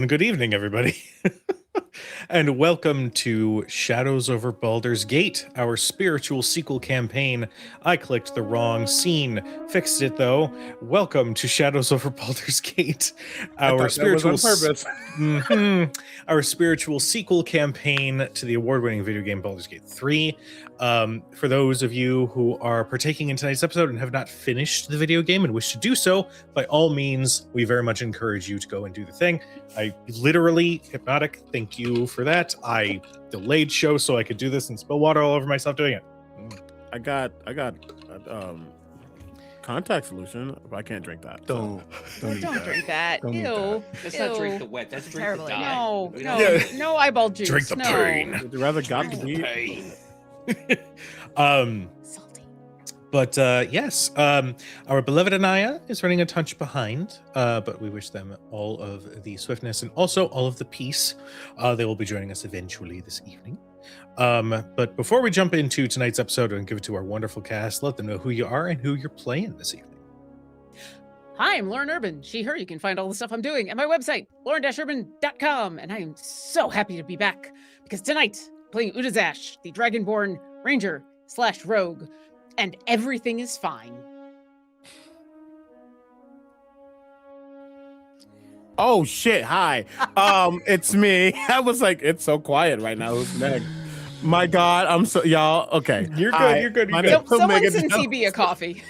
and good evening, everybody. And welcome to Shadows over Baldur's Gate, our spiritual sequel campaign. I clicked the wrong scene, fixed it though. Welcome to Shadows over Baldur's Gate, I our thought that was on spiritual purpose. our spiritual sequel campaign to the award-winning video game Baldur's Gate 3. For those of you who are partaking in tonight's episode and have not finished the video game and wish to do so, by all means, we very much encourage you to go and do the thing. I literally, Hypnotic, thank you for that. I delayed show so I could do this and spill water all over myself doing it. I got contact solution, but I can't drink that. Don't drink that. Don't need Ew. Let's Ew. not drink the wet. Let's drink Terrible the idea. dye. No, We no, don't- no eyeball juice. Drink the no. pain. Would you rather got to be? Pain. Salty. But yes, our beloved Anaya is running a touch behind, but we wish them all of the swiftness and also all of the peace. They will be joining us eventually this evening. But before we jump into tonight's episode and give it to our wonderful cast, let them know who you are and who you're playing this evening. Hi, I'm Lauren Urban. She, her. You can find all the stuff I'm doing at my website, lauren-urban.com. And I am so happy to be back because tonight, playing Udazash, the Dragonborn Ranger/Rogue, and everything is fine. Oh shit! Hi, it's me. I was like, it's so quiet right now. Who's next? My God, I'm so y'all. Okay, You're good, Hi, you're good, my you're name's good. Someone Omega send Jones. CB a coffee.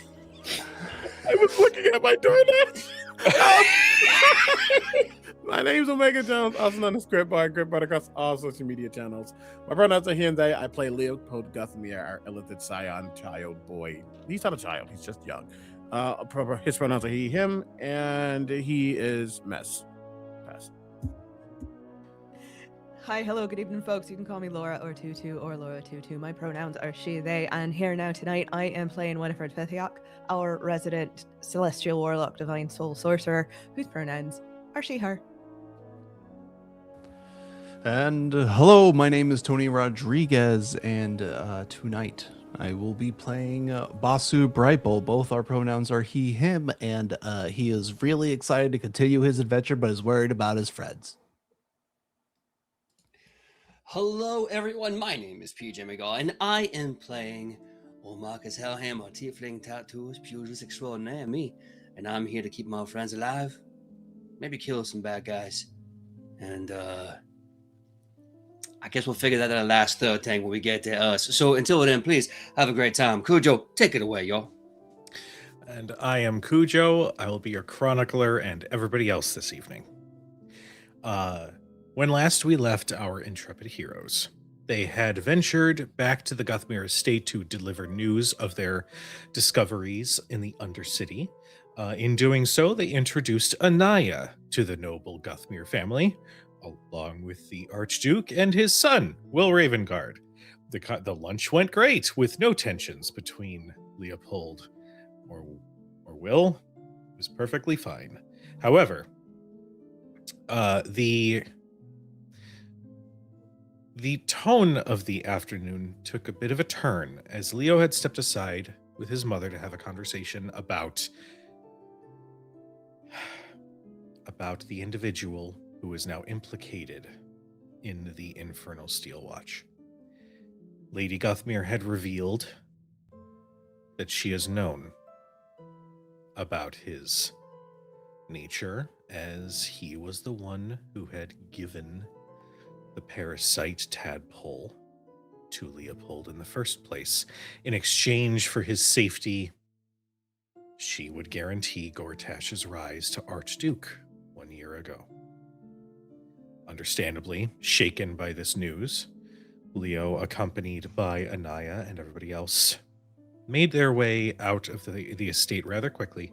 I was looking at my DoorDash. My name's Omega Jones, also known as Gritbar across all social media channels. My pronouns are he and they. I play Leopold Guthmir, our illithid scion child boy. He's not a child, he's just young. His pronouns are he, him, and he is mess. Pass. Hi, hello, good evening, folks. You can call me Laura or Tutu or Laura Tutu. My pronouns are she, they, and here now tonight I am playing Winifred Fithiok, our resident celestial warlock, divine soul sorcerer, whose pronouns are she, her. And hello, my name is Tony Rodriguez, and tonight I will be playing Basu Brightbull. Both our pronouns are he, him, and he is really excited to continue his adventure, but is worried about his friends. Hello, everyone. My name is PJ McGaw, and I am playing Marcus Hellhammer, Tiefling Tattoos, Pugilist Extraordinaire, me. And I'm here to keep my friends alive, maybe kill some bad guys. And I guess we'll figure that out last third tank when we get to us. So until then, please have a great time. Cujo, take it away, y'all. And I am Cujo. I will be your chronicler and everybody else this evening. When last we left our intrepid heroes, they had ventured back to the Guthmir estate to deliver news of their discoveries in the Undercity. In doing so, they introduced Anaya to the noble Guthmir family, along with the Archduke and his son, Will Ravengard. The lunch went great, with no tensions between Leopold or Will. It was perfectly fine. However, the tone of the afternoon took a bit of a turn as Leo had stepped aside with his mother to have a conversation about the individual who is now implicated in the Infernal Steel Watch. Lady Guthmir had revealed that she has known about his nature, as he was the one who had given the parasite tadpole to Leopold in the first place. In exchange for his safety, she would guarantee Gortash's rise to Archduke 1 year ago. Understandably shaken by this news, Leo, accompanied by Anaya and everybody else, made their way out of the estate rather quickly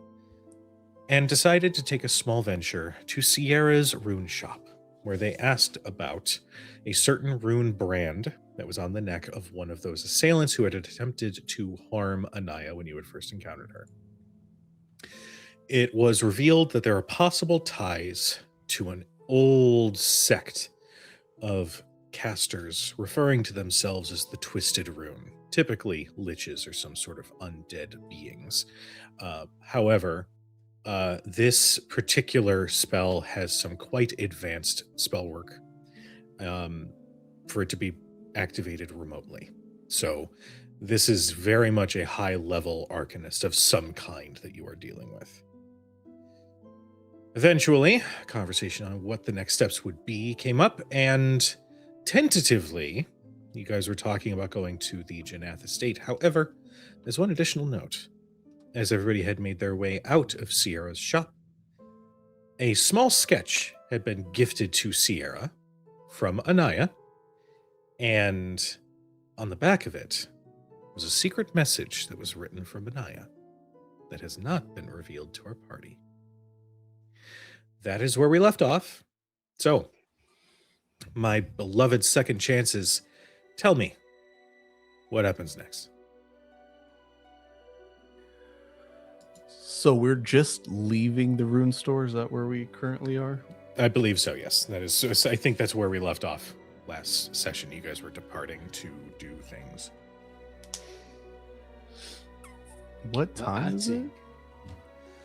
and decided to take a small venture to Sierra's rune shop, where they asked about a certain rune brand that was on the neck of one of those assailants who had attempted to harm Anaya when you had first encountered her. It was revealed that there are possible ties to an old sect of casters referring to themselves as the Twisted Rune, typically liches or some sort of undead beings. However, This particular spell has some quite advanced spell work for it to be activated remotely. So this is very much a high-level arcanist of some kind that you are dealing with. Eventually, a conversation on what the next steps would be came up, and tentatively, you guys were talking about going to the Janath estate. However, there's one additional note. As everybody had made their way out of Sierra's shop, a small sketch had been gifted to Sierra from Anaya, and on the back of it was a secret message that was written from Anaya that has not been revealed to our party. That is where we left off. So, my beloved second chances, tell me, what happens next? So we're just leaving the rune store. Is that where we currently are? I believe so, yes. That is. I think that's where we left off last session. You guys were departing to do things. What time is it?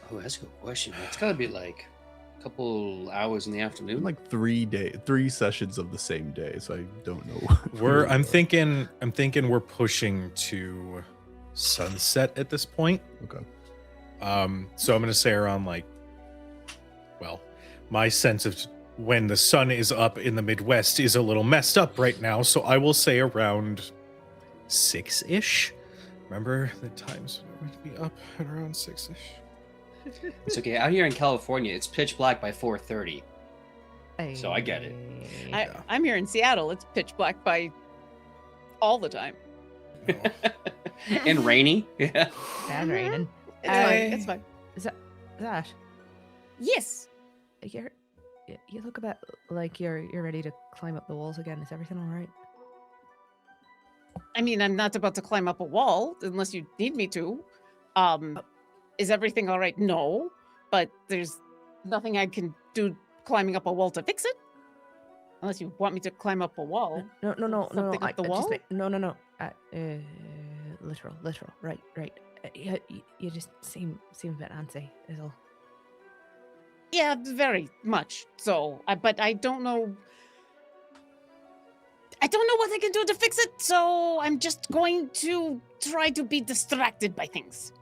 Oh, that's a good question. It's got to be like a couple hours in the afternoon. Like 3 sessions of the same day, so I don't know. I'm thinking we're pushing to sunset at this point. Okay. So I'm gonna say around my sense of when the sun is up in the Midwest is a little messed up right now, so I will say around 6-ish. Remember the times we're going to be up at around 6-ish. It's okay. Out here in California, it's pitch black by 4:30. So I get it. I'm here in Seattle. It's pitch black by all the time. And rainy. Yeah. Bad raining. It's fine. It's fine. Zash, Yes. you look a bit like you're ready to climb up the walls again. Is everything all right? I mean, I'm not about to climb up a wall unless you need me to. Is everything all right? No, but there's nothing I can do climbing up a wall to fix it. Unless you want me to climb up a wall. No. Something up the wall? No. Literal. Right. You just seem a bit antsy. Is all. Yeah, very much so. But I don't know. I don't know what I can do to fix it, so I'm just going to try to be distracted by things.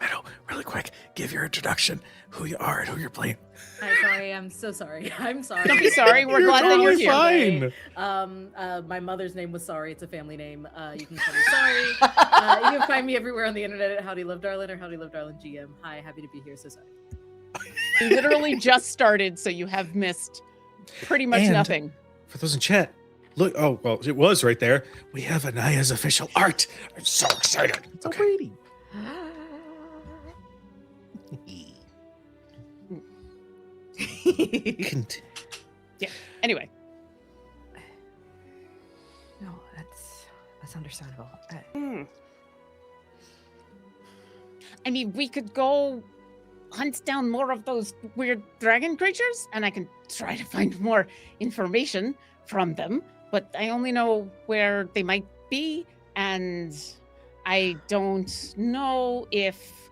Meadow, really quick, give your introduction, who you are and who you're playing. I'm sorry. I'm so sorry. I'm sorry. Don't be sorry. We're glad that you're here. Fine. My mother's name was Sorry. It's a family name. You can call me Sorry. You can find me everywhere on the internet at Howdy Love Darlin or Howdy Love Darlin GM. Hi, happy to be here. So sorry. We literally just started, so you have missed pretty much And- nothing. For those in chat, look, oh, well, it was right there. We have Anaya's official art. I'm so excited. It's a waiting. Anyway, No, that's understandable. I mean, we could go hunt down more of those weird dragon creatures, and I can try to find more information from them, but I only know where they might be, and I don't know if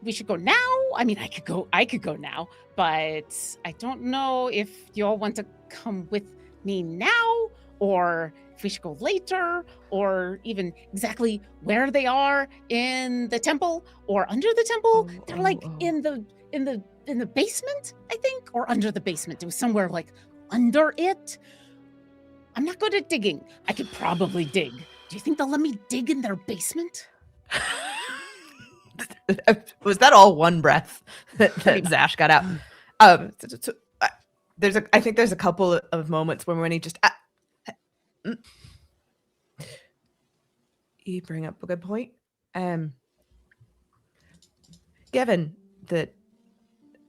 we should go now. I mean, I could go now, but I don't know if y'all want to come with me now, or if we should go later, or even exactly where they are in the temple or under the temple. They're like in the basement, I think, or under the basement. It was somewhere like under it. I'm not good at digging. I could probably dig. Do you think they'll let me dig in their basement? Was that all one breath that Zash got out? I think there's a couple of moments when he just. You bring up a good point. Given that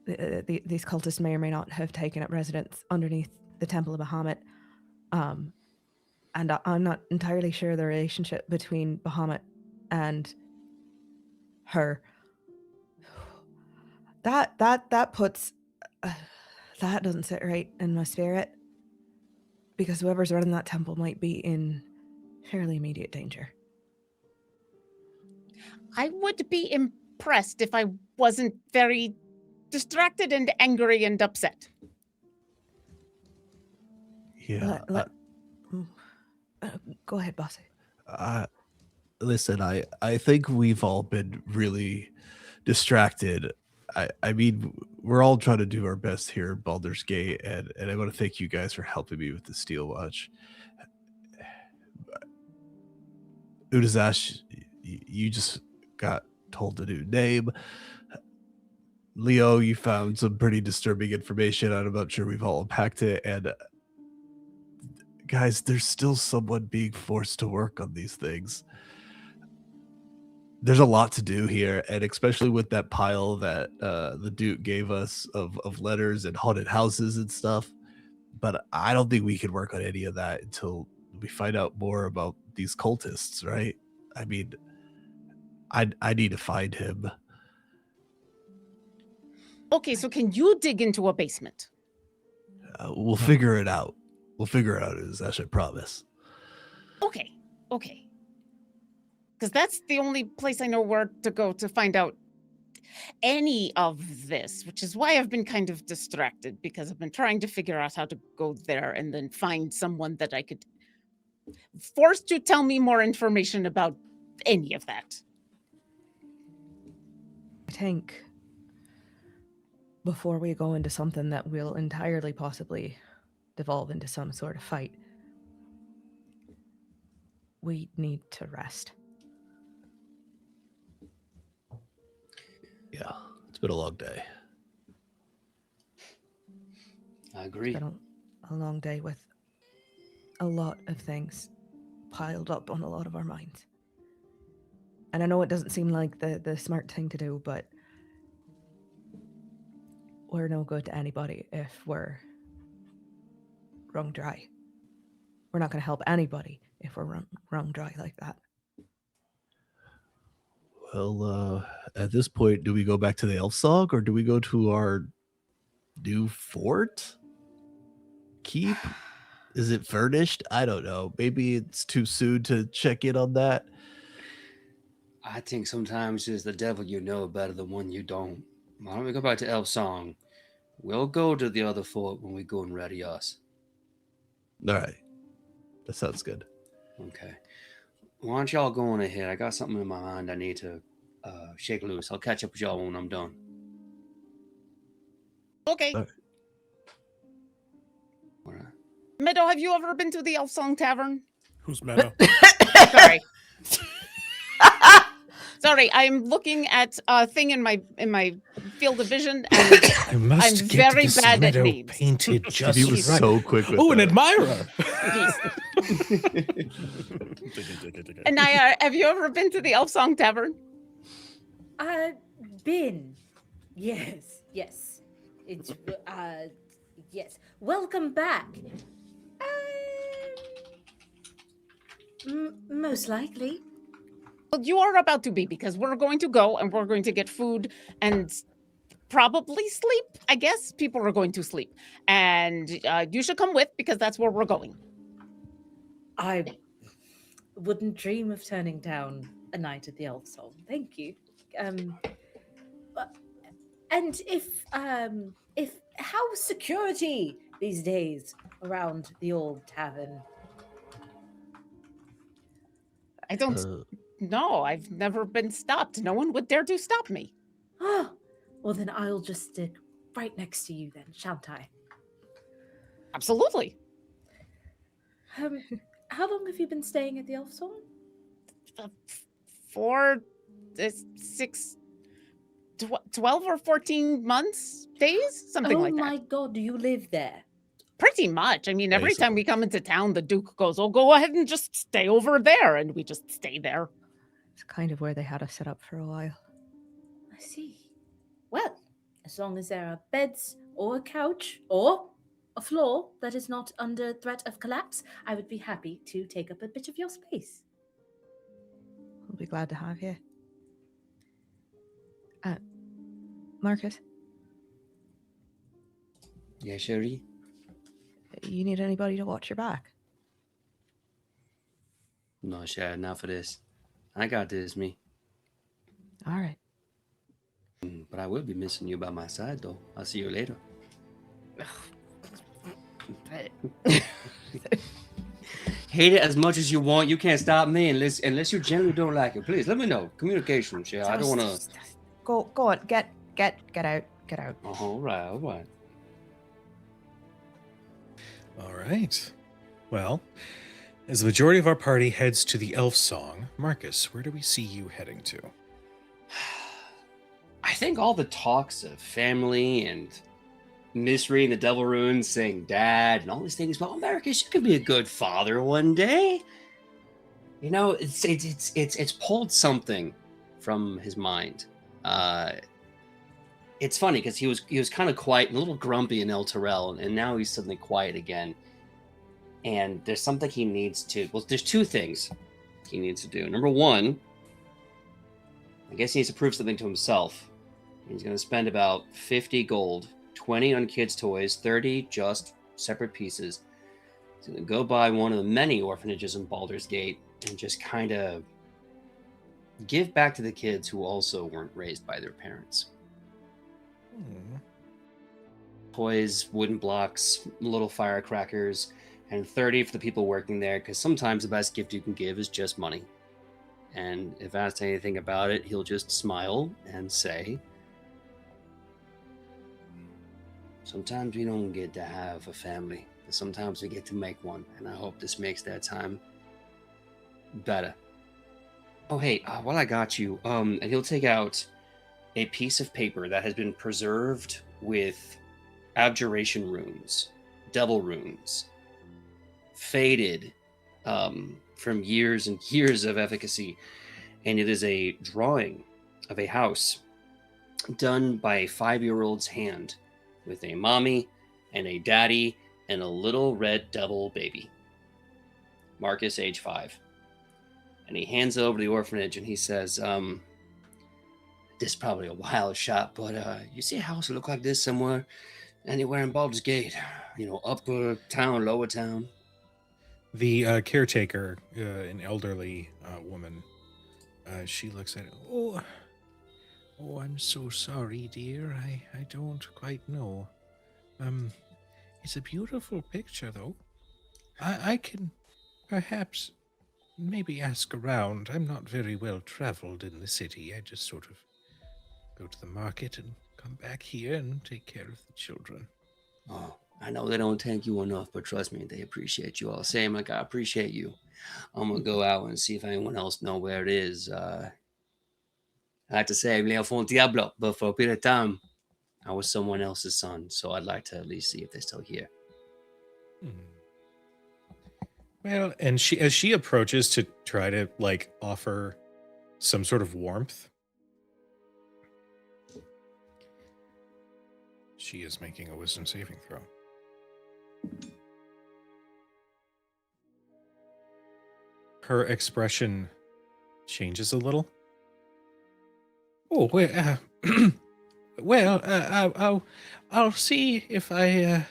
these cultists may or may not have taken up residence underneath the Temple of Bahamut, and I'm not entirely sure the relationship between Bahamut and her. That puts that doesn't sit right in my spirit, because whoever's running that temple might be in fairly immediate danger. I would be impressed if I wasn't very distracted and angry and upset. Yeah. Go ahead, boss. Listen, I think we've all been really distracted. I mean, we're all trying to do our best here in Baldur's Gate, and I want to thank you guys for helping me with the Steel Watch. Udazash, you just got told a new name. Leo, you found some pretty disturbing information, and I'm not sure we've all unpacked it. And guys, there's still someone being forced to work on these things. There's a lot to do here, and especially with that pile that the Duke gave us of letters and haunted houses and stuff. But I don't think we can work on any of that until we find out more about these cultists, right? I mean, I need to find him. Okay, so can you dig into a basement? We'll figure it out. We'll figure it out, Udazash, I promise. Okay. Because that's the only place I know where to go to find out any of this, which is why I've been kind of distracted, because I've been trying to figure out how to go there and then find someone that I could force to tell me more information about any of that. I think before we go into something that will entirely possibly devolve into some sort of fight, we need to rest. Yeah, it's been a long day. I agree. It's been a long day with a lot of things piled up on a lot of our minds. And I know it doesn't seem like the smart thing to do, but we're no good to anybody if we're wrung dry. We're not going to help anybody if we're wrung dry like that. Well, at this point, do we go back to the Elf Song or do we go to our new fort? Keep? Is it furnished? I don't know. Maybe it's too soon to check in on that. I think sometimes it's the devil you know better than one you don't. Why don't we go back to Elf Song? We'll go to the other fort when we go and ready us. All right. That sounds good. Okay. Why don't y'all go on ahead? I got something in my mind I need to shake loose. I'll catch up with y'all when I'm done. Okay. All right. Meadow, have you ever been to the Elf Song Tavern? Who's Meadow? Sorry. Sorry, I'm looking at a thing in my field of vision, and I must I'm get very this bad at meadow names. painted just He was right. so quick with Oh, an that. admirer. Anaya, have you ever been to the Elf Song Tavern? Been. Yes. It's yes. Welcome back. Most likely. Well, you are about to be, because we're going to go and we're going to get food and probably sleep. I guess people are going to sleep, and you should come with, because that's where we're going. I wouldn't dream of turning down a night at the Elf Song. Thank you. And if how's security these days around the old tavern? I don't know. I've never been stopped. No one would dare to stop me. Oh, well then I'll just stick right next to you then, shan't I? Absolutely. How long have you been staying at the Elf Song? 12 or 14 months, days, something like that. Oh my god, do you live there? Pretty much. I mean, every time we come into town, the Duke goes, "Oh, go ahead and just stay over there," and we just stay there. It's kind of where they had us set up for a while. I see. Well, as long as there are beds or a couch or a floor that is not under threat of collapse, I would be happy to take up a bit of your space. We'll be glad to have you. Marcus, Yeah, Sherry? you need anybody to watch your back? No, Sherry, not for this. I got this, me. All right. But I will be missing you by my side, though. I'll see you later. Hate it as much as you want. You can't stop me unless you generally don't like it. Please let me know. Communication, yeah. I don't want to. Go on. Get out. Get out. All right. All right. Well, as the majority of our party heads to the elf song, Marcus, where do we see you heading to? I think all the talks of family and mystery and the devil runes saying dad and all these things. Well, Marcus, you could be a good father one day. You know, it's pulled something from his mind. It's funny because he was kind of quiet and a little grumpy in El Terrell, and now he's suddenly quiet again. And there's something he needs to. Well, there's two things he needs to do. Number one, I guess he needs to prove something to himself. He's going to spend about 50 gold, 20 on kids' toys, 30 just separate pieces. He's going to go by one of the many orphanages in Baldur's Gate and just kind of give back to the kids who also weren't raised by their parents. Toys, wooden blocks, little firecrackers, and 30 for the people working there, because sometimes the best gift you can give is just money. And if asked anything about it, he'll just smile and say, sometimes we don't get to have a family, but sometimes we get to make one, and I hope this makes that time better. Oh, hey, while I got you, and he'll take out a piece of paper that has been preserved with abjuration runes, devil runes, faded from years and years of efficacy, and it is a drawing of a house done by a 5-year-old's hand with a mommy and a daddy and a little red devil baby. Marcus, age 5. And he hands it over to the orphanage and he says, this is probably a wild shot, but you see a house that look like this somewhere, anywhere in Baldur's Gate? You know, upper town, lower town? The caretaker, an elderly woman, she looks at it. Oh, I'm so sorry, dear. I don't quite know. It's a beautiful picture, though. I can perhaps maybe ask around. I'm not very well traveled in the city. I just sort of go to the market and come back here and take care of the children. Oh, I know they don't thank you enough, but trust me, they appreciate you all the same. Like I appreciate you. I'm gonna go out and see if anyone else know where it is. I like to say I'm Leon Diablo, but for a bit of time, I was someone else's son, so I'd like to at least see if they're still here. Well, and as she approaches to try to like offer some sort of warmth, she is making a wisdom saving throw. Her expression changes a little. Oh, well, I'll see if I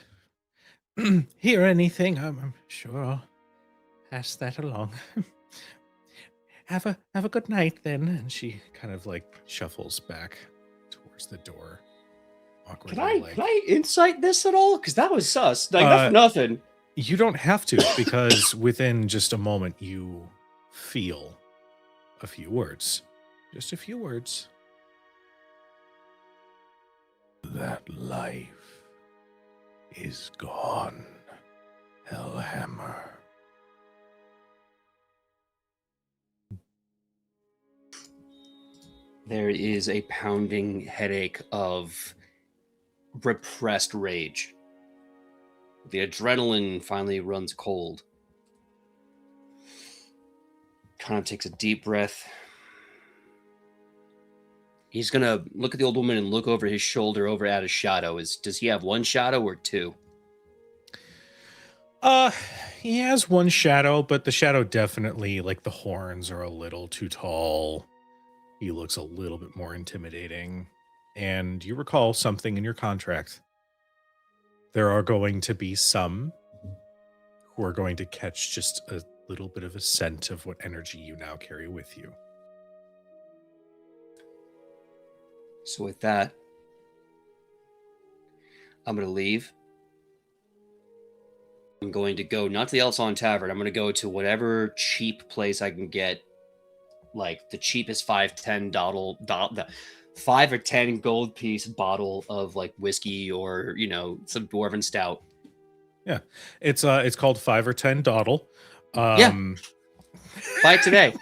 hear anything. I'm sure I'll pass that along. Have a good night then. And she kind of like shuffles back towards the door. Awkwardly, Can I insight this at all? Because that was sus. Like that's nothing. You don't have to, because within just a moment you feel a few words. Just a few words. That life is gone, Hellhammer. There is a pounding headache of repressed rage. The adrenaline finally runs cold. Kind of takes a deep breath. He's gonna look at the old woman and look over his shoulder over at his shadow. Does he have one shadow or two? He has one shadow, but the shadow definitely, like, the horns are a little too tall. He looks a little bit more intimidating. And you recall something in your contract. There are going to be some who are going to catch just a little bit of a scent of what energy you now carry with you. So with that, I'm going to leave. I'm going to go not to the Elson Tavern. I'm going to go to whatever cheap place I can get, like the cheapest 5 or 10 gold piece bottle of like whiskey or some dwarven stout. Yeah, it's called 5 or 10 dawdle. Buy today.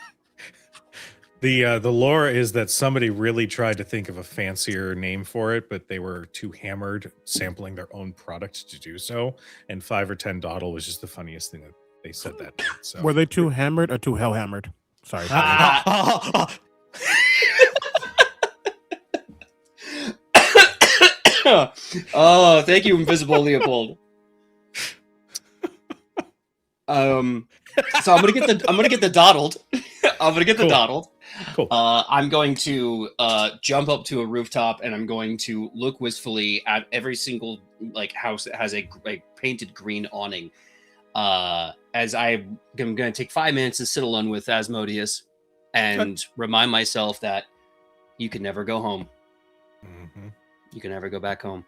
The lore is that somebody really tried to think of a fancier name for it, but they were too hammered sampling their own product to do so. And 5 or 10 dawdle was just the funniest thing that they said that night. So Were they too hammered or too hell hammered? Sorry. Oh, thank you, Invisible Leopold. So I'm gonna get the dawdled. I'm gonna get the dawdled. Cool. I'm going to jump up to a rooftop and I'm going to look wistfully at every single house that has a painted green awning. As I'm going to take 5 minutes to sit alone with Asmodeus and remind myself that you can never go home. Mm-hmm. You can never go back home.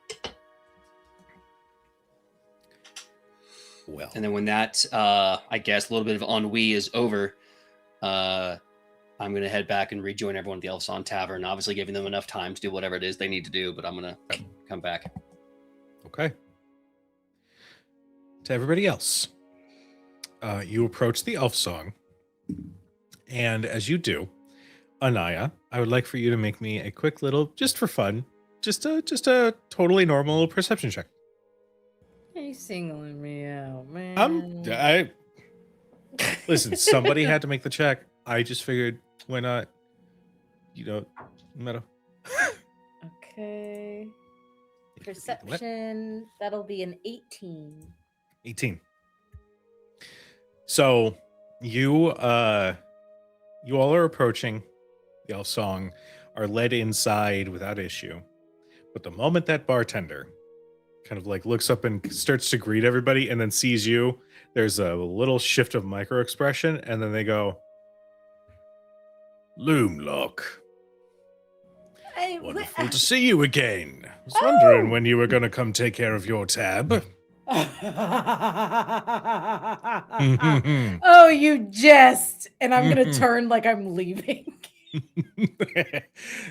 Well, And then when that, I guess, a little bit of ennui is over, I'm going to head back and rejoin everyone at the Elfson Tavern, obviously giving them enough time to do whatever it is they need to do, but I'm going to come back. okay. To everybody else, you approach the elf song, and as you do, Anaya, I would like for you to make me a quick little, just for fun, just a totally normal perception check. You singling me out, man. Listen, somebody had to make the check. I just figured, why not? Meta. Okay. Perception, that'll be an 18. 18. So you all are approaching the elf song, are led inside without issue. But the moment that bartender kind of looks up and starts to greet everybody and then sees you, there's a little shift of micro expression, and then they go, Loomlock. Wonderful to see you again. I was wondering when you were going to come take care of your tab. Oh, you jest. And I'm going to turn like I'm leaving.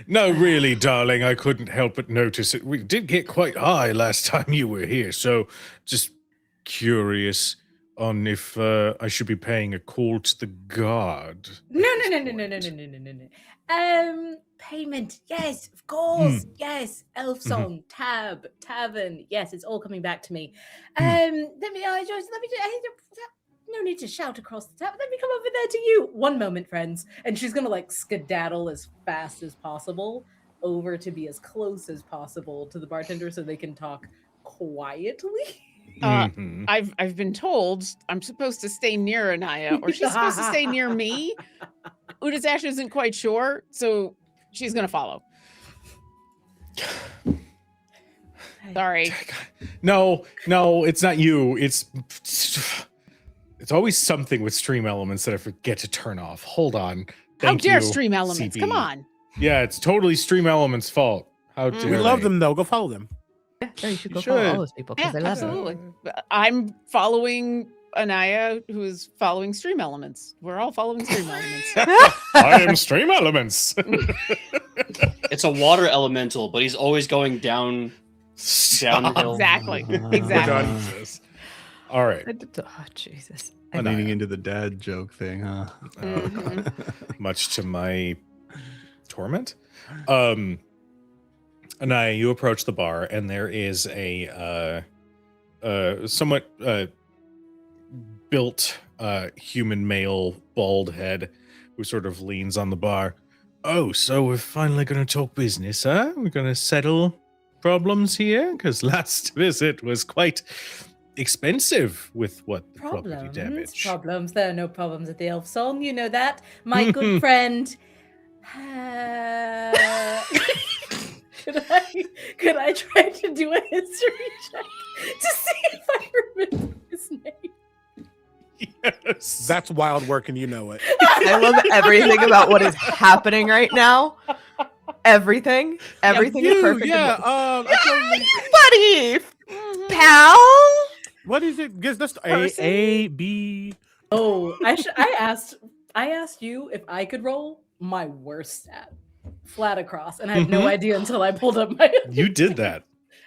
No, really, darling, I couldn't help but notice it. We did get quite high last time you were here, so just curious on if I should be paying a call to the guard. No. Payment. Yes, of course. Yes. Elf song, tavern. Yes, it's all coming back to me. No need to shout across the tavern. Let me come over there to you. One moment, friends. And she's going to skedaddle as fast as possible over to be as close as possible to the bartender so they can talk quietly. I've been told I'm supposed to stay near Anaya, or she's supposed to stay near me. Udazash isn't quite sure, so she's gonna follow. Sorry. No, it's not you. It's always something with stream elements that I forget to turn off. Hold on. How dare you, stream elements? CB. Come on. Yeah, it's totally stream elements' fault. How dare We love they? them, though. Go follow them. Yeah, no, you should You go follow should. all those people because Yeah, they love them. absolutely. I'm following Anaya, who is following stream elements. We're all following stream elements. I am stream elements. It's a water elemental, but he's always going downhill. Exactly. We're Exactly. done with this. All right. Oh, Jesus. Leaning into the dad joke thing, huh? Much to my torment. Anaya, you approach the bar, and there is a somewhat built human male bald head who sort of leans on the bar. Oh, so we're finally going to talk business, huh? We're going to settle problems here? Because last visit was quite expensive with what the property damage. Problems. There are no problems at the Elf Song. You know that. My good friend. Could I try to do a history check to see if I remember his name? Yes. That's wild work, and you know it. I love everything about what is happening right now. everything. Everything is perfect. Yeah. Buddy, Mhm. pal. What is it? Guess that's Person? A B. Oh, I asked you if I could roll my worst stat, flat across, and I had no Mhm. idea until I pulled up my. You did that.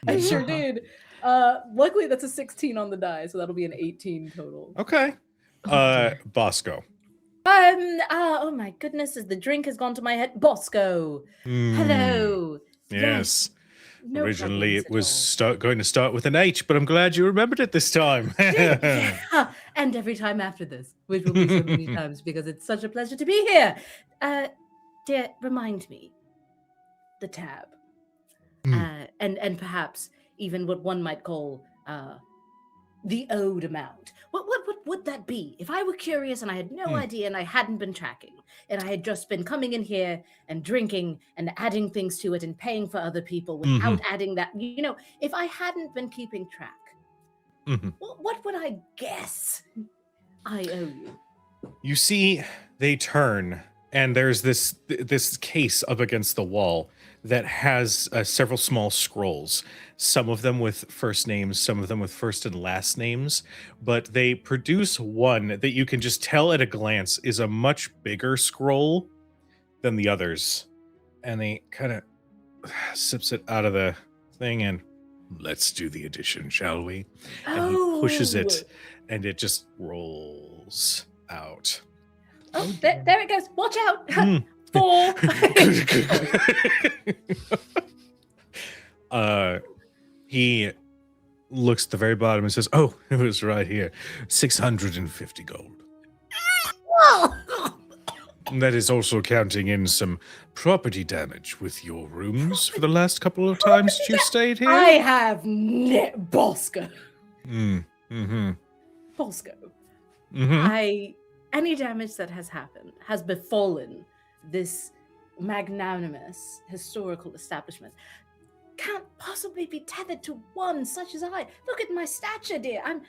I sure did. Luckily, that's a 16 on the die, so that'll be an 18 total. Okay. Bosco. Oh my goodness, as the drink has gone to my head. Bosco. Hmm. Hello. Yes. No Originally, it problems was at all. going to start with an H, but I'm glad you remembered it this time. Yeah, and every time after this, which will be so many times because it's such a pleasure to be here. Dear, remind me the tab, and perhaps even what one might call the owed amount. What would that be? If I were curious and I had no idea and I hadn't been tracking and I had just been coming in here and drinking and adding things to it and paying for other people without adding that, if I hadn't been keeping track, what would I guess I owe you? You see, they turn, and there's this case up against the wall that has several small scrolls, some of them with first names, some of them with first and last names, but they produce one that you can just tell at a glance is a much bigger scroll than the others. And they kind of sips it out of the thing and, let's do the addition, shall we? And he pushes it, and it just rolls out. Oh, there it goes. Watch out. 4. He looks at the very bottom and says, "Oh, it was right here. 650 gold. And that is also counting in some property damage with your rooms for the last couple of times that you stayed here." I have Bosco. Bosco. Any damage that has happened has befallen this magnanimous historical establishment can't possibly be tethered to one such as I. Look at my stature, dear. I'm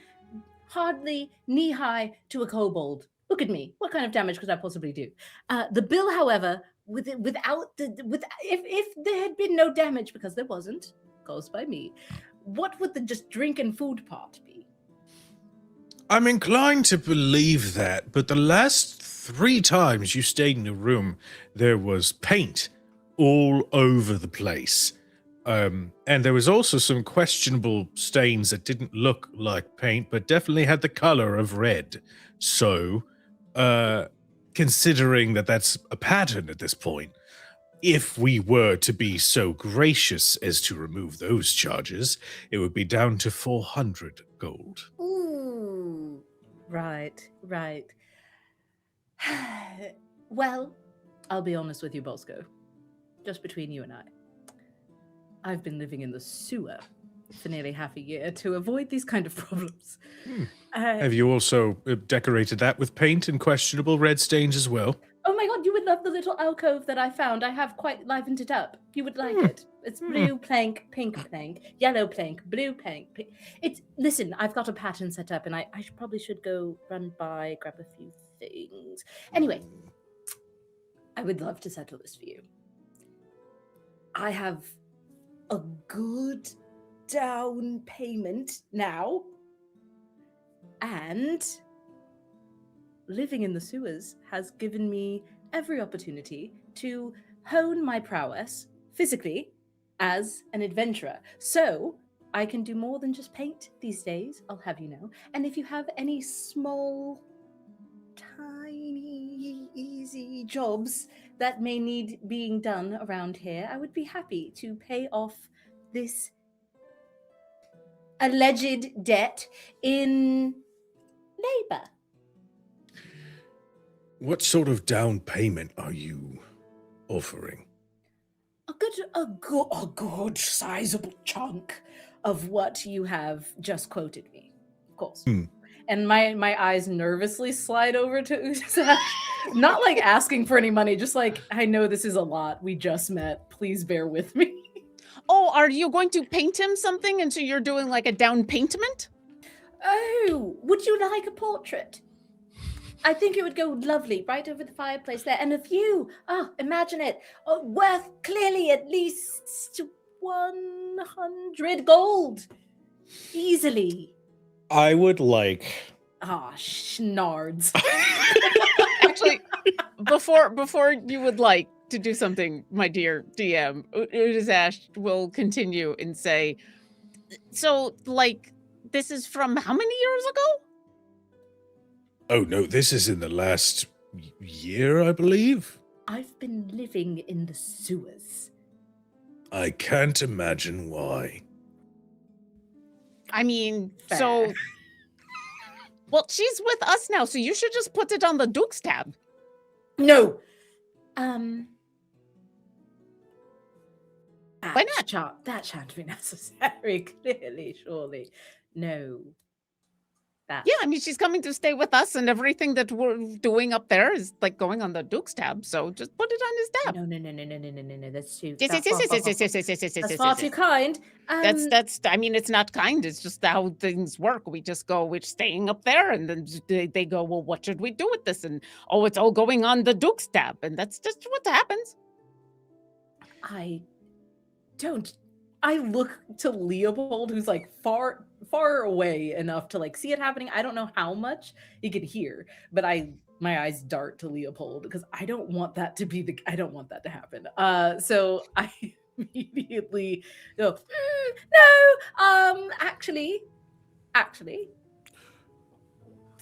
hardly knee-high to a kobold. Look at me. What kind of damage could I possibly do? The bill, however, if there had been no damage, because there wasn't, caused by me, what would the just drink and food part be? I'm inclined to believe that, but the last 3 times you stayed in the room, there was paint all over the place. And there was also some questionable stains that didn't look like paint, but definitely had the color of red. So, considering that that's a pattern at this point, if we were to be so gracious as to remove those charges, it would be down to 400 gold. Ooh, right. Well, I'll be honest with you, Bosco. Just between you and I've been living in the sewer for nearly half a year to avoid these kind of problems. Have you also decorated that with paint and questionable red stains as well? Oh my god, you would love the little alcove that I found. I have quite livened it up. You would like it. It's blue plank, pink plank, yellow plank, blue plank. Listen, I've got a pattern set up and I probably should go run by, grab a few things. Anyway, I would love to settle this for you. I have a good down payment now, and living in the sewers has given me every opportunity to hone my prowess physically as an adventurer. So I can do more than just paint these days, I'll have you know. And if you have any small, tiny, easy jobs that may need being done around here, I would be happy to pay off this alleged debt in labor. What sort of down payment are you offering? A good sizable chunk of what you have just quoted me, of course. And my eyes nervously slide over to Uzash. Not like asking for any money, just like, I know this is a lot. We just met. Please bear with me. Oh, are you going to paint him something? And so you're doing like a down paintment? Oh, would you like a portrait? I think it would go lovely right over the fireplace there. And a view, oh, imagine it, worth clearly at least 100 gold. Easily. I would like. Ah, schnards. Actually, before you would like to do something, my dear DM, Udazash will continue and say, so, like, this is from how many years ago? Oh no, this is in the last year, I believe. I've been living in the sewers. I can't imagine why. I mean, Fair. so... Well, she's with us now, so you should just put it on the Duke's tab. No. Why not? That shan't be necessary, clearly, surely. No. That. Yeah, I mean, she's coming to stay with us, and everything that we're doing up there is, like, going on the Duke's tab, so just put it on his tab. No. That's too. Yes, That's far too kind. That's. I mean, it's not kind. It's just how things work. We just go, we're staying up there, and then they go, well, what should we do with this? And oh, it's all going on the Duke's tab, and that's just what happens. I look to Leopold, who's like far away enough to like see it happening. I don't know how much he could hear, but my eyes dart to Leopold because I don't want that to happen. So I immediately go, no. Actually,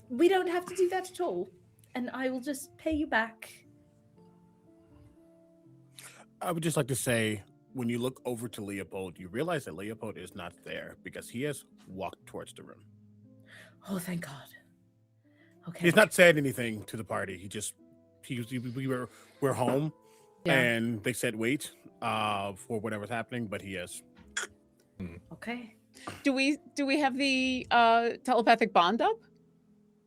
we don't have to do that at all, and I will just pay you back. I would just like to say, when you look over to Leopold, you realize that Leopold is not there because he has walked towards the room. Oh, thank God. Okay. He's not said anything to the party. We're home, Yeah. and they said wait for whatever's happening, but he is. okay. Do we have the telepathic bond up?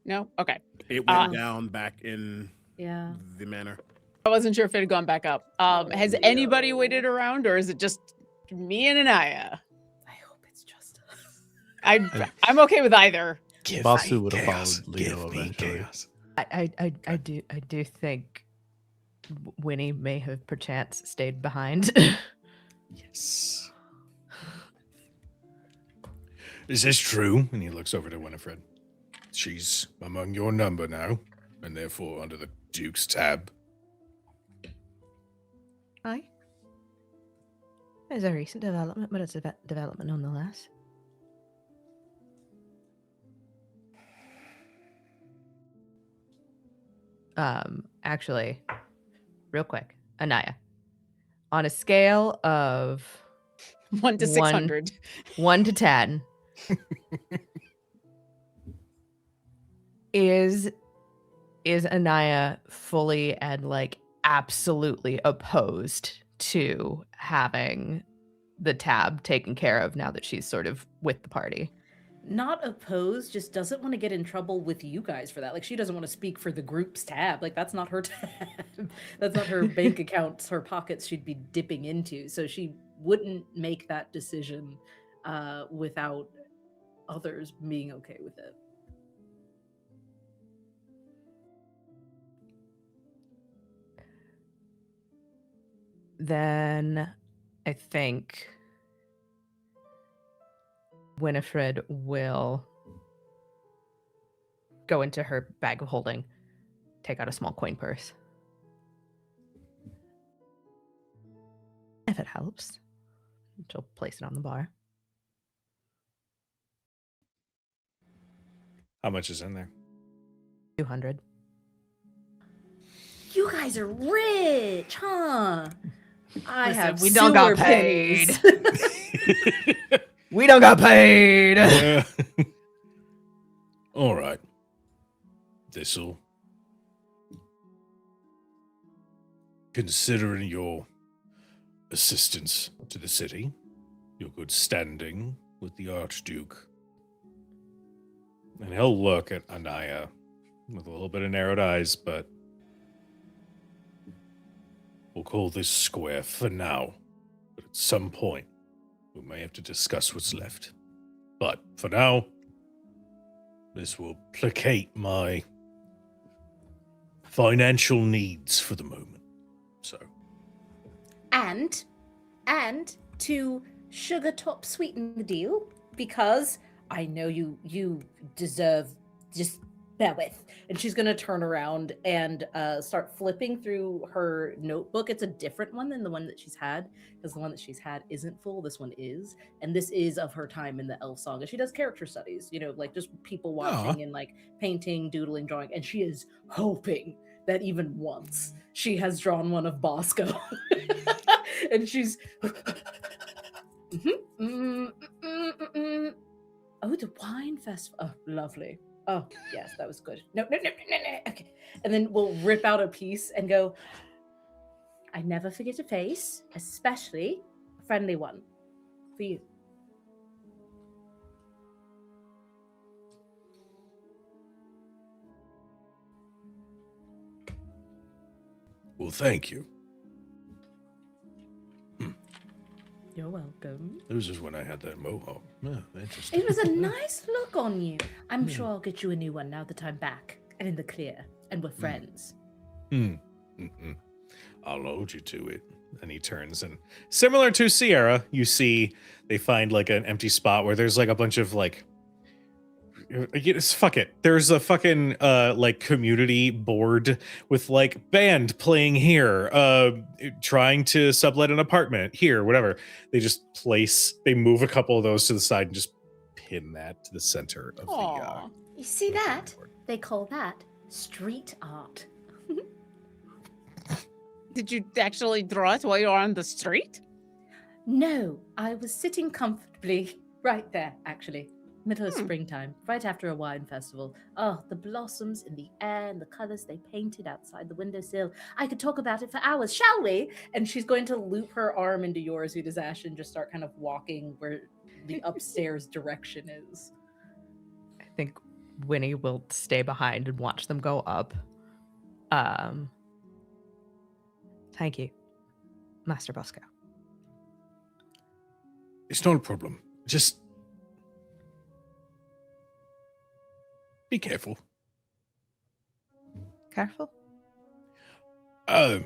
No? Okay. It went down back in Yeah. the manor. I wasn't sure if it had gone back up. Has anybody waited around, or is it just me and Anaya? I hope it's just us. I'm okay with either. Basu would have followed Leo eventually. I do think Winnie may have perchance stayed behind. Yes. Is this true? And he looks over to Winifred. She's among your number now, and therefore under the Duke's tab. Aye. It's a recent development, but it's a development nonetheless. Actually, real quick, Anaya, on a scale of 1 to 600. 1 to 10, is Anaya fully and like absolutely opposed to having the tab taken care of now that she's sort of with the party? Not opposed, just doesn't want to get in trouble with you guys for that. Like, she doesn't want to speak for the group's tab. Like, that's not her tab. That's not her bank accounts, her pockets she'd be dipping into. So she wouldn't make that decision without others being okay with it. Then I think Winifred will go into her bag of holding, take out a small coin purse. If it helps, she'll place it on the bar. How much is in there? 200. You guys are rich, huh? I Listen, have we don't got sewer paid. pennies. We don't got paid. Yeah. All right. This'll. Considering your assistance to the city, your good standing with the Archduke, and he'll look at Anaya with a little bit of narrowed eyes, but we'll call this square for now. But at some point, we may have to discuss what's left. But for now, this will placate my financial needs for the moment. So, And to sugar top sweeten the deal, because I know you deserve, just bear with. And she's gonna turn around and start flipping through her notebook. It's a different one than the one that she's had, because the one that she's had isn't full. This one is, and this is of her time in the elf song. And she does character studies, like just people watching and like painting, doodling, drawing. And she is hoping that even once she has drawn one of Bosco, and she's. Oh, the wine festival. Oh, lovely. Oh, yes, that was good. No. Okay. And then we'll rip out a piece and go, I never forget a face, especially a friendly one, for you. well, thank you. you're welcome. This is when I had that mohawk. Interesting. It was a nice look on you. I'm sure I'll get you a new one now that I'm back and in the clear and we're friends. I'll hold you to it. And he turns, and similar to Sierra, you see they find like an empty spot where there's like a bunch of like, fuck it. There's a fucking like community board with like band playing here, trying to sublet an apartment here, whatever. They move a couple of those to the side and just pin that to the center of Aw. You see the that? board. They call that street art. Did you actually draw it while you were on the street? No, I was sitting comfortably right there, actually. Middle of springtime, right after a wine festival. Oh, the blossoms in the air and the colors they painted outside the windowsill. I could talk about it for hours, shall we? And she's going to loop her arm into yours, Udazash, and just start kind of walking where the upstairs direction is. I think Winnie will stay behind and watch them go up. Thank you, Master Bosco. It's not a problem. Just be careful. Careful. It's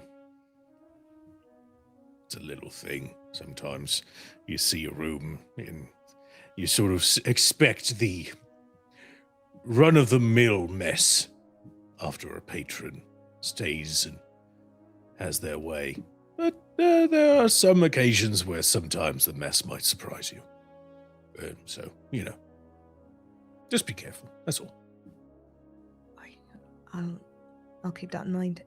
a little thing. Sometimes you see a room and you sort of expect the run-of-the-mill mess after a patron stays and has their way. But there are some occasions where sometimes the mess might surprise you. So, just be careful. That's all. I'll keep that in mind.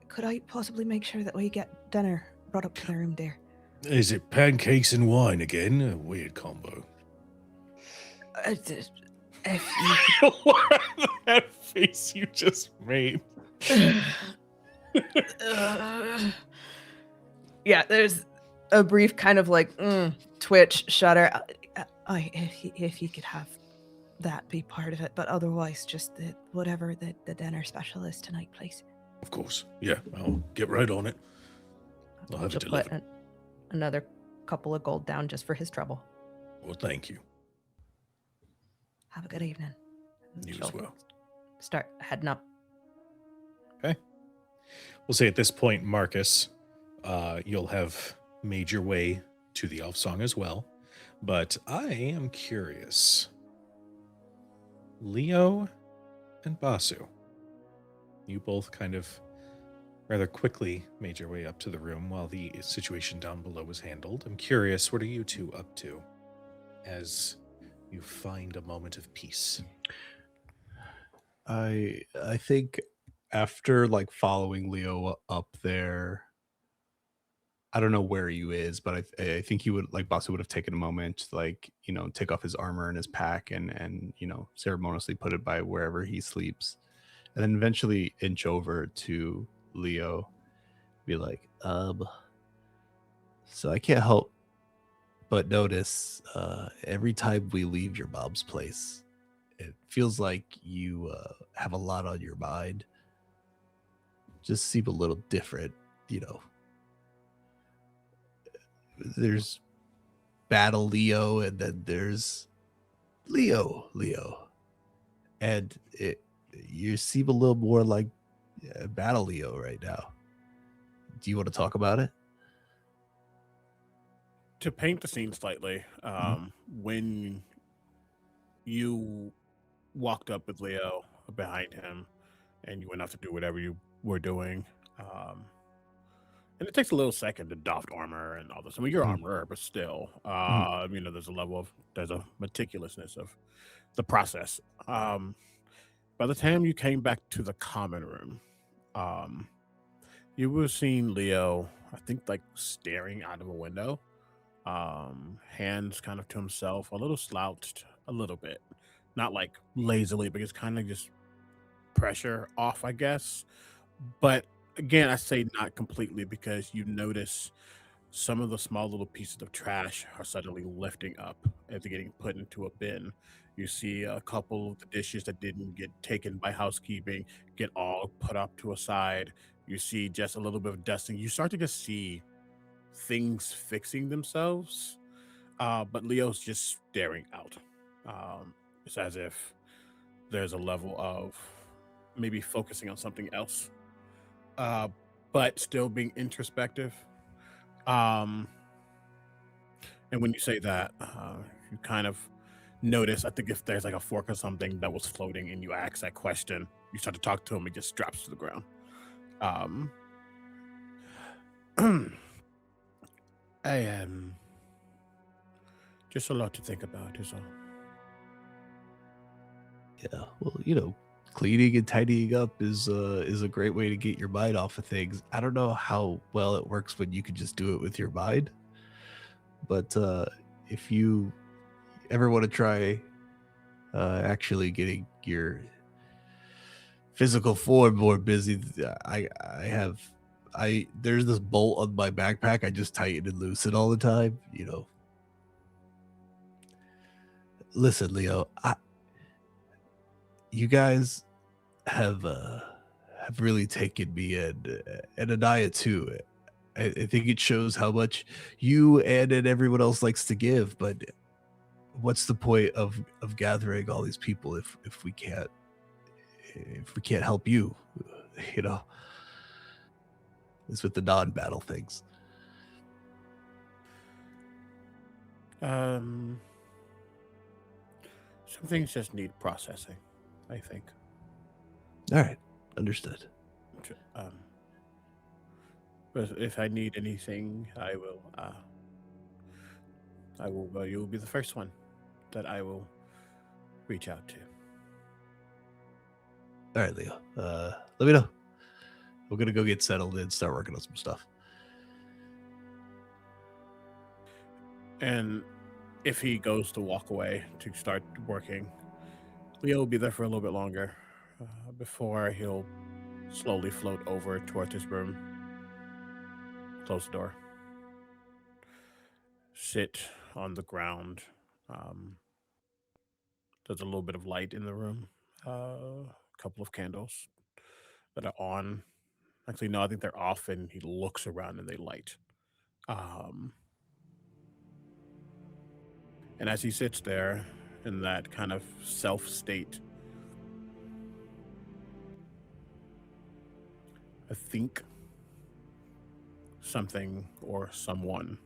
Could I possibly make sure that we get dinner brought up to the room there? Is it pancakes and wine again? A weird combo. If you That face you just made. yeah, there's a brief kind of like twitch, shudder. If you could have that be part of it, but otherwise just whatever the dinner special is tonight, please. Of course. Yeah, I'll get right on it. I'll have it She'll put delivered. another couple of gold down just for his trouble. Well, thank you. Have a good evening. And You as she'll well. Start heading up. Okay. We'll say at this point, Marcus, you'll have made your way to the elf song as well. But I am curious. Leo and Basu, you both kind of rather quickly made your way up to the room while the situation down below was handled. I'm curious, what are you two up to as you find a moment of peace? I think after like following Leo up there, I don't know where he is, but I think he would, like, Basu would have taken a moment to, like, take off his armor and his pack and ceremoniously put it by wherever he sleeps, and then eventually inch over to Leo, be like, so I can't help but notice every time we leave your mom's place, it feels like you have a lot on your mind. Just seem a little different, There's Battle Leo, and then there's Leo. And you seem a little more like battle Leo right now. Do you want to talk about it? To paint the scene slightly, when you walked up with Leo behind him and you went off to do whatever you were doing, and it takes a little second to doff armor and all this. I mean, you're armorer, but still, there's a meticulousness of the process. By the time you came back to the common room, you were seeing Leo, I think, like staring out of a window, hands kind of to himself, a little slouched, a little bit, not like lazily, but it's kind of just pressure off, I guess. But again, I say not completely because you notice some of the small little pieces of trash are suddenly lifting up as they're getting put into a bin. You see a couple of the dishes that didn't get taken by housekeeping get all put up to a side. You see just a little bit of dusting. You start to just see things fixing themselves, but Leo's just staring out. It's as if there's a level of maybe focusing on something else, but still being introspective. And when you say that, you kind of notice, I think if there's like a fork or something that was floating and you ask that question, you start to talk to him, it just drops to the ground. I am just a lot to think about is all. Yeah, well, cleaning and tidying up is a great way to get your mind off of things. I don't know how well it works when you can just do it with your mind, but if you ever want to try actually getting your physical form more busy, there's this bolt on my backpack. I just tighten and loosen all the time. Listen, Leo, you guys have really taken me and Anaya too. I think it shows how much you and everyone else likes to give, but what's the point of gathering all these people if we can't help you? It's with the non-battle things. Some things just need processing, I think. All right, understood. But if I need anything, I will. You'll be the first one that I will reach out to. All right, Leo. Let me know. We're gonna go get settled and start working on some stuff. And if he goes to walk away to start working, Leo will be there for a little bit longer before he'll slowly float over towards his room, close the door, sit on the ground. There's a little bit of light in the room, a couple of candles that are on. Actually, no, I think they're off, and he looks around and they light. And as he sits there in that kind of self state, I think something or someone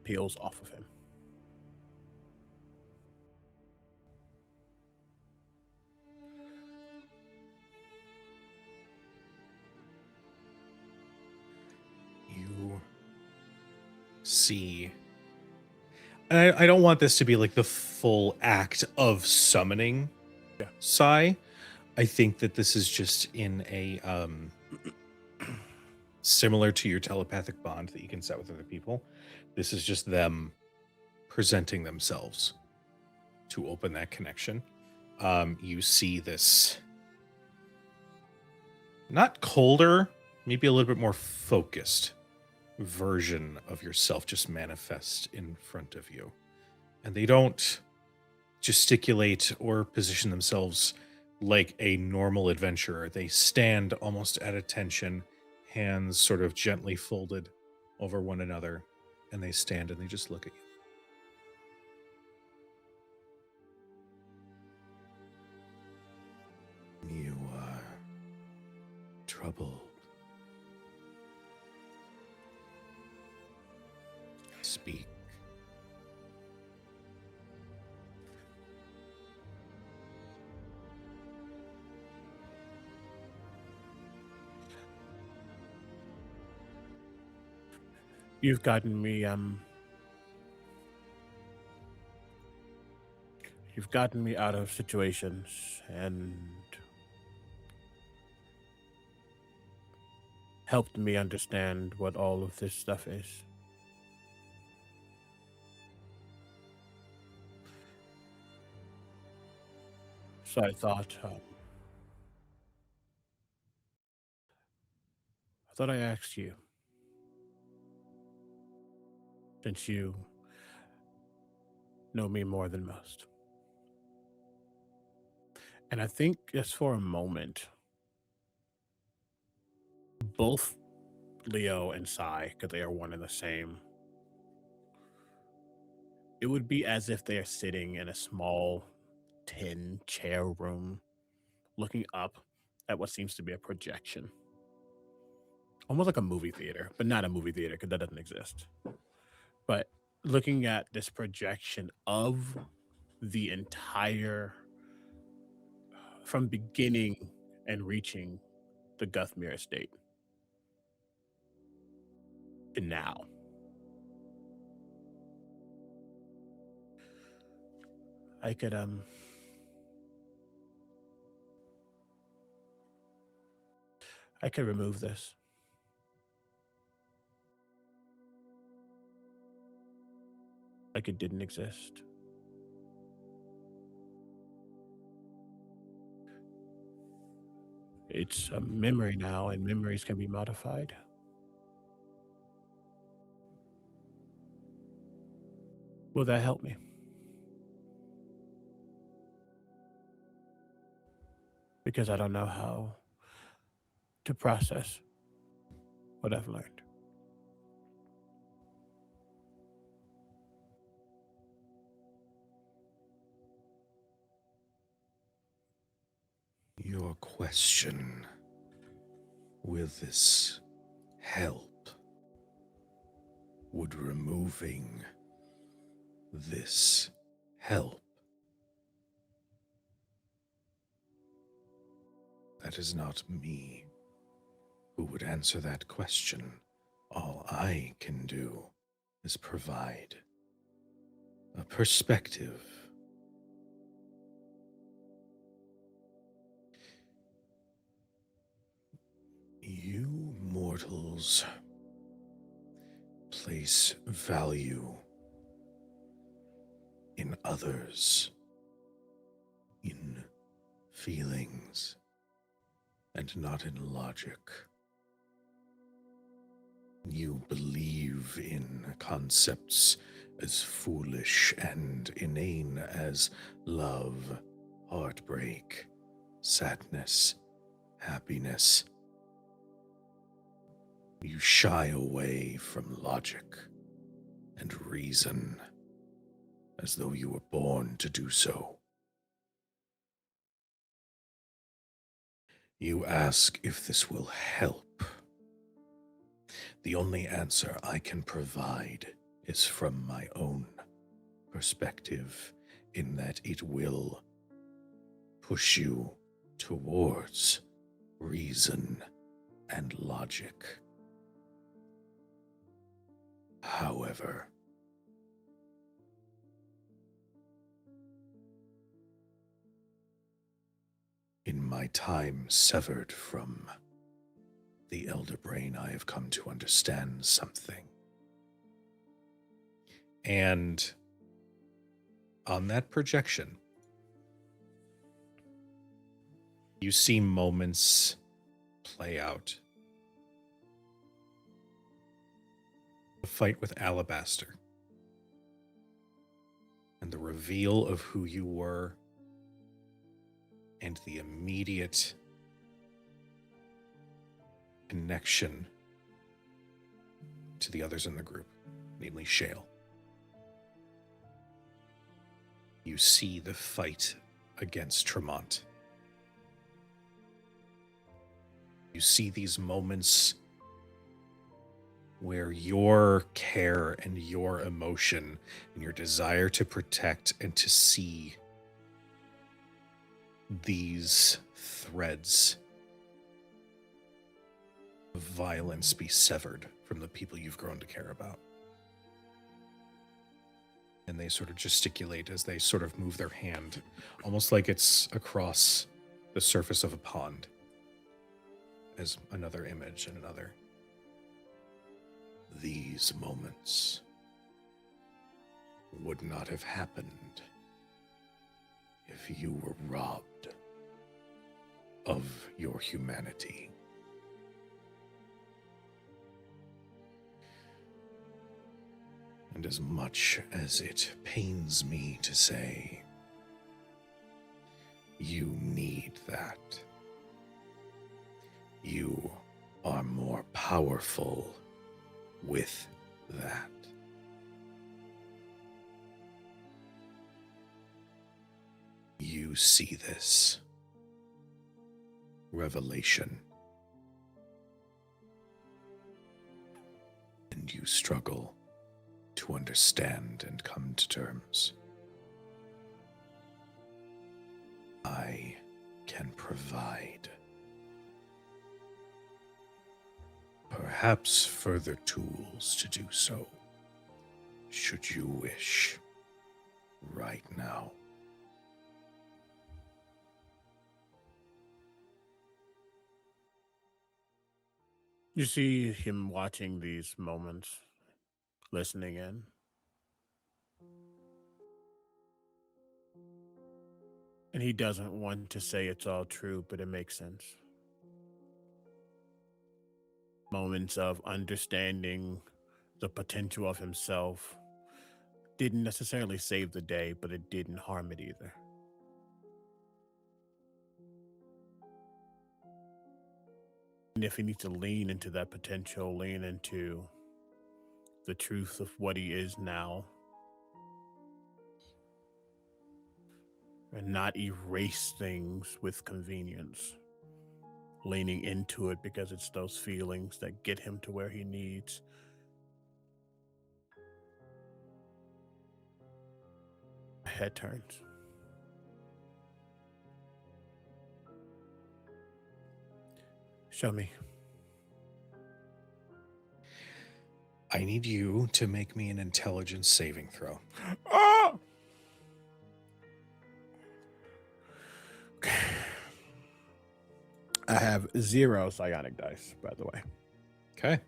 peels off of him. You see, and I don't want this to be like the full act of summoning Sai. I think that this is just in a similar to your telepathic bond that you can set with other people. This is just them presenting themselves to open that connection. You see this not colder, maybe a little bit more focused version of yourself just manifest in front of you. And they don't gesticulate or position themselves like a normal adventurer. They stand almost at attention, hands sort of gently folded over one another, and they stand and they just look at you. You troubled. Speak. You've gotten me, you've gotten me out of situations and helped me understand what all of this stuff is. So I thought I asked you, since you know me more than most. And I think just for a moment, both Leo and Sai, because they are one and the same, it would be as if they are sitting in a small tin chair room looking up at what seems to be a projection. Almost like a movie theater, but not a movie theater because that doesn't exist. But looking at this projection of the entire, from beginning and reaching the Guthmere estate to now. I could remove this. Like it didn't exist. It's a memory now, and memories can be modified. Will that help me? Because I don't know how to process what I've learned. Your question, will this help? Would removing this help? That is not me who would answer that question. All I can do is provide a perspective. You mortals place value in others, in feelings, and not in logic. You believe in concepts as foolish and inane as love, heartbreak, sadness, happiness. You shy away from logic and reason as though you were born to do so. You ask if this will help. The only answer I can provide is from my own perspective, in that it will push you towards reason and logic. However, in my time severed from the Elder Brain, I have come to understand something. And on that projection, you see moments play out. The fight with Alabaster, and the reveal of who you were, and the immediate connection to the others in the group, namely Shale. You see the fight against Tremont. You see these moments where your care and your emotion and your desire to protect and to see these threads of violence be severed from the people you've grown to care about. And they sort of gesticulate as they sort of move their hand, almost like it's across the surface of a pond, as another image and another. These moments would not have happened if you were robbed of your humanity. And as much as it pains me to say, you need that. You are more powerful with that. You see this revelation, and you struggle to understand and come to terms. I can provide perhaps further tools to do so, should you wish, right now. You see him watching these moments, listening in. And he doesn't want to say it's all true, but it makes sense. Moments of understanding the potential of himself didn't necessarily save the day, but it didn't harm it either. And if he needs to lean into that potential, lean into the truth of what he is now, and not erase things with convenience, leaning into it because it's those feelings that get him to where he needs. Head turns. Show me. I need you to make me an intelligence saving throw. Oh! I have 0 psionic dice, by the way. Okay.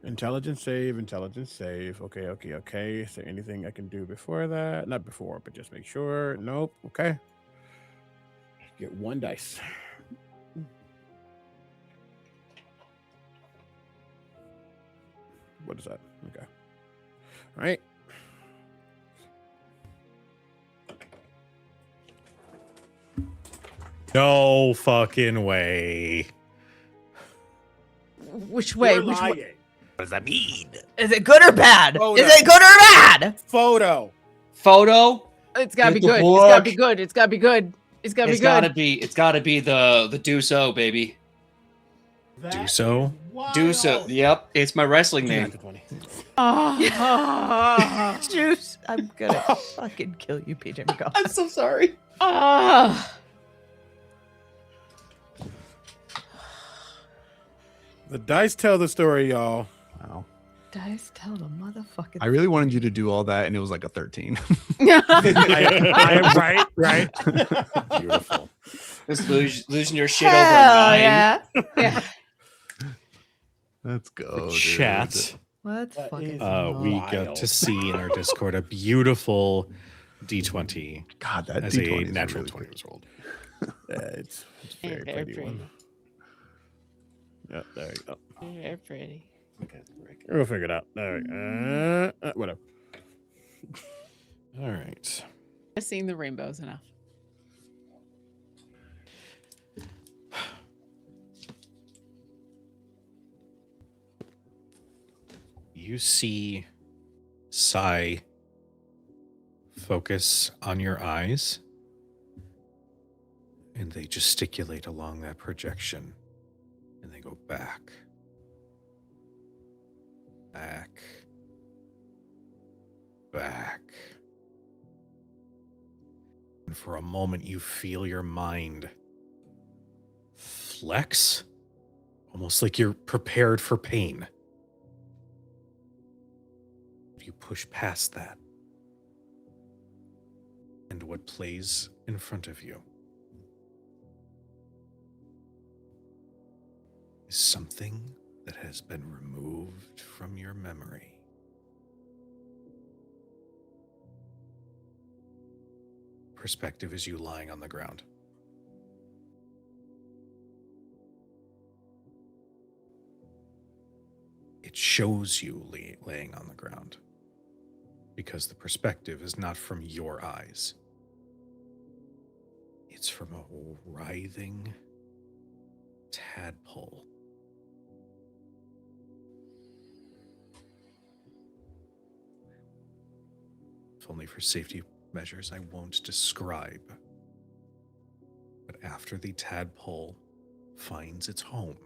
Intelligence save, intelligence save. Okay. Is there anything I can do before that? Not before, but just make sure. Nope. Okay. Get 1 dice. What is that? Okay. All right. No fucking way. Which way? You're Which way? lying. What does that mean? Is it good or bad? Photo. Is it good or bad? Photo. Photo. It's gotta be Get the good. It's gotta book. be good. It's gotta be good. It's gotta be It's good. gotta be. It's gotta be the do so, baby. Do so? Do so. Yep. It's my wrestling name. Ah. Juice. I'm gonna fucking kill you, PJ McGall. I'm so sorry. Ah. The dice tell the story, y'all. Wow. Dice tell the motherfucking. I really wanted you to do all that, and it was like a 13. Right. Beautiful. Just losing your shit Hell over a 9. yeah. Yeah. Let's go, dude. Chat. Let's That fucking. is We Wild. got to see in our Discord a beautiful D20 God, that as a D20 is natural really 20 good. was rolled. Yeah, it's a very Very pretty pretty. one. Yeah, there you go. Very pretty. We'll figure it out. There we go. Whatever. All right. Just seeing the rainbows enough. You see Sai focus on your eyes, and they gesticulate along that projection. And they go back. Back. Back. And for a moment, you feel your mind flex, almost like you're prepared for pain. You push past that. And what plays in front of you is something that has been removed from your memory. Perspective is you lying on the ground. It shows you laying on the ground because the perspective is not from your eyes. It's from a writhing tadpole. If only for safety measures, I won't describe. But after the tadpole finds its home,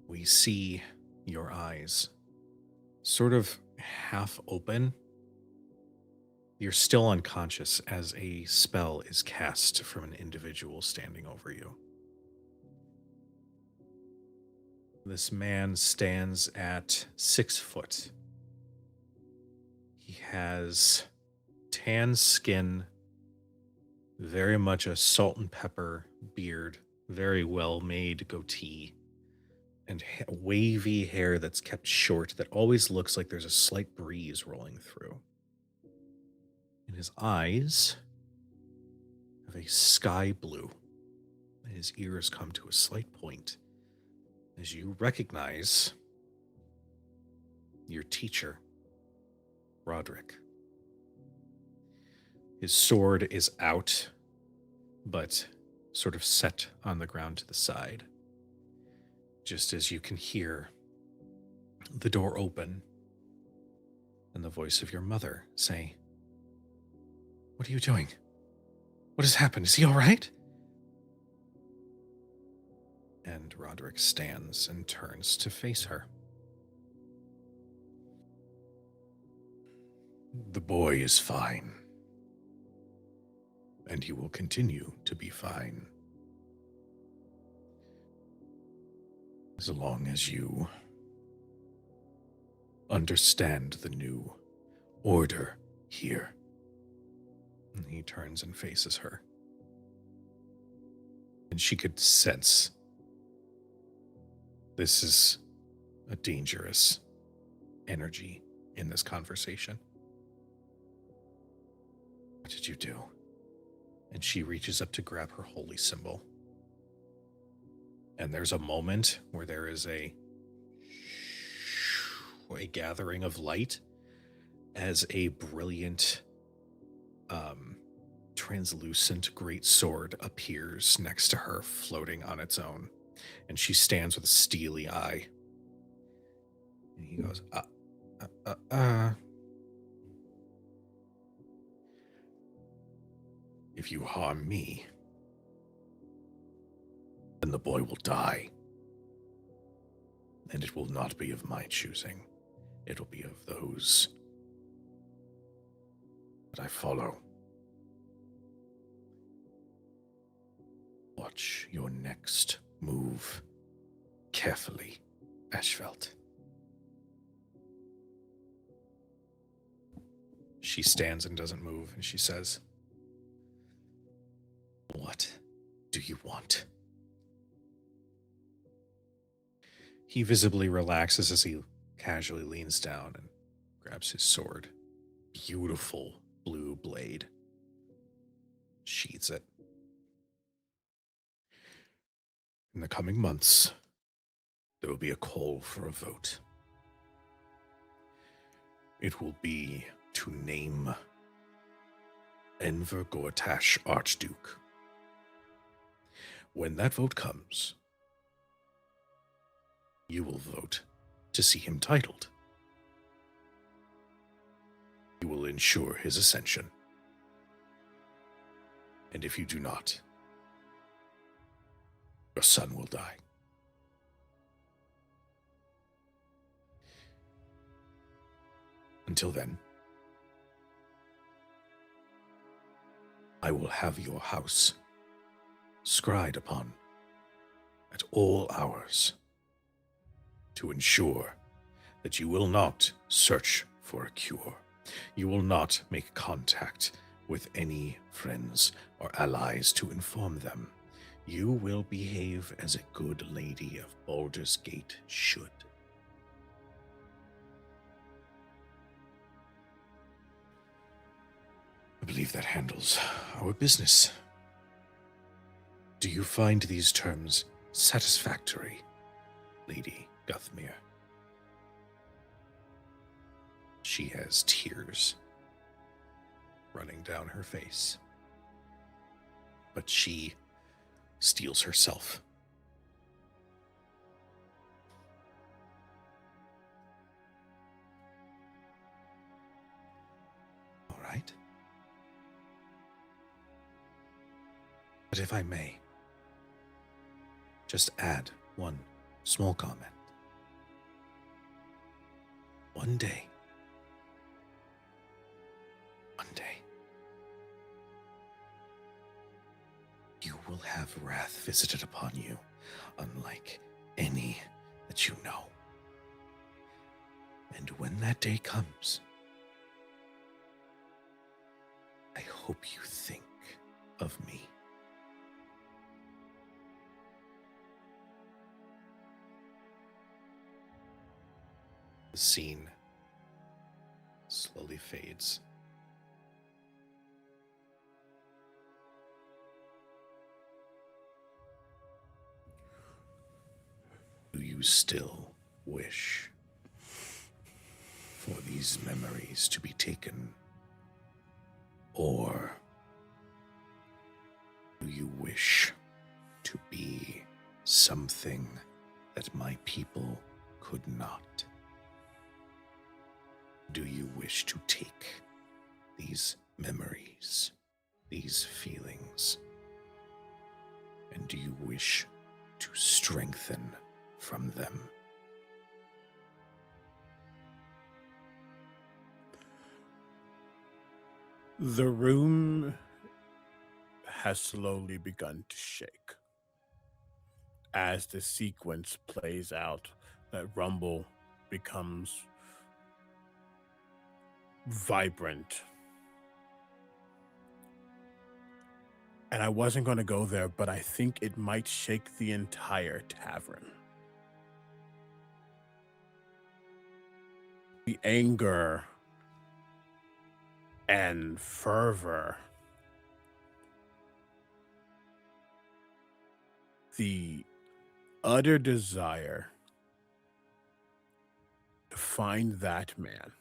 we see your eyes sort of half open. You're still unconscious as a spell is cast from an individual standing over you. This man stands at 6 foot. He has tan skin, very much a salt and pepper beard, very well made goatee, and wavy hair that's kept short that always looks like there's a slight breeze rolling through. And his eyes have a sky blue, and his ears come to a slight point as you recognize your teacher, Roderick. His sword is out, but sort of set on the ground to the side. Just as you can hear the door open and the voice of your mother say, "What are you doing? What has happened? Is he all right?" And Roderick stands and turns to face her. "The boy is fine. And he will continue to be fine. As long as you understand the new order here." And he turns and faces her. And she could sense this is a dangerous energy in this conversation. "What did you do?" And she reaches up to grab her holy symbol. And there's a moment where there is a gathering of light as a brilliant, translucent great sword appears next to her, floating on its own. And she stands with a steely eye. And he goes, "If you harm me, then the boy will die. And it will not be of my choosing. It will be of those that I follow. Watch your next move carefully, Ashveld." She stands and doesn't move, and she says, "What do you want?" He visibly relaxes as he casually leans down and grabs his sword. Beautiful blue blade. Sheathes it. In the coming months, there will be a call for a vote. It will be to name Enver Gortash Archduke. When that vote comes, you will vote to see him titled. You will ensure his ascension. And if you do not, your son will die. Until then, I will have your house scried upon at all hours to ensure that you will not search for a cure. You will not make contact with any friends or allies to inform them. You will behave as a good lady of Baldur's Gate should. I believe that handles our business. Do you find these terms satisfactory, Lady Guthmere? She has tears running down her face, but she steels herself. All right. But if I may, just add one small comment. One day, you will have wrath visited upon you, unlike any that you know. And when that day comes, I hope you think of me. The scene slowly fades. Do you still wish for these memories to be taken? Or do you wish to be something that my people could not? Do you wish to take these memories, these feelings, and do you wish to strengthen from them? The room has slowly begun to shake. As the sequence plays out, that rumble becomes vibrant. And I wasn't going to go there, but I think it might shake the entire tavern. The anger and fervor, the utter desire to find that man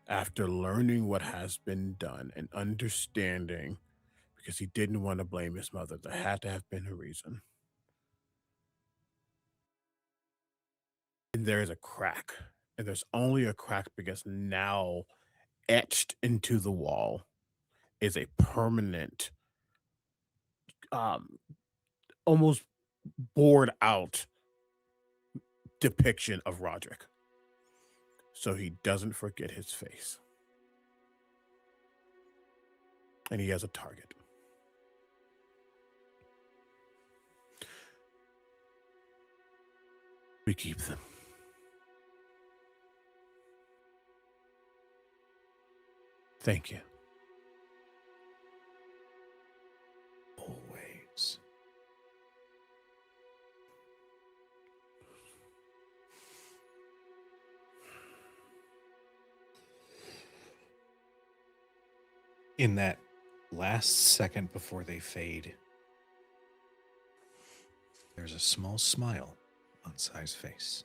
after learning what has been done and understanding, because he didn't want to blame his mother. There had to have been a reason. And there is a crack. And there's only a crack because now etched into the wall is a permanent, almost bored out depiction of Roderick. So he doesn't forget his face. And he has a target. We keep them. Thank you. Always. In that last second before they fade, there's a small smile on Sai's face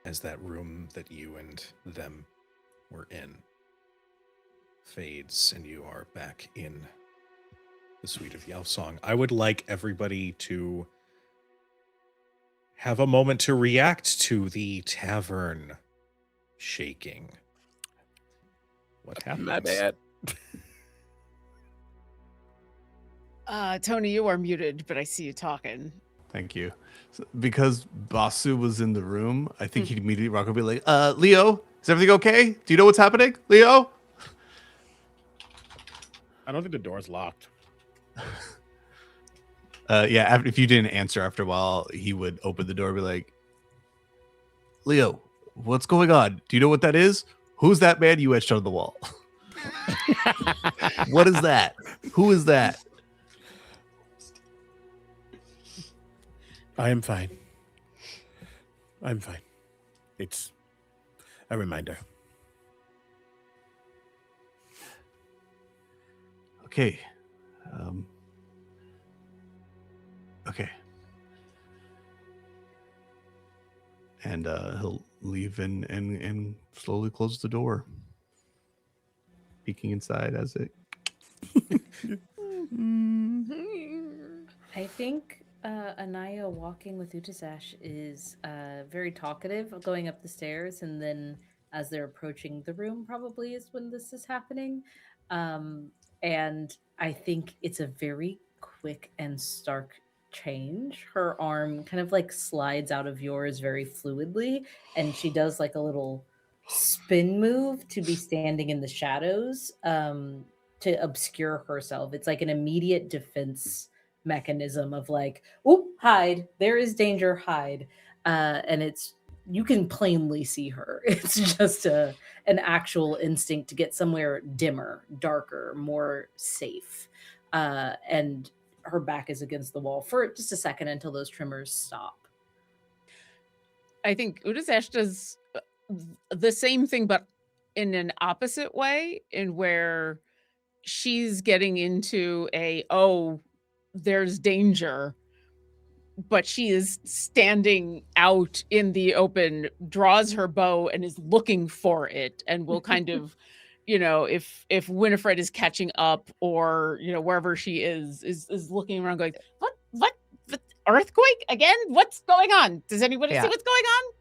as that room that you and them were in fades and you are back in the Suite of Yell Song. I would like everybody to have a moment to react to the tavern shaking. What happens? My bad. Tony, you are muted, but I see you talking. Thank you. Because Basu was in the room, I think he'd immediately rock and be like, Leo, is everything okay? Do you know what's happening? Leo? I don't think the door's locked. Yeah, if you didn't answer after a while, he would open the door and be like, Leo, what's going on? Do you know what that is? Who's that man you etched on the wall? What is that? Who is that? I am fine. I'm fine. It's a reminder. Okay. Okay. And he'll leave and slowly close the door, peeking inside as it. I think Anaya walking with Utasash is very talkative, going up the stairs, and then as they're approaching the room, probably is when this is happening. And I think it's a very quick and stark change. Her arm kind of like slides out of yours very fluidly, and she does like a little spin move to be standing in the shadows to obscure herself. It's like an immediate defense mechanism of like, oh, hide, there is danger, hide. And it's, you can plainly see her. It's just an actual instinct to get somewhere dimmer, darker, more safe. And her back is against the wall for just a second until those tremors stop. I think Utasash does the same thing, but in an opposite way, in where she's getting into there's danger, but she is standing out in the open, draws her bow and is looking for it, and will kind of, if Winifred is catching up, or wherever she is looking around going, what earthquake again? What's going on? Does anybody see what's going on?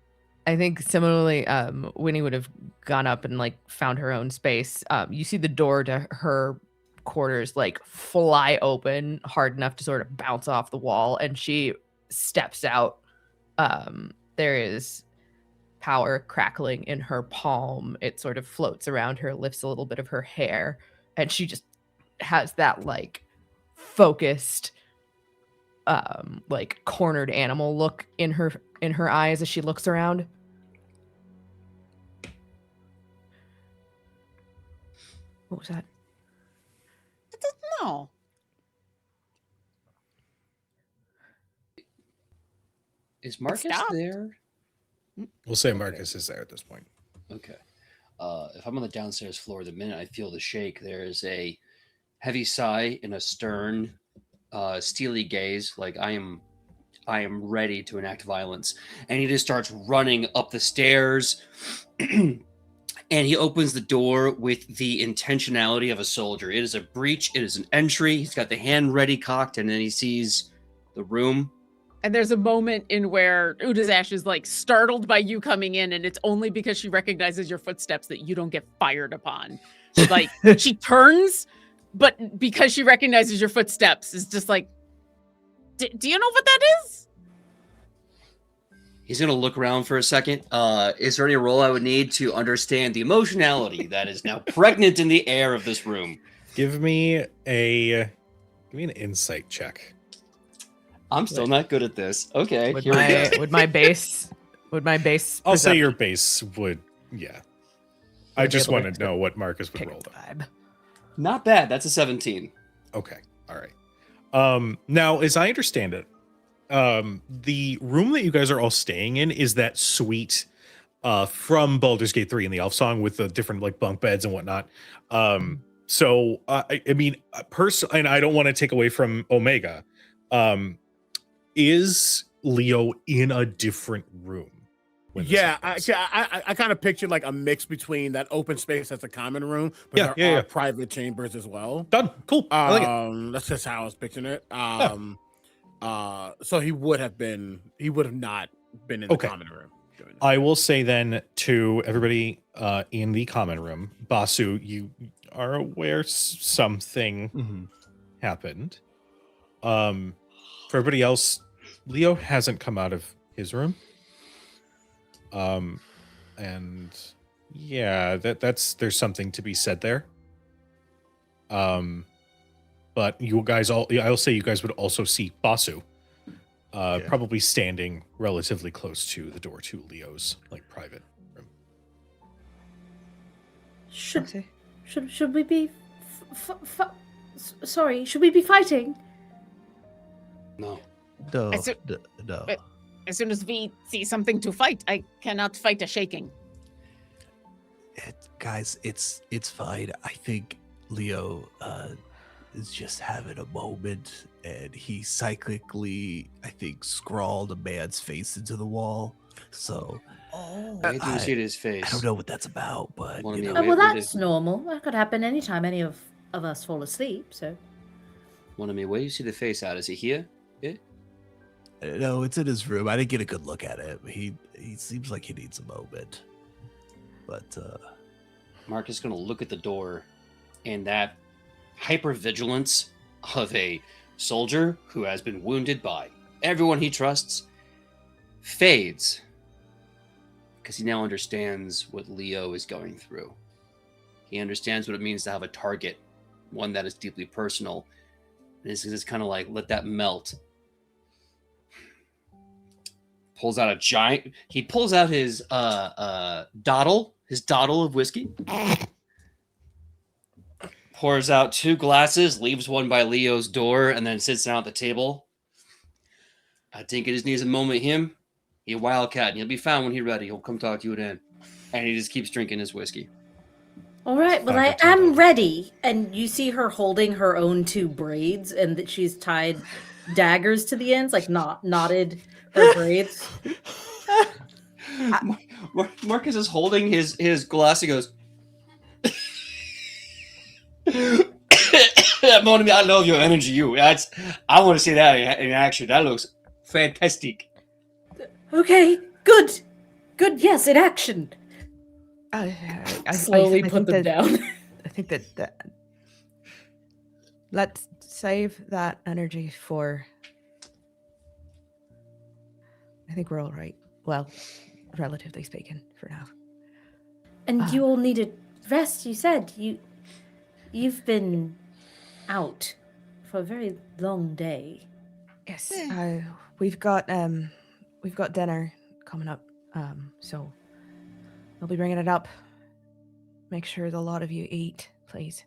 I think similarly, Winnie would have gone up and like found her own space. You see the door to her quarters like fly open hard enough to sort of bounce off the wall, and she steps out. There is power crackling in her palm. It sort of floats around her, lifts a little bit of her hair, and she just has that like focused like cornered animal look in her eyes as she looks around. What was that? I don't know. Is Marcus stopped. there? We'll say Marcus is there at this point. Okay. If I'm on the downstairs floor, the minute I feel the shake, there is a heavy sigh and a stern, steely gaze, like I am ready to enact violence. And he just starts running up the stairs. And he opens the door with the intentionality of a soldier. It is a breach. It is an entry. He's got the hand ready cocked, and then he sees the room. And there's a moment in where Utasash is like startled by you coming in, and it's only because she recognizes your footsteps that you don't get fired upon. She's like, she turns, but because she recognizes your footsteps, is just like, do you know what that is? He's going to look around for a second. Is there any role I would need to understand the emotionality that is now pregnant in the air of this room? Give me an insight check. I'm still not good at this. Okay. Would my base I'll say your base would, yeah. I just want to know what Marcus would roll though. Not bad. That's a 17. Okay. All right. Now, as I understand it, the room that you guys are all staying in is that suite from Baldur's Gate 3 in the Elf Song with the different like bunk beds and whatnot. So I mean, personally, and I don't want to take away from Omega. Is Leo in a different room? Yeah, I kind of pictured like a mix between that open space that's a common room, but there are private chambers as well. Done. Cool. I like it. That's just how I was picturing it. So he would have not been in the common room. I will say then to everybody in the common room, Basu, you are aware something happened. For everybody else, Leo hasn't come out of his room. And yeah, there's something to be said there. But you guys I'll say you guys would also see Basu, probably standing relatively close to the door to Leo's like private room. Should we be sorry, should we be fighting? No. No. As soo- No. As soon as we see something to fight, I cannot fight a shaking. Guys, it's fine. I think Leo is just having a moment, and he cyclically, I think, scrawled a man's face into the wall. So I do see his face. I don't know what that's about, but One of you the know, Well, Wait, that's normal. That could happen anytime any of us fall asleep, so. One of me, where you see the face at? Is it here? Yeah. no, it's in his room. I didn't get a good look at it. He seems like he needs a moment. But Mark is going to look at the door, and that hypervigilance of a soldier who has been wounded by everyone he trusts fades because he now understands what Leo is going through. He understands what it means to have a target, one that is deeply personal. And it's just kind of like, let that melt. Pulls out he pulls out his dottle of whiskey. Pours out 2 glasses, leaves one by Leo's door, and then sits down at the table. I think it just needs a moment. Him, he a wildcat, and he'll be fine when he's ready. He'll come talk to you then. And he just keeps drinking his whiskey. All right, well, I am ready. And you see her holding her own 2 braids, and that she's tied daggers to the ends, like knotted her braids. Marcus is holding his glass. He goes, I love your energy. I want to see that in action. That looks fantastic. Okay, good. Yes, in action. I Slowly think put them that- down. I think that let's save that energy for. I think we're all right. Well, relatively speaking, for now. And you all needed rest, you said. You've been out for a very long day. Yes, we've got dinner coming up. So I'll be bringing it up. Make sure the lot of you eat, please.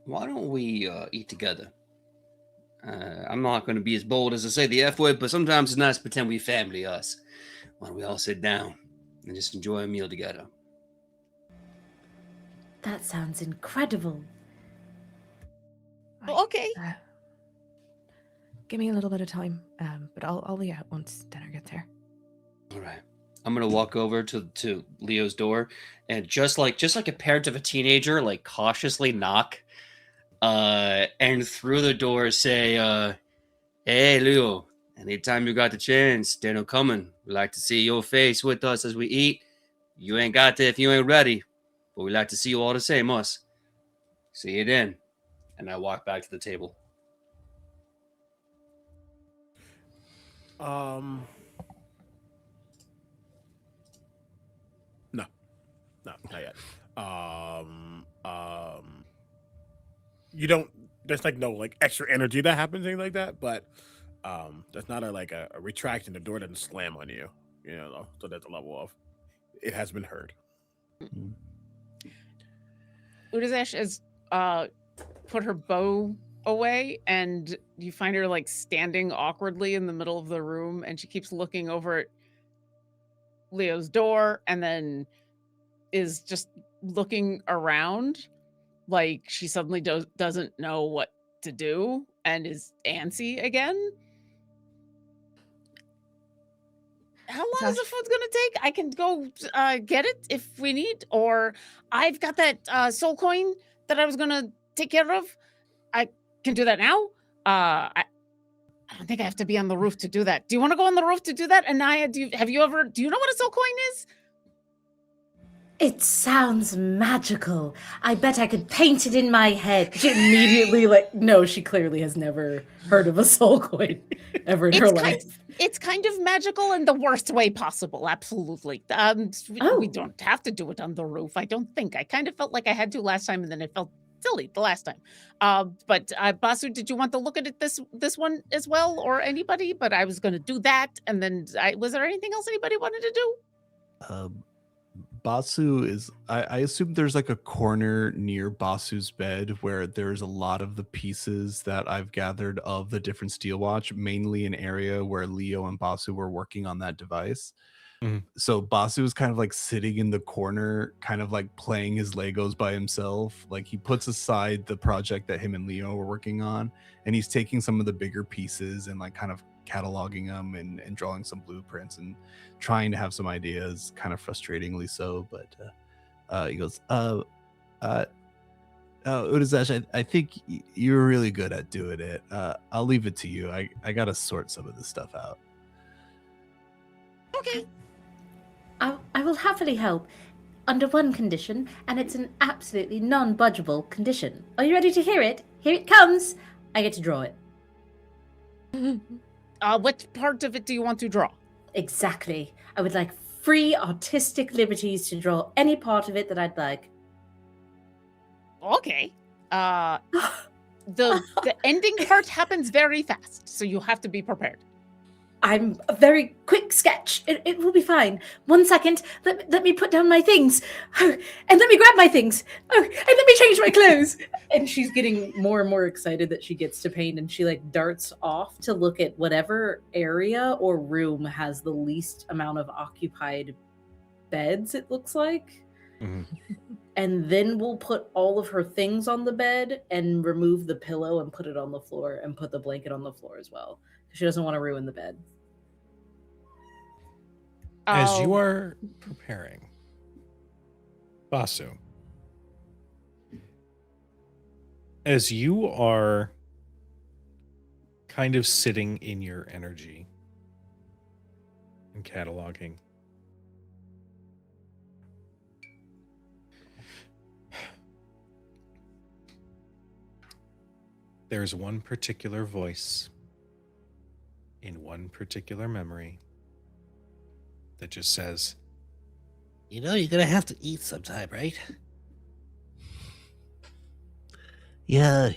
Why don't we eat together? I'm not going to be as bold as to say the F word, but sometimes it's nice to pretend we family, us. Why don't we all sit down and just enjoy a meal together? That sounds incredible. Well, okay. Give me a little bit of time, but I'll be out once dinner gets here. All right. I'm gonna walk over to Leo's door, and just like a parent of a teenager, like cautiously knock, and through the door say, "Hey, Leo. Anytime you got the chance, dinner coming. We like to see your face with us as we eat. You ain't got to if you ain't ready, but we like to see you all the same, us. See you then." And I walk back to the table. No, not yet. You don't. There's like no like extra energy that happens, anything like that. But there's not a retraction. The door doesn't slam on you. You know, so that's a level of it has been heard. Udazesh has put her bow away, and you find her like standing awkwardly in the middle of the room, and she keeps looking over at Leo's door, and then is just looking around like she suddenly doesn't know what to do and is antsy again. How long is the food's gonna take? I can go get it if we need, or I've got that soul coin that I was gonna take care of. I can do that now. I don't think I have to be on the roof to do that. Do you want to go on the roof to do that? Anaya, do you know what a soul coin is? It sounds magical. I bet I could paint it in my head. She immediately no, she clearly has never heard of a soul coin ever in her life. It's kind of magical in the worst way possible. Absolutely. We don't have to do it on the roof. I don't think. I kind of felt like I had to last time, and then it felt silly the last time. But Basu, did you want to look at it this one as well, or anybody? But I was going to do that, and then was there anything else anybody wanted to do? Basu is, I assume there's like a corner near Basu's bed where there's a lot of the pieces that I've gathered of the different steel watch, mainly an area where Leo and Basu were working on that device. So Basu is kind of like sitting in the corner, kind of like playing his Legos by himself. Like he puts aside the project that him and Leo were working on, and he's taking some of the bigger pieces and like kind of cataloging them and drawing some blueprints and trying to have some ideas, kind of frustratingly so. But he goes, Udazash, I think you're really good at doing it. I'll leave it to you. I gotta sort some of this stuff out. Okay. I will happily help, under one condition, and it's an absolutely non-budgeable condition. Are you ready to hear it? Here it comes. I get to draw it. What part of it do you want to draw? Exactly. I would like free artistic liberties to draw any part of it that I'd like. Okay. The ending part happens very fast, so you have to be prepared. I'm a very quick sketch. It will be fine. 1 second. Let me put down my things. Oh, and let me grab my things. Oh, and let me change my clothes. And she's getting more and more excited that she gets to paint, and she like darts off to look at whatever area or room has the least amount of occupied beds, it looks like. And then we'll put all of her things on the bed and remove the pillow and put it on the floor and put the blanket on the floor as well. She doesn't want to ruin the bed. As you are preparing, Basu, as you are kind of sitting in your energy and cataloging, there's one particular voice in one particular memory that just says, "You know, you're gonna have to eat sometime, right?" Yeah,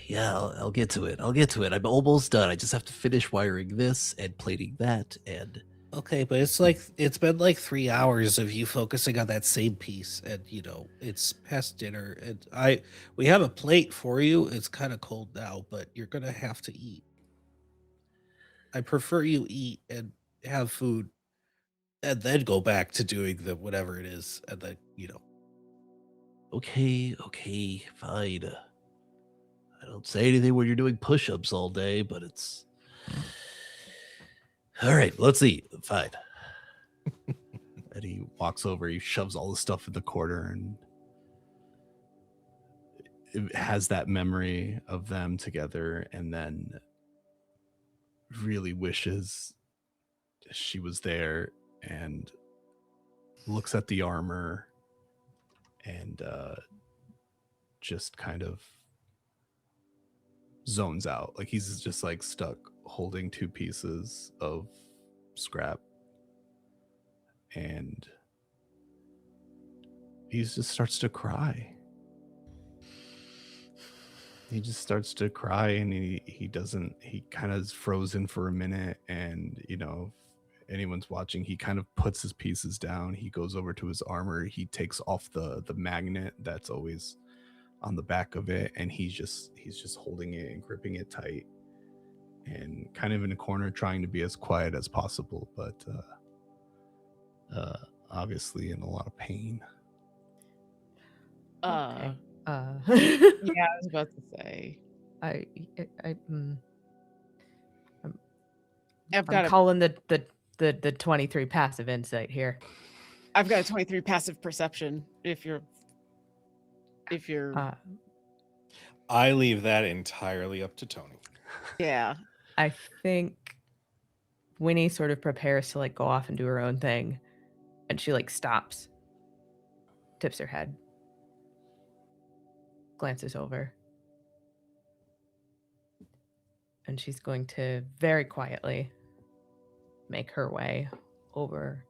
I'll get to it. I'm almost done. I just have to finish wiring this and plating that, and okay, but it's been like 3 hours of you focusing on that same piece, and it's past dinner, and we have a plate for you. It's kind of cold now, but you're gonna have to eat. I prefer you eat and have food and then go back to doing the whatever it is, and then Okay, fine. I don't say anything when you're doing push-ups all day, but it's all right. Let's eat. Fine. And he walks over, he shoves all the stuff in the corner, and it has that memory of them together, and then really wishes she was there and looks at the armor and just kind of zones out. Like he's just like stuck holding two pieces of scrap, and he just starts to cry. He just starts to cry, and he kind of is frozen for a minute, and if anyone's watching, he kind of puts his pieces down. He goes over to his armor, he takes off the magnet that's always on the back of it, and he's just holding it and gripping it tight and kind of in a corner trying to be as quiet as possible, but obviously in a lot of pain. Okay. Yeah, I was about to say. I'm I've got calling the 23 passive insight here. I've got a 23 passive perception. If you're I leave that entirely up to Tony. yeah. I think Winnie sort of prepares to like go off and do her own thing, and she like stops tips her head, glances over, and she's going to very quietly make her way over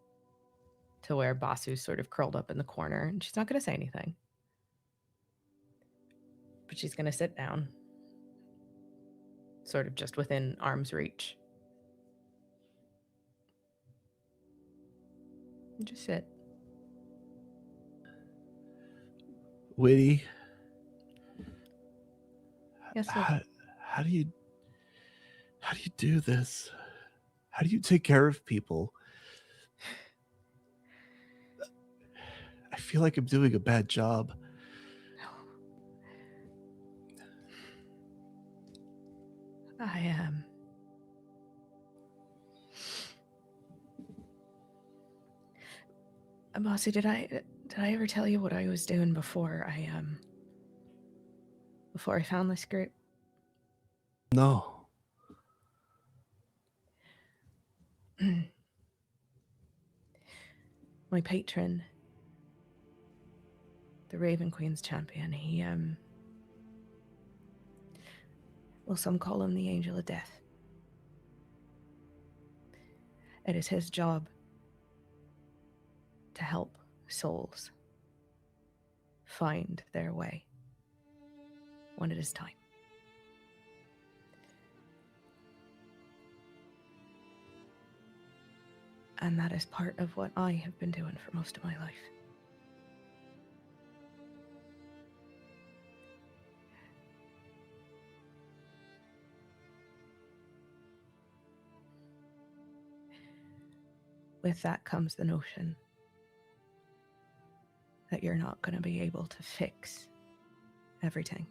to where Basu's sort of curled up in the corner, and she's not going to say anything. But she's going to sit down, sort of just within arm's reach. And just sit. Witty, Yes, sir. how do you do this? How do you take care of people? I feel like I'm doing a bad job. I am. Bossy, did I ever tell you what I was doing before I found this group? No. My patron, the Raven Queen's champion, he well, some call him the Angel of Death. It is his job to help souls find their way when it is time. And that is part of what I have been doing for most of my life. With that comes the notion that you're not going to be able to fix everything.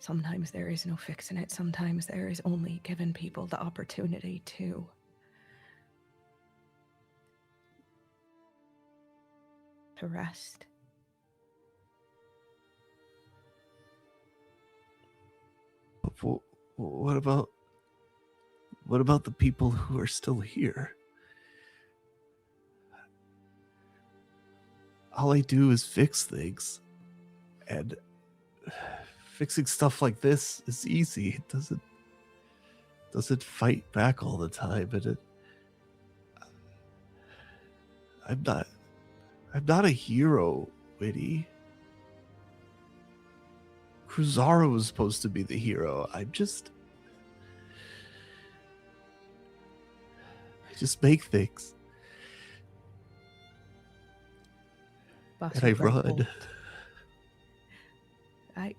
Sometimes there is no fixing it. Sometimes there is only giving people the opportunity to rest. What about the people who are still here? All I do is fix things, and fixing stuff like this is easy. It doesn't fight back all the time, and I'm not a hero, Witty. Cruzaro was supposed to be the hero. I just make things. Boss, And I you're right, run. Bolt.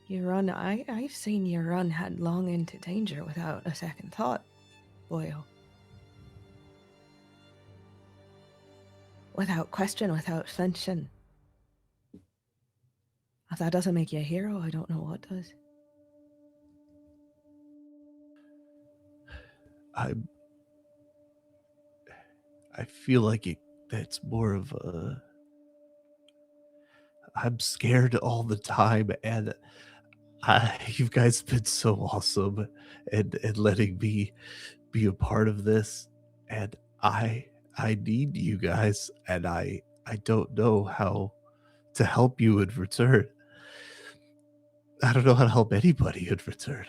You run. I've seen you run headlong into danger without a second thought, Boyle. Without question, without flinching. If that doesn't make you a hero, I don't know what does. I feel like that's more of a... I'm scared all the time, and you guys have been so awesome and letting me be a part of this, and I need you guys, and I don't know how to help you in return. I don't know how to help anybody in return.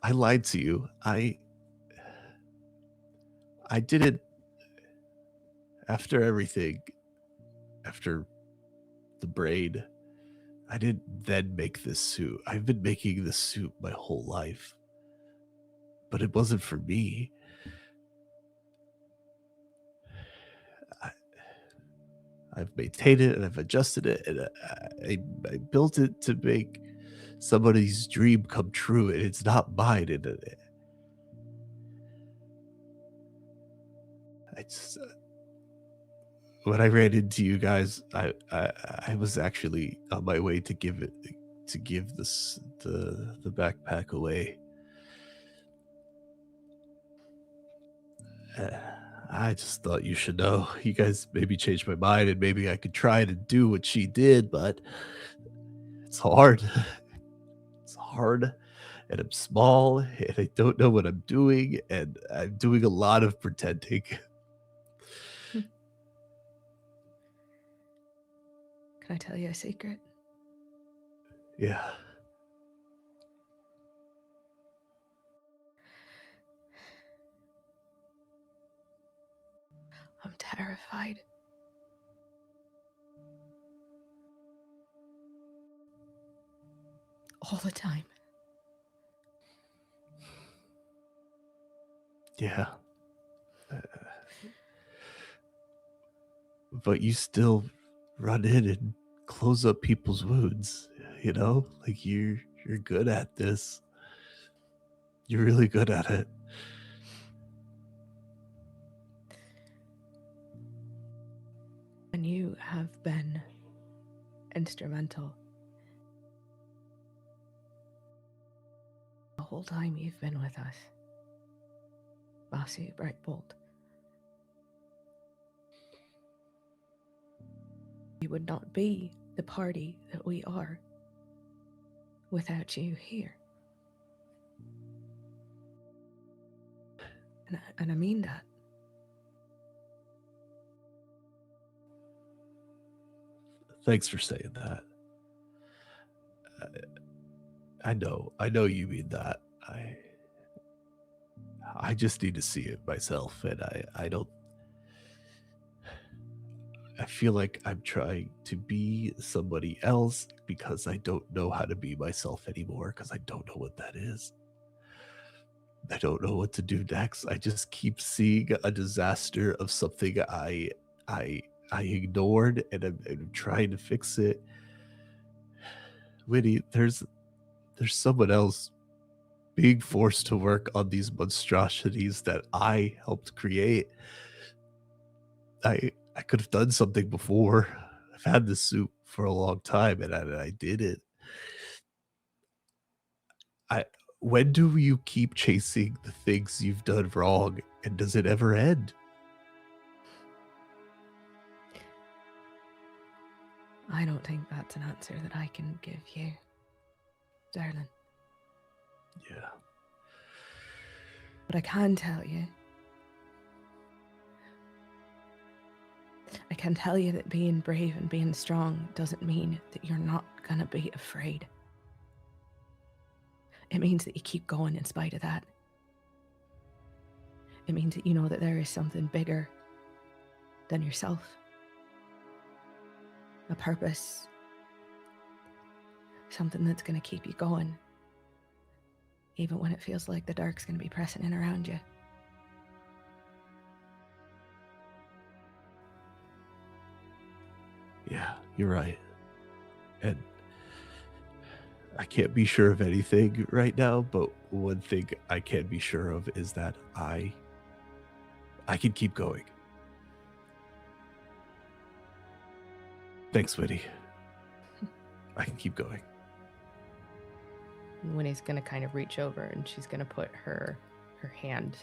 I lied to you. I did it after everything. After the braid, I didn't then make this suit. I've been making this suit my whole life, but it wasn't for me. I've maintained it and I've adjusted it, and I built it to make somebody's dream come true, and it's not mine. And I just... when I ran into you guys, I was actually on my way to give the backpack away. I just thought you should know. You guys maybe changed my mind, and maybe I could try to do what she did, but it's hard. It's hard, and I'm small, and I don't know what I'm doing, and I'm doing a lot of pretending. Can I tell you a secret? Yeah. I'm terrified. All the time. Yeah. But you still run in and close up people's wounds, you know? Like you're good at this. You're really good at it. And you have been instrumental the whole time you've been with us, Basu Brightbolt. We would not be the party that we are without you here. And I mean that. Thanks for saying that. I know you mean that. I just need to see it myself, and I feel like I'm trying to be somebody else because I don't know how to be myself anymore, because I don't know what that is. I don't know what to do next. I just keep seeing a disaster of something I ignored, and I'm trying to fix it. Winnie, there's someone else being forced to work on these monstrosities that I helped create. I could have done something before. I've had this suit for a long time, and I did it. When do you keep chasing the things you've done wrong, and does it ever end? I don't think that's an answer that I can give you, darling. Yeah. But I can tell you. I can tell you that being brave and being strong doesn't mean that you're not gonna be afraid. It means that you keep going in spite of that. It means that you know that there is something bigger than yourself. A purpose. Something that's gonna keep you going. Even when it feels like the dark's gonna be pressing in around you. Yeah, you're right. And I can't be sure of anything right now, but one thing I can be sure of is that I can keep going. Thanks, Winnie. I can keep going. Winnie's gonna kind of reach over and she's gonna put her hand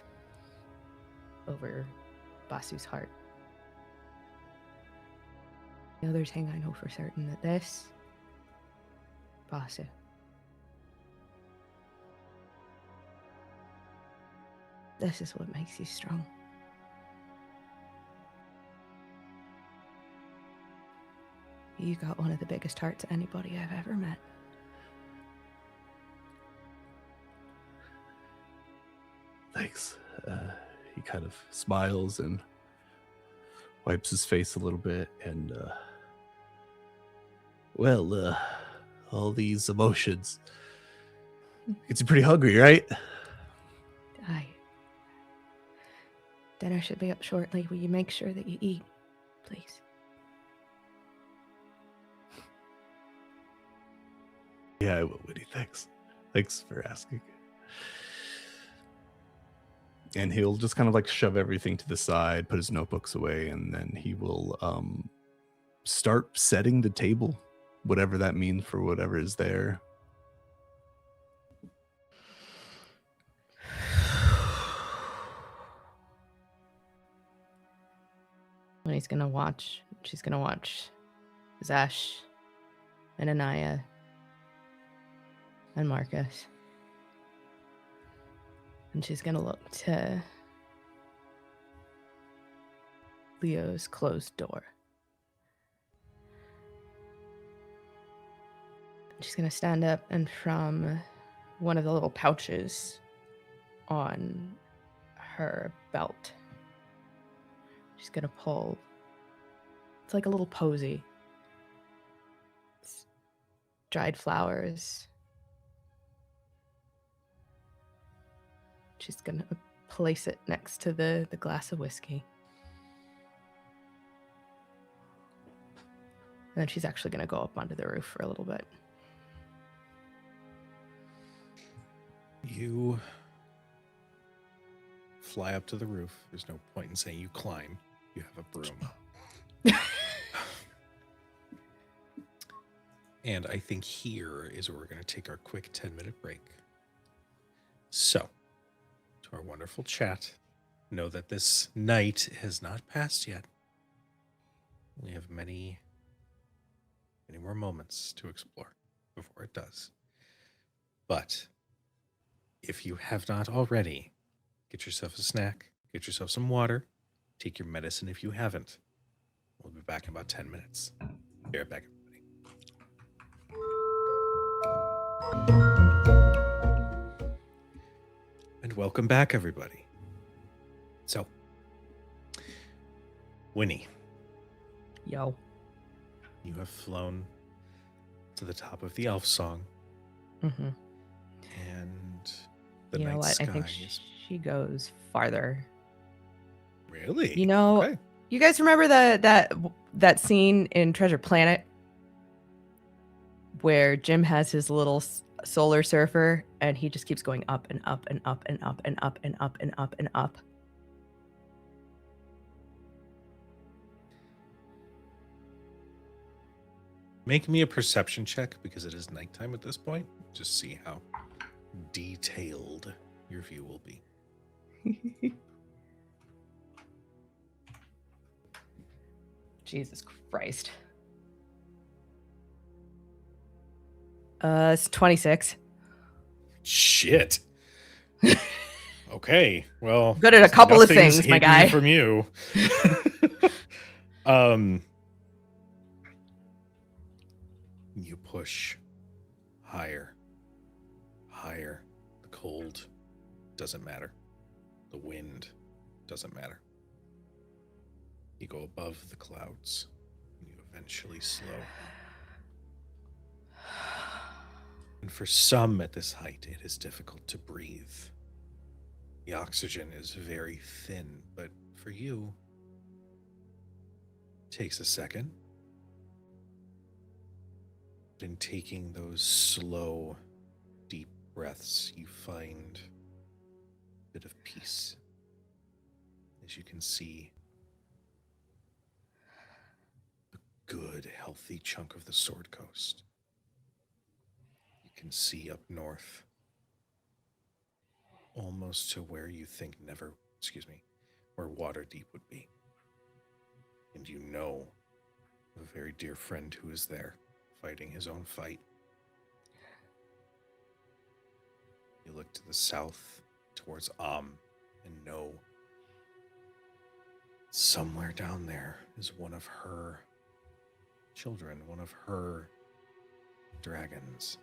over Basu's heart. The other thing I know for certain that this, Basu, this is what makes you strong. You got one of the biggest hearts of anybody I've ever met. Thanks. He kind of smiles and wipes his face a little bit, and all these emotions. Gets you pretty hungry, right? Aye. Dinner should be up shortly. Will you make sure that you eat, please? Yeah, I will, Winnie. Thanks. Thanks for asking. And he'll just kind of like shove everything to the side, put his notebooks away, and then he will start setting the table, whatever that means for whatever is there. And she's gonna watch Zash and Anaya and Marcus And she's going to look to Leo's closed door. She's going to stand up and from one of the little pouches on her belt, she's going to pull, it's like a little posy. It's dried flowers. She's going to place it next to the glass of whiskey. And then she's actually going to go up onto the roof for a little bit. You fly up to the roof. There's no point in saying you climb. You have a broom. And I think here is where we're going to take our quick 10-minute break. So, to our wonderful chat, know that this night has not passed yet. We have many more moments to explore before it does. But if you have not already, get yourself a snack, get yourself some water, take your medicine if you haven't. We'll be back in about 10 minutes. Be right back, everybody. And welcome back, everybody. So, Winnie. Yo. You have flown to the top of the elf song. Mm-hmm. And the You know night what? sky I think is... she goes farther. Really? You know, Okay. You guys remember that scene in Treasure Planet where Jim has his little solar surfer and he just keeps going up and up and up and up and up and up and up and up? Make me a perception check because it is nighttime at this point. Just see how detailed your view will be. Jesus Christ. It's 26. Shit. Okay. Well, Good at a couple of nothing's things, my hidden guy. From you. You push higher, higher. The cold doesn't matter. The wind doesn't matter. You go above the clouds. And you eventually slow. And for some at this height, it is difficult to breathe. The oxygen is very thin, but for you, it takes a second. In taking those slow, deep breaths, you find a bit of peace. As you can see, a good, healthy chunk of the Sword Coast. You can see up north, almost to where you think where Waterdeep would be. And you know a very dear friend who is there, fighting his own fight. You look to the south, towards and know somewhere down there is one of her children, one of her dragons.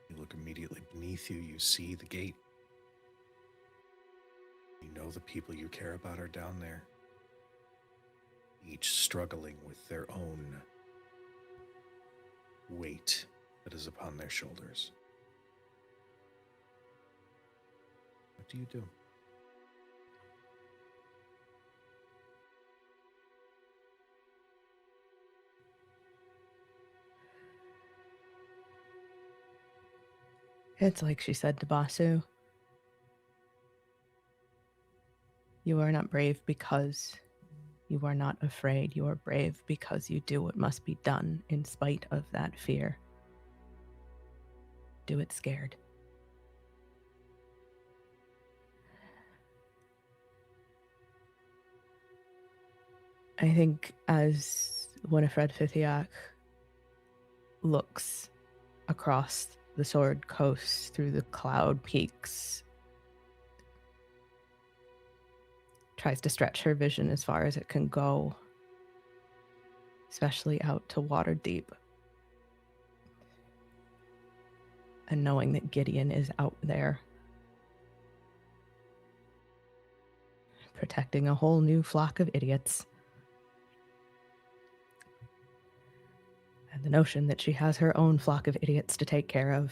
You look immediately beneath you, you see the gate. You know the people you care about are down there, each struggling with their own weight that is upon their shoulders. What do you do? It's like she said to Basu. You are not brave because you are not afraid. You are brave because you do what must be done in spite of that fear. Do it scared. I think as Winifred Fithiak looks across the sword coasts through the cloud peaks, tries to stretch her vision as far as it can go, especially out to Waterdeep. And knowing that Gideon is out there, protecting a whole new flock of idiots. And the notion that she has her own flock of idiots to take care of.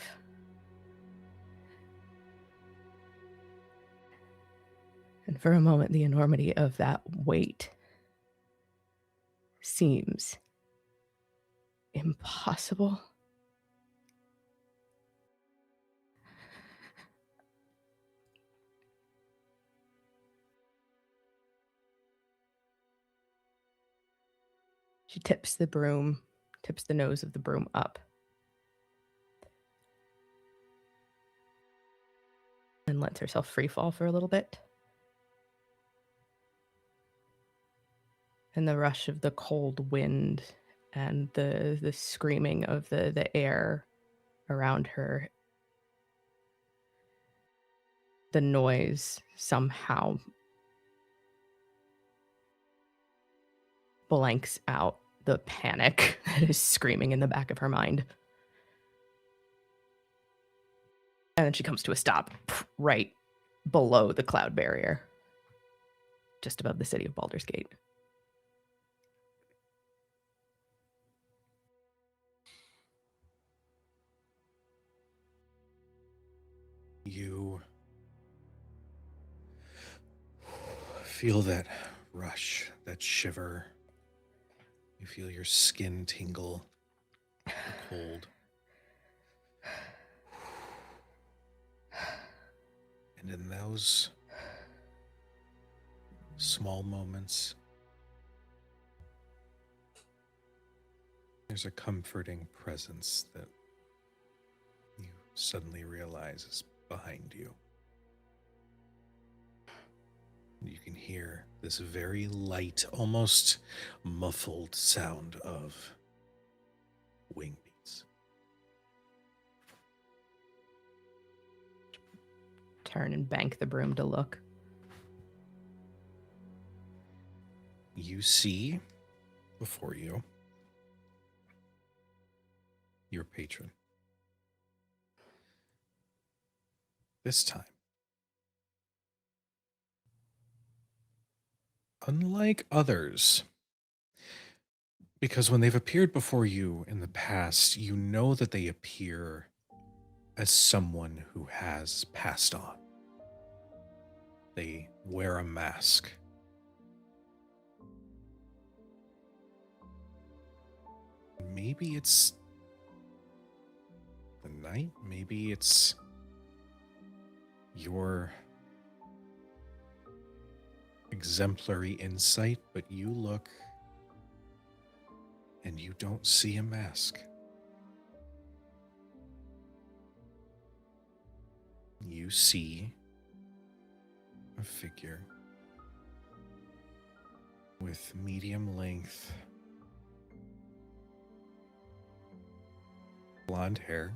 And for a moment, the enormity of that weight seems impossible. She tips the nose of the broom up. And lets herself free fall for a little bit. And the rush of the cold wind and the screaming of the air around her, the noise somehow blanks out the panic that is screaming in the back of her mind. And then she comes to a stop right below the cloud barrier, just above the city of Baldur's Gate. You feel that rush, that shiver. You feel your skin tingle, the cold. And in those small moments, there's a comforting presence that you suddenly realize is behind you. You can hear this very light, almost muffled sound of wing beats. Turn and bank the broom to look. You see before you your patron. This time, unlike others, because when they've appeared before you in the past, you know that they appear as someone who has passed on. They wear a mask. Maybe it's the night, maybe it's your exemplary insight, but you look and you don't see a mask. You see a figure with medium length blonde hair,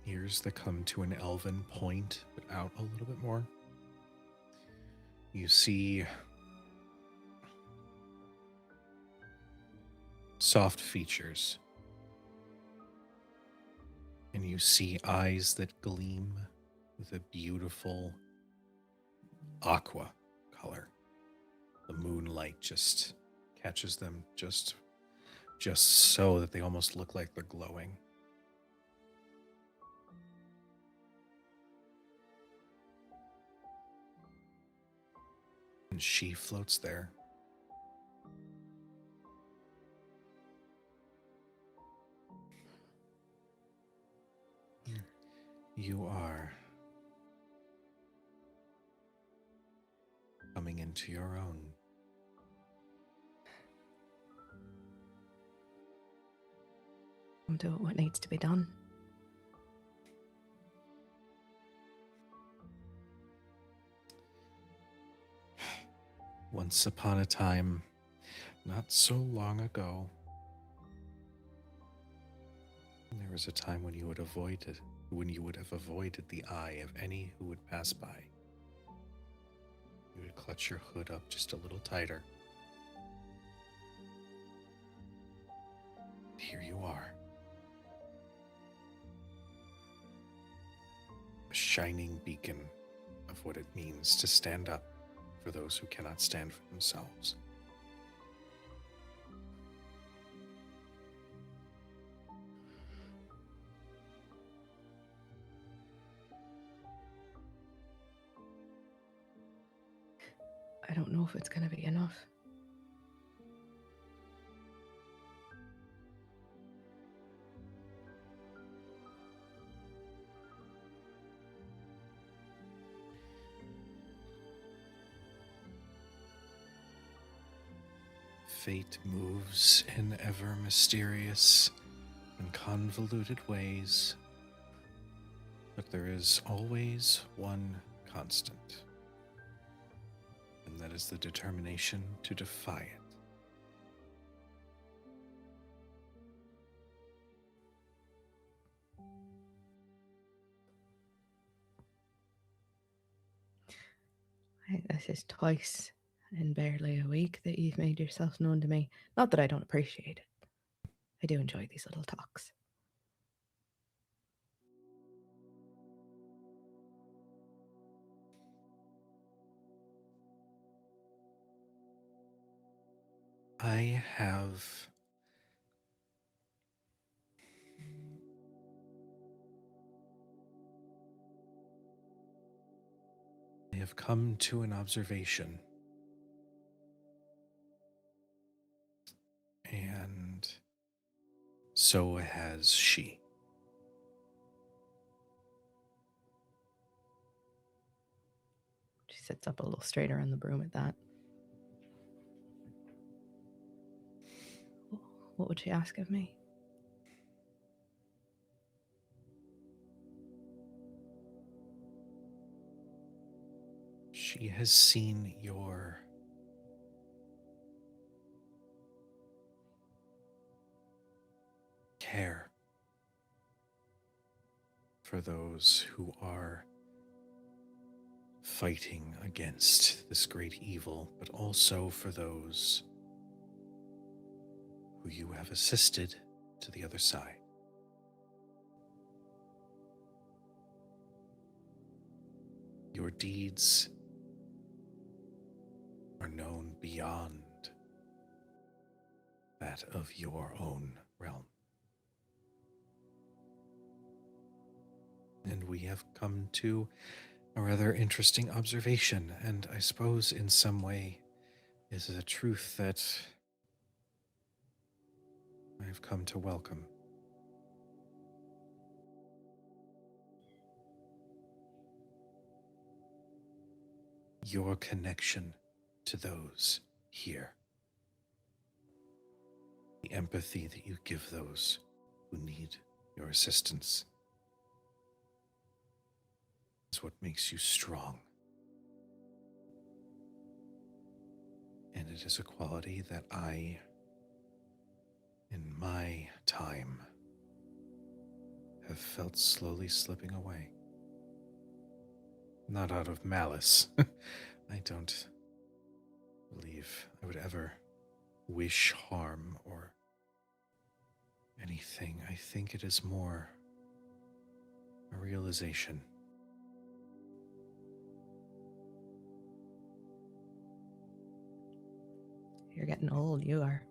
ears that come to an elven point, but out a little bit more. You see soft features, and you see eyes that gleam with a beautiful aqua color. The moonlight just catches them just so that they almost look like they're glowing. And she floats there. You are coming into your own. I'm doing what needs to be done. Once upon a time, not so long ago, There was a time when you would have avoided the eye of any who would pass by. You would clutch your hood up just a little tighter. Here you are. A shining beacon of what it means to stand up for those who cannot stand for themselves. I don't know if it's going to be enough. Fate moves in ever mysterious and convoluted ways, but there is always one constant, and that is the determination to defy it. This is twice in barely a week that you've made yourself known to me. Not that I don't appreciate it. I do enjoy these little talks. I have come to an observation, and so has she. She sits up a little straighter on the broom at that. What would she ask of me? She has seen your care for those who are fighting against this great evil, but also for those who you have assisted to the other side. Your deeds are known beyond that of your own realm. And we have come to a rather interesting observation, and I suppose in some way is a truth that I've come to welcome. Your connection to those here. The empathy that you give those who need your assistance is what makes you strong. And it is a quality that I, in my time, have felt slowly slipping away. Not out of malice. I don't believe I would ever wish harm or anything. I think it is more a realization. You're getting old, you are.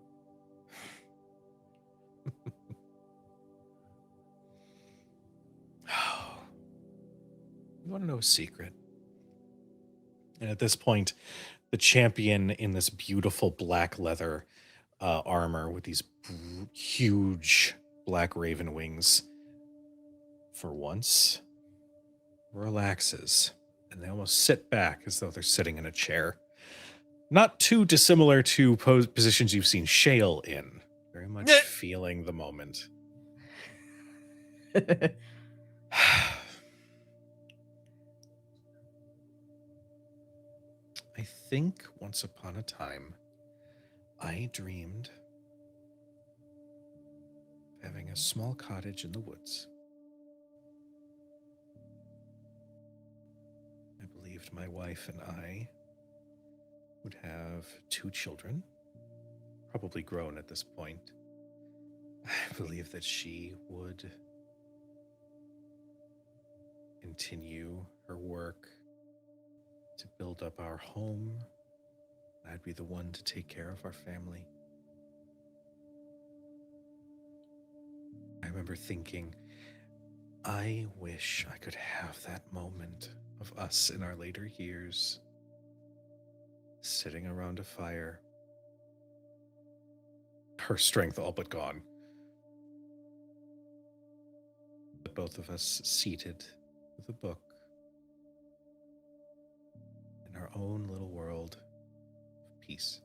You want to know a secret? And at this point, the champion in this beautiful black leather armor with these huge black raven wings, for once, relaxes. And they almost sit back as though they're sitting in a chair. Not too dissimilar to positions you've seen Shale in. Very much feeling the moment. I think once upon a time, I dreamed of having a small cottage in the woods. I believed my wife and I would have 2 children, probably grown at this point. I believe that she would continue her work to build up our home. I'd be the one to take care of our family. I remember thinking, I wish I could have that moment of us in our later years, sitting around a fire, her strength all but gone, but both of us seated with a book in our own little world of peace.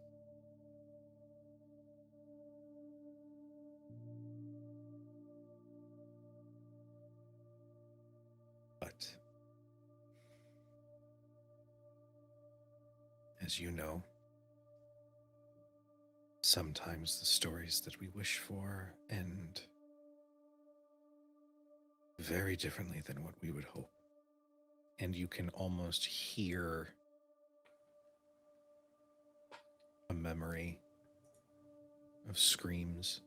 But as you know, sometimes the stories that we wish for end very differently than what we would hope. And you can almost hear a memory of screams.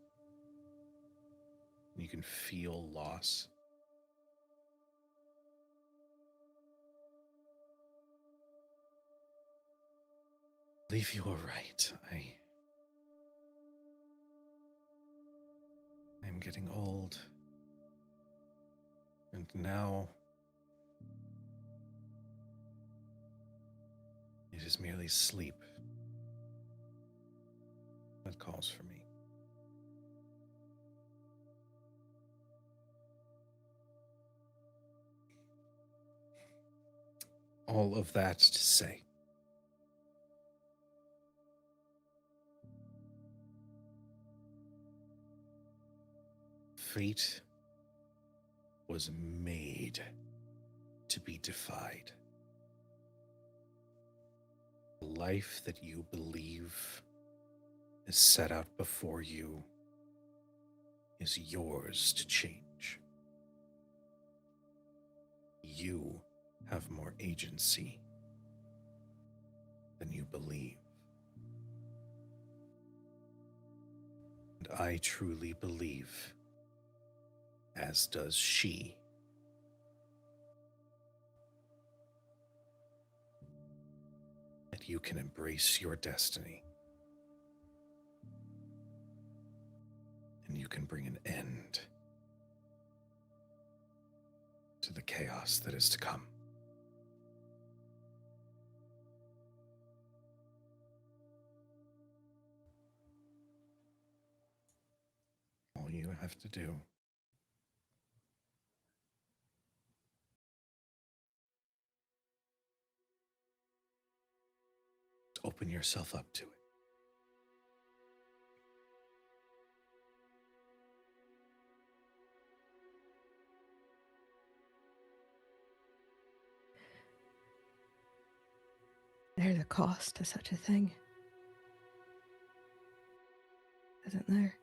You can feel loss. I believe you are right. I'm getting old. And now it is merely sleep that calls for me. All of that to say, fate was made to be defied. The life that you believe is set out before you is yours to change. You have more agency than you believe. And I truly believe, as does she, that you can embrace your destiny and you can bring an end to the chaos that is to come. All you have to do is open yourself up to it. There's a cost to such a thing, isn't there?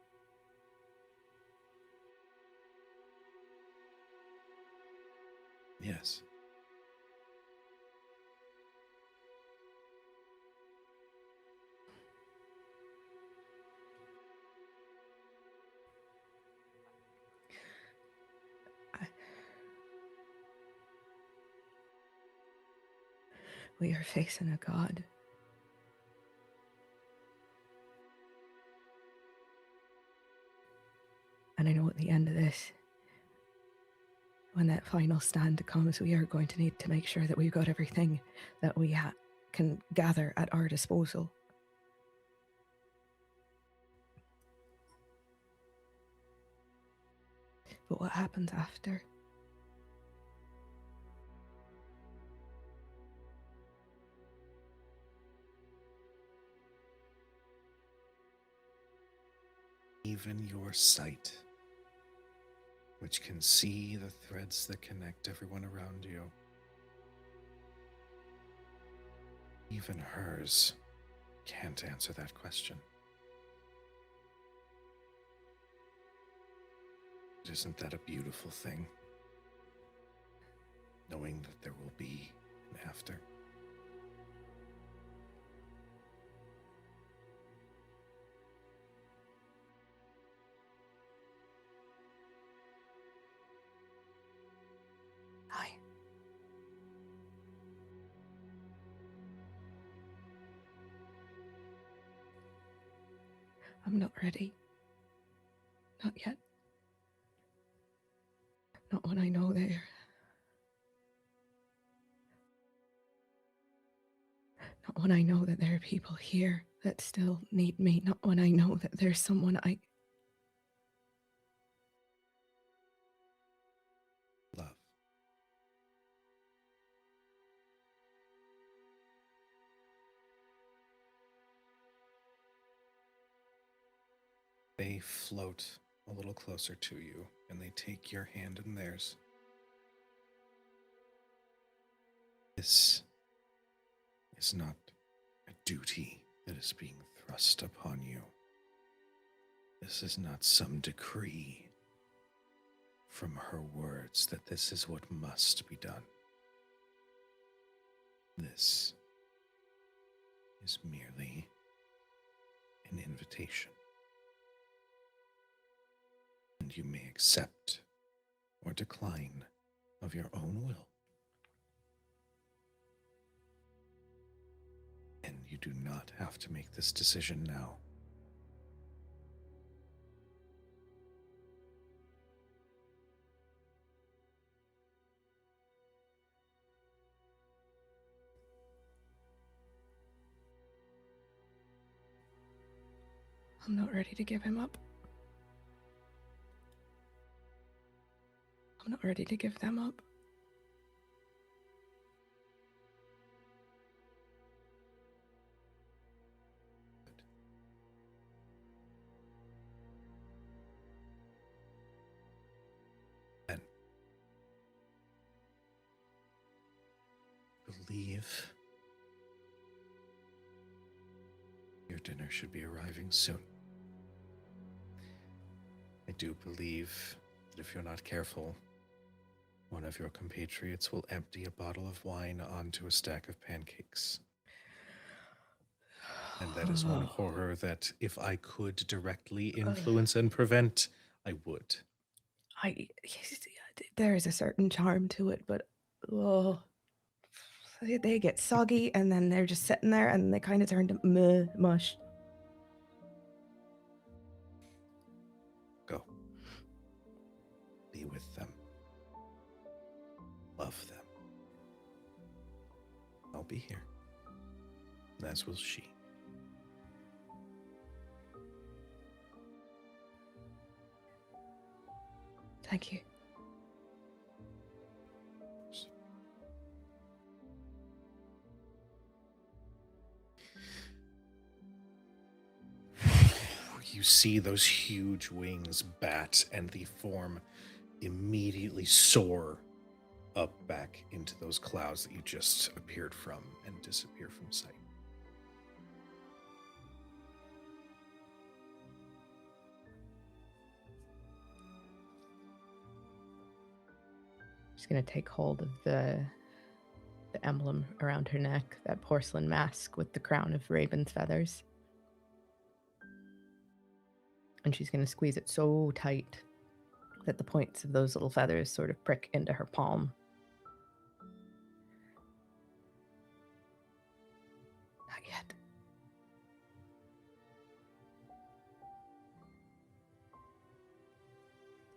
Yes. We are facing a god. And I know at the end of this, when that final stand comes, we are going to need to make sure that we've got everything that we can gather at our disposal. But what happens after? Even your sight, which can see the threads that connect everyone around you, even hers can't answer that question. Isn't that a beautiful thing? Knowing that there will be an after. Hi. I'm not ready. Not yet. Not when I know they're... Not when I know that there are people here that still need me. Not when I know that there's someone I... Love. They float a little closer to you, and they take your hand in theirs. This is not a duty that is being thrust upon you. This is not some decree from her words that this is what must be done. This is merely an invitation. And you may accept or decline of your own will. And you do not have to make this decision now. I'm not ready to give him up. I'm not ready to give them up. And believe your dinner should be arriving soon. I do believe that if you're not careful, one of your compatriots will empty a bottle of wine onto a stack of pancakes. And that is one horror that if I could directly influence and prevent, I would. There is a certain charm to it, but they get soggy and then they're just sitting there and they kind of turn to mush. Go. Be with them. Love them. I'll be here. As will she. Thank you. You see those huge wings bat, and the form immediately soar up back into those clouds that you just appeared from and disappear from sight. She's gonna take hold of the emblem around her neck, that porcelain mask with the crown of raven's feathers. And she's gonna squeeze it so tight that the points of those little feathers sort of prick into her palm. Not yet.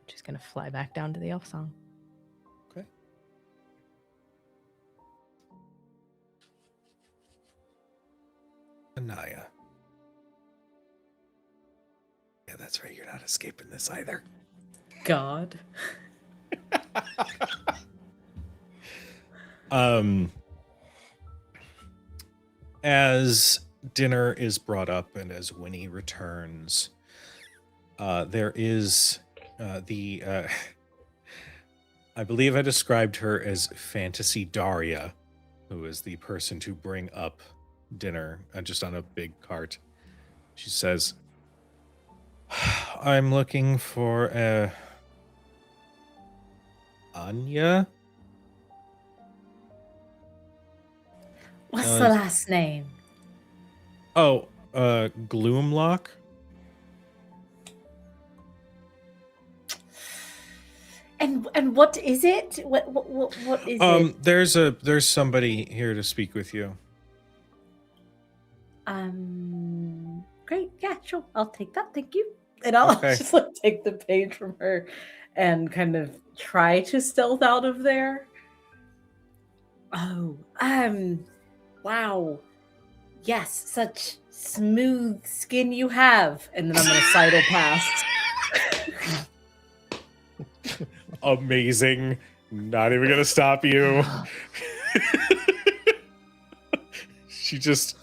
She's gonna fly back down to the elf song. Okay. Anaya. Yeah, that's right. You're not escaping this either. God. As dinner is brought up and as Winnie returns, there is I believe I described her as Fantasy Daria, who is the person to bring up dinner just on a big cart. She says, I'm looking for a Anya. What's Uh, the last name? Oh, Gloomlock. And what is it? What is it? There's somebody here to speak with you. Great. Yeah, sure. I'll take that. Thank you. And I'll Okay. just like take the page from her and kind of try to stealth out of there. Oh, wow. Yes, such smooth skin you have. And then I'm gonna sidle past. Amazing. Not even gonna stop you. She just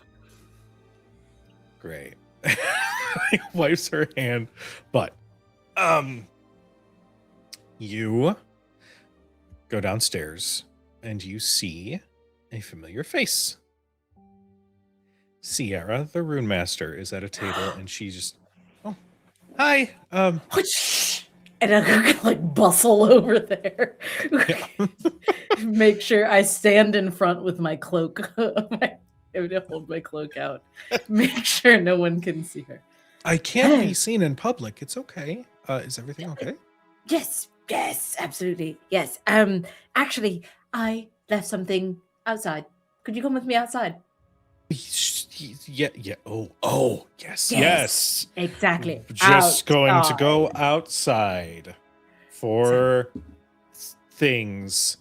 great. Wipes her hand. But you go downstairs and you see a familiar face. Sierra, the rune master, is at a table and she just hi. And I'm gonna like bustle over there. Make sure I stand in front with my cloak. I'm gonna hold my cloak out. Make sure no one can see her. I can't be seen in public. It's okay. Is everything okay? Yes, absolutely. Yes. Actually, I left something outside. Could you come with me outside? Yeah. Oh, yes. Exactly. Just going to Outside. go outside for things.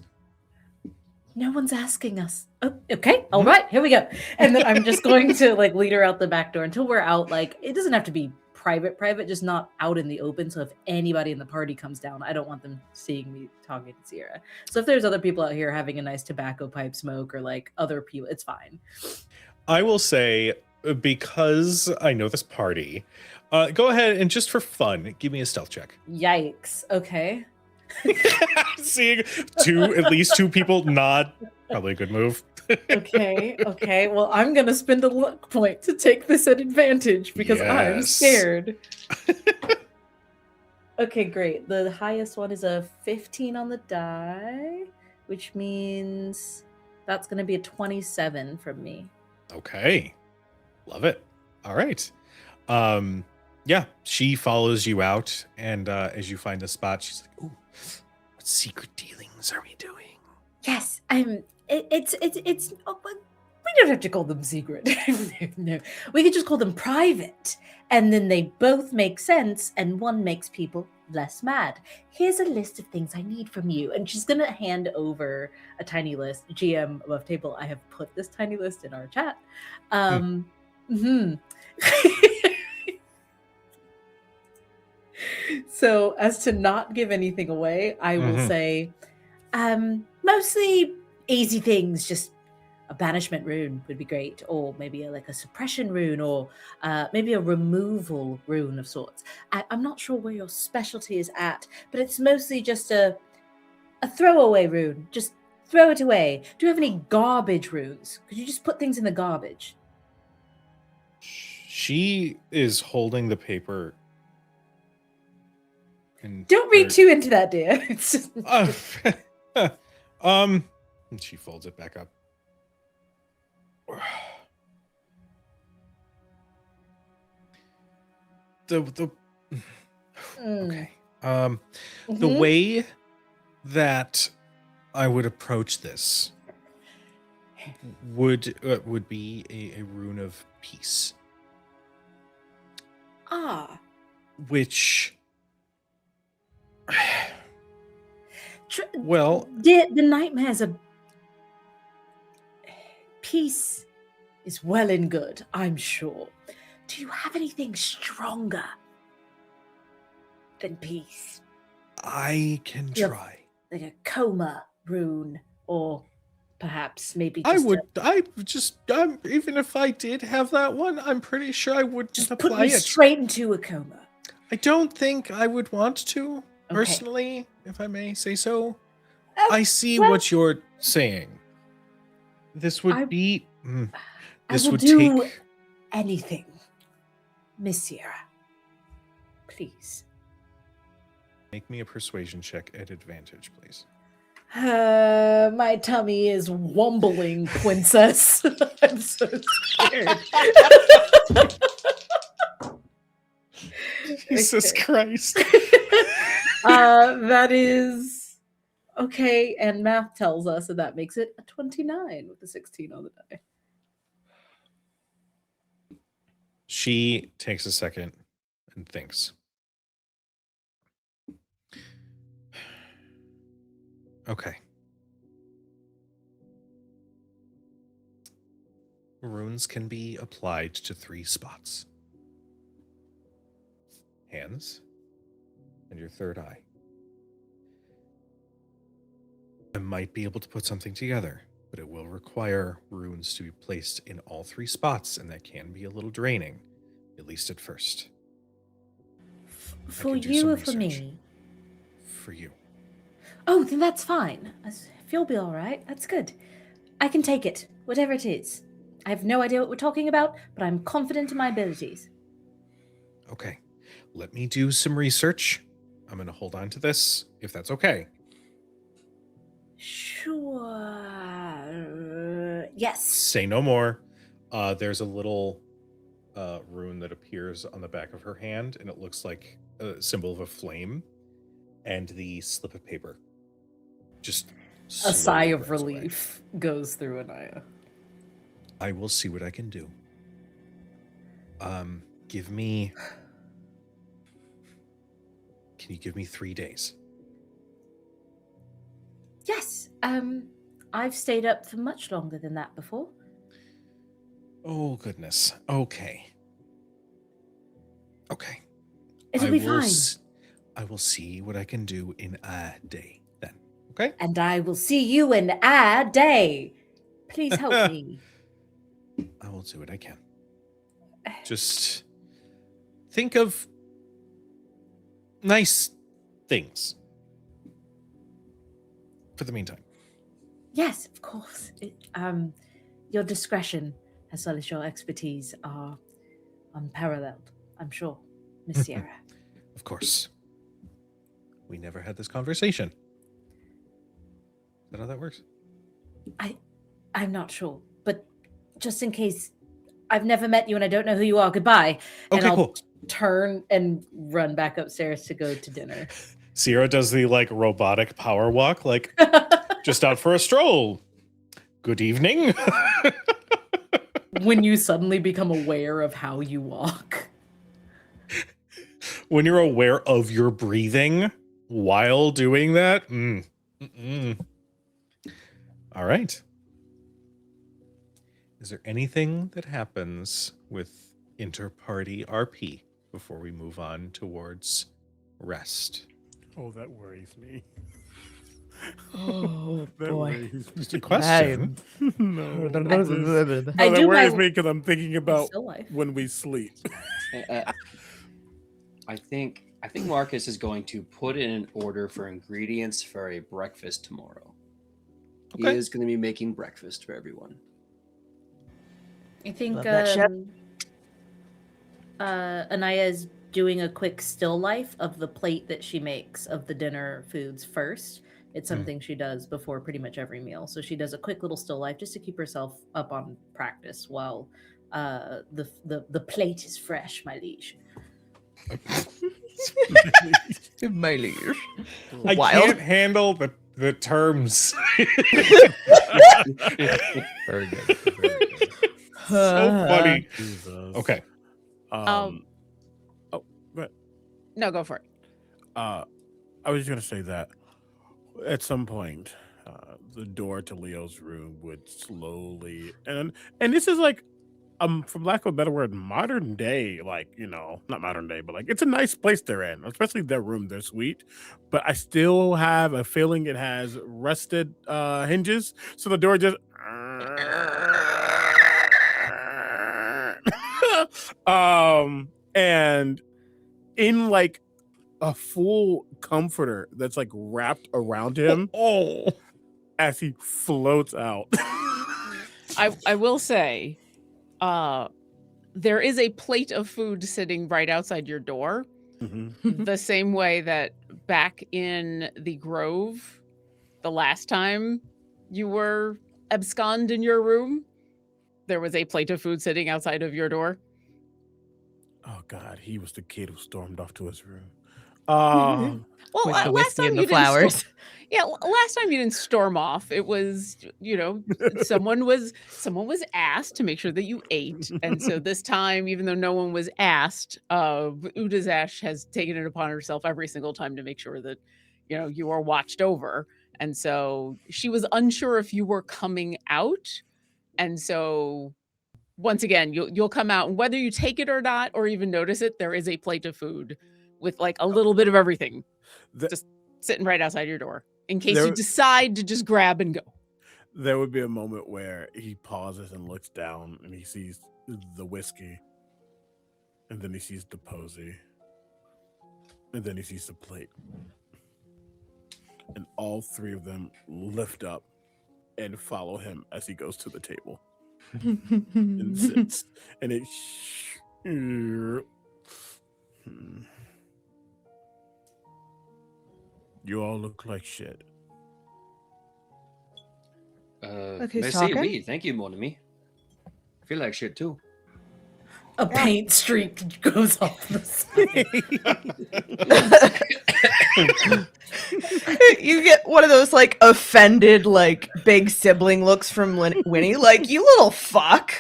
No one's asking us. Oh, okay. All right. Here we go. And then I'm just going to like lead her out the back door until we're out. Like it doesn't have to be private, just not out in the open. So if anybody in the party comes down, I don't want them seeing me talking to Sierra. So if there's other people out here having a nice tobacco pipe smoke or like other people, it's fine. I will say, because I know this party, go ahead and just for fun, give me a stealth check. Yikes. Okay. Seeing at least two people nod, probably a good move. Okay. Well, I'm going to spend a luck point to take this at advantage because I'm Yes. scared. Okay, great. The highest one is a 15 on the die, which means that's going to be a 27 from me. Okay. Love it. All right. Yeah, she follows you out, and as you find a spot, she's like, "Ooh, what secret dealings are we doing?" Yes. It's. Oh, but We don't have to call them secret. No, we could just call them private. and then they both make sense, and one makes people less mad. Here's a list of things I need from you. And she's going to hand over a tiny list. GM above table, I have put this tiny list in our chat. So as to not give anything away, I will say Mostly easy things, just a banishment rune would be great, or maybe like a suppression rune, or maybe a removal rune of sorts. I'm not sure where your specialty is at, but it's mostly just a throwaway rune. Just throw it away. Do you have any garbage runes? Could you just put things in the garbage? She is holding the paper. And don't read too into that, dear. It's just... and she folds it back up. The okay. The way that I would approach this would be a rune of peace, which well, the nightmares of peace is well and good, I'm sure. Do you have anything stronger than peace? I can Yeah. try. Like a coma rune, or perhaps maybe just Even if I did have that one, I'm pretty sure I wouldn't just put apply me it. straight into a coma. I don't think I would want to, Okay. personally, if I may say so. Oh, I see well- what you're saying. This would be. This I will would do take. anything, Miss Sierra. Please. Make me a persuasion check at advantage, please. My tummy is wumbling, princess. I'm so scared. Jesus Okay. Christ. That is okay, and math tells us that makes it a 29 with a 16 on the die. She takes a second and thinks. Okay. Runes can be applied to 3 spots: hands and your third eye. I might be able to put something together, but it will require runes to be placed in all 3 spots, and that can be a little draining, at least at first. For can do you some or for research. me? For you. Oh, then that's fine. If you'll be all right, that's good. I can take it, whatever it is. I have no idea what we're talking about, but I'm confident in my abilities. Okay. Let me do some research. I'm going to hold on to this, if that's okay. Sure. Yes. Say no more. There's a little rune that appears on the back of her hand, and it looks like a symbol of a flame, and the slip of paper just A sigh slowly of burns away. relief goes through Anaya. I will see what I can do. Give me... Can you give me 3 days? Yes. I've stayed up for much longer than that before. Oh, goodness. Okay. Okay. It'll I be will fine. I will see what I can do in a day then. Okay? And I will see you in a day. Please help me. I will do what I can. Just think of nice things for the meantime. Yes, of course. Your discretion as well as your expertise are unparalleled, I'm sure, Miss Sierra. Of course. We never had this conversation. Is that how that works? I'm not sure, but just in case, I've never met you and I don't know who you are. Goodbye. And Okay, I'll cool. Turn and run back upstairs to go to dinner. Sierra does the like robotic power walk, like just out for a stroll. Good evening. When you suddenly become aware of how you walk. When you're aware of your breathing while doing that. All right. Is there anything that happens with inter-party RP before we move on towards rest? Oh, that worries me. Oh That boy. worries me. Just a question. No, I that do worries my- me because I'm thinking about Still life. when we sleep. I think Marcus is going to put in an order for ingredients for a breakfast tomorrow. Okay. He is going to be making breakfast for everyone. I think Love that shit. Anaya is doing a quick still life of the plate that she makes of the dinner foods first. It's something she does before pretty much every meal. So she does a quick little still life just to keep herself up on practice while the plate is fresh, my liege. My liege. I Wild. can't handle the terms. Very good. Very good. So funny. Jesus. Okay. Oh, No, go for it. I was just gonna say that at some point, the door to Leo's room would slowly and this is like from lack of a better word, modern day, like, you know, not modern day, but like it's a nice place they're in, especially their room, their suite. But I still have a feeling it has rusted hinges, so the door just and in like a full comforter that's like wrapped around him as he floats out. I will say, there is a plate of food sitting right outside your door. Mhm. The same way that back in the Grove, the last time you were absconded in your room, there was a plate of food sitting outside of your door. Oh God, he was the kid who stormed off to his room. Well, With the last whiskey time and you the didn't flowers. last time you didn't storm off. It was, someone was asked to make sure that you ate, and so this time, even though no one was asked, Udazash has taken it upon herself every single time to make sure that, you are watched over, and so she was unsure if you were coming out, and so once again, you'll come out, and whether you take it or not, or even notice it, there is a plate of food with like a little bit of everything The- just sitting right outside your door in case There- you decide to just grab and go. There would be a moment where he pauses and looks down, and he sees the whiskey, and then he sees the posy, and then he sees the plate, and all three of them lift up and follow him as he goes to the table and sits, and it. You all look like shit. Look who's Merci, talking. oui. Thank you, mon ami. I feel like shit too. A paint streak goes off the side. You get one of those like offended, like big sibling looks from Winnie, like you little fuck.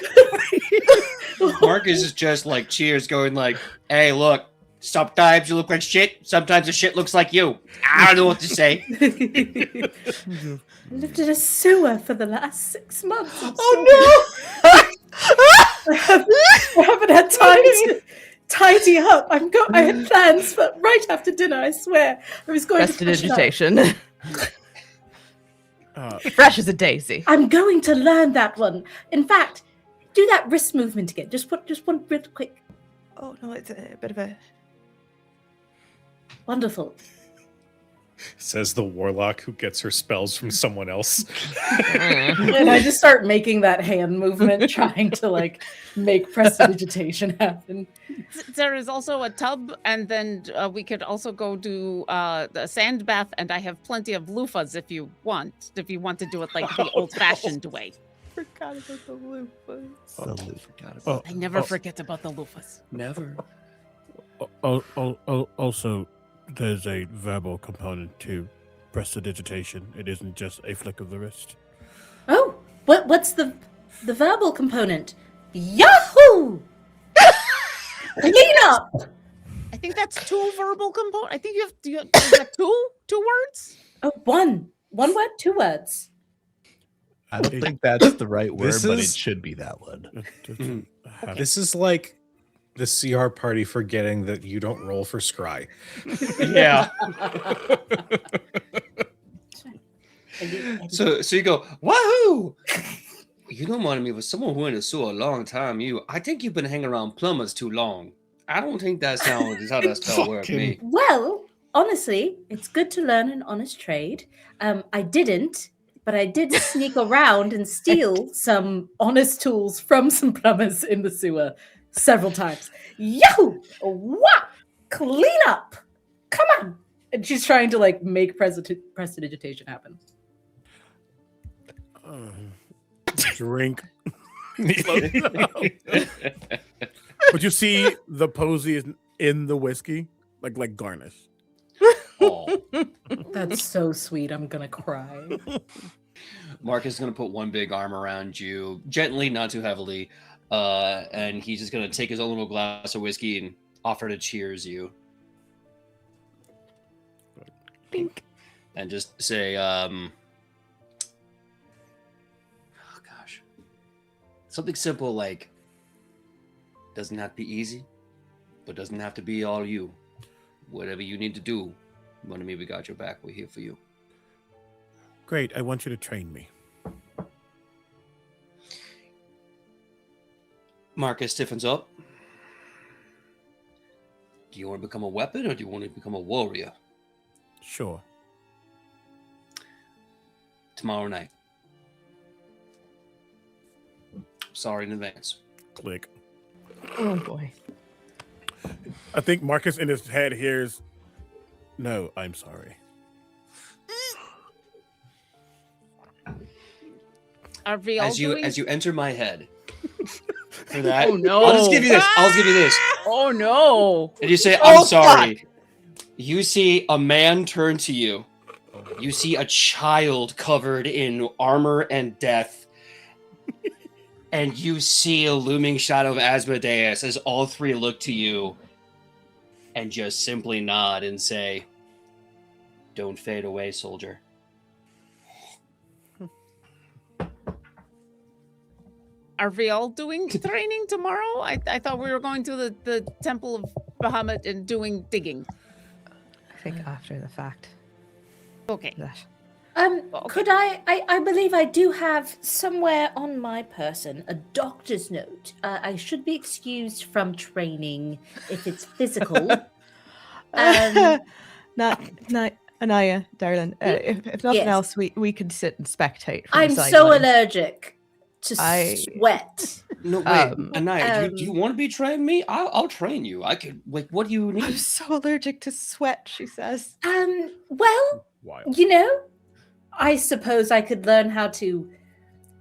Marcus is just like cheers, going like, "Hey, look. Sometimes you look like shit. Sometimes the shit looks like you. I don't know what to say." Lived in a sewer for the last 6 months. Oh I haven't had time to tidy up. I had plans for right after dinner. I swear I was going to freshen up. Prestidigitation. Fresh as a daisy. I'm going to learn that one. In fact, do that wrist movement again. Just one real quick. Oh no, it's a bit of a. Wonderful. Says the warlock who gets her spells from someone else. And I just start making that hand movement, trying to like make prestidigitation happen. There is also a tub, and then we could also go do the sand bath, and I have plenty of loofahs if you want to do it like the old-fashioned way. Forgot about the loofahs. Totally forgot about I never forget about the loofahs. Never. Also, there's a verbal component to prestidigitation. It isn't just a flick of the wrist. Oh, what's the verbal component? Yahoo! Clean up. I think that's two verbal component. I think you have is that two words. Oh, one word, 2 words. I don't think that's the right word, This but it is- should be that one. This is like the CR party forgetting that you don't roll for scry. Yeah. So you go, wahoo! You don't want me with someone who in the sewer a long time. I think you've been hanging around plumbers too long. I don't think that's how that spell works. Me. Well, honestly, it's good to learn an honest trade. I didn't, but I did sneak around and steal some honest tools from some plumbers in the sewer several times. Yahoo! Wow! Clean up! Come on! And she's trying to like make prestidigitation happen. Drink. But you see the posy is in the whiskey, like garnish. Oh. That's so sweet. I'm gonna cry. Marcus is gonna put one big arm around you, gently, not too heavily, and he's just gonna take his own little glass of whiskey and offer to cheers you. Pink. And just say, oh gosh, something simple like, doesn't have to be easy, but doesn't have to be all you. Whatever you need to do, one of me, we got your back. We're here for you. Great. I want you to train me. Marcus stiffens up. Do you want to become a weapon or do you want to become a warrior? Sure. Tomorrow night. Sorry in advance. Click. Oh boy. I think Marcus in his head hears, "No, I'm sorry." Are we all as you doing? as you enter my head. For that, Oh no! I'll just give you this. I'll give you this. Oh no! And you say, Oh, "I'm sorry." You see a man turn to you. You see a child covered in armor and death. And you see a looming shadow of Asmodeus as all three look to you and just simply nod and say, "Don't fade away, soldier." Are we all doing training tomorrow? I thought we were going to the Temple of Bahamut and doing digging. I think after the fact. Okay. That. Could I believe I do have somewhere on my person a doctor's note. I should be excused from training if it's physical. Not Anaya, darling. If nothing Yes. else, we could sit and spectate. From I'm the so sidelines. allergic to sweat. No, wait, Um, Anaya, do you want to be trained me? I'll train you. I could, like, what do you I'm need? so allergic to sweat, she says. Well, Wild. you know, I suppose I could learn how to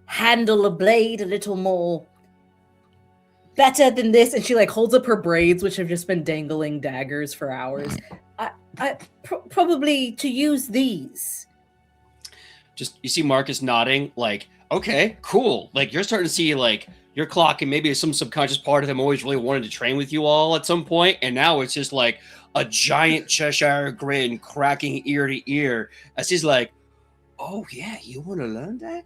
handle a blade a little more better than this. And she like holds up her braids, which have just been dangling daggers for hours. Probably to use these. Just, you see Marcus nodding, like, okay, cool. Like, you're starting to see, like, your clock and maybe some subconscious part of him always really wanted to train with you all at some point, and now it's just like a giant Cheshire grin cracking ear to ear as he's like, "Oh yeah, you want to learn that?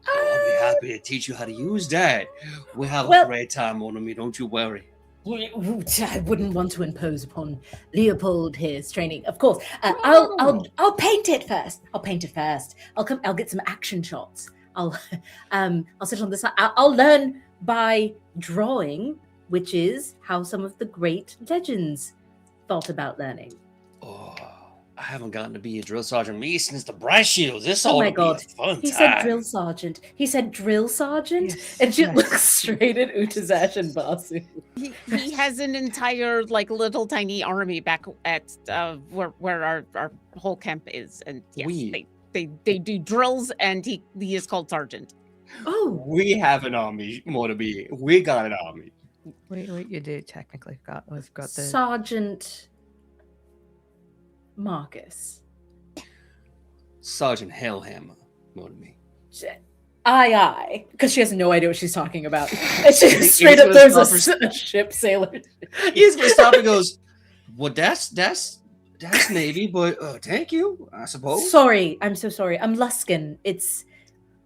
Oh, I'll be happy to teach you how to use that. We'll have a great time on me, don't you worry." I wouldn't want to impose upon Leopold his training. Of course, I'll paint it first. I'll get some action shots. I'll sit on this side. I'll learn by drawing, which is how some of the great legends thought about learning. Oh, I haven't gotten to be a drill sergeant me since the Bright Shields. This Oh all my be God. a fun He time. said drill sergeant. Yes, And she yes. looks straight at Utazash and Basu. He has an entire like little tiny army back at where our whole camp is, and yes, they do drills, and he is called sergeant. Oh, We have an army, Mortabi. We got an army. What you do technically we've got the Sergeant Marcus. Sergeant Hellhammer, Mortabi. Aye. Because she has no idea what she's talking about. And she He's straight up gonna throws stop a ship sailor. He's gonna stop and goes, "Well, that's Navy, but thank you, I suppose." Sorry, I'm so sorry. I'm Luskin. It's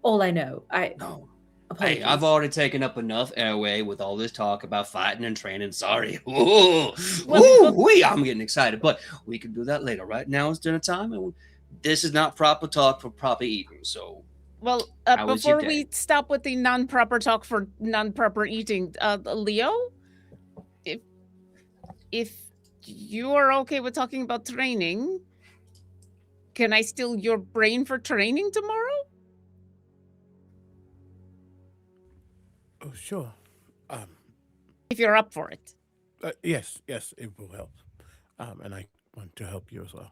all I know. No. Apologies. Hey, I've already taken up enough airway with all this talk about fighting and training. Sorry. Ooh, I'm getting excited, but we can do that later. Right now it's dinner time, and this is not proper talk for proper eating. So, Well, How was your before we day? stop with the non-proper talk for non-proper eating, Leo, if you are okay with talking about training, can I steal your brain for training tomorrow? Oh, sure. If you're up for it. Yes, it will help. And I want to help you as well.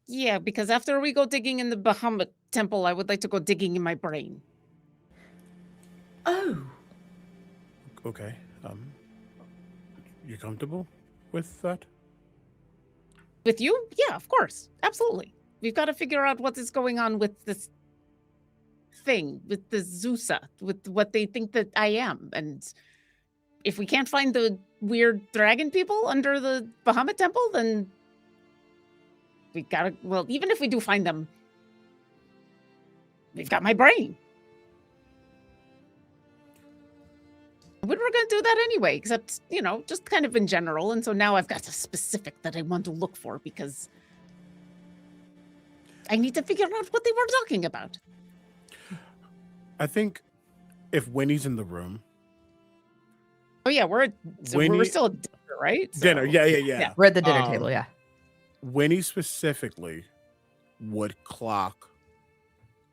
Yeah, because after we go digging in the Bahamut temple, I would like to go digging in my brain. Oh, Okay. You comfortable with that? With you? Yeah, of course. Absolutely. We've got to figure out what is going on with this thing, with the Zusa, with what they think that I am. And if we can't find the weird dragon people under the Bahamut temple, then we gotta, well, even if we do find them, we've got my brain. We were going to do that anyway, except, just kind of in general. And so now I've got a specific that I want to look for because I need to figure out what they were talking about. I think if Winnie's in the room, Oh, yeah, we're Winnie- still at dinner, right? dinner. So- Yeah. we're at the dinner table, yeah. Winnie specifically would clock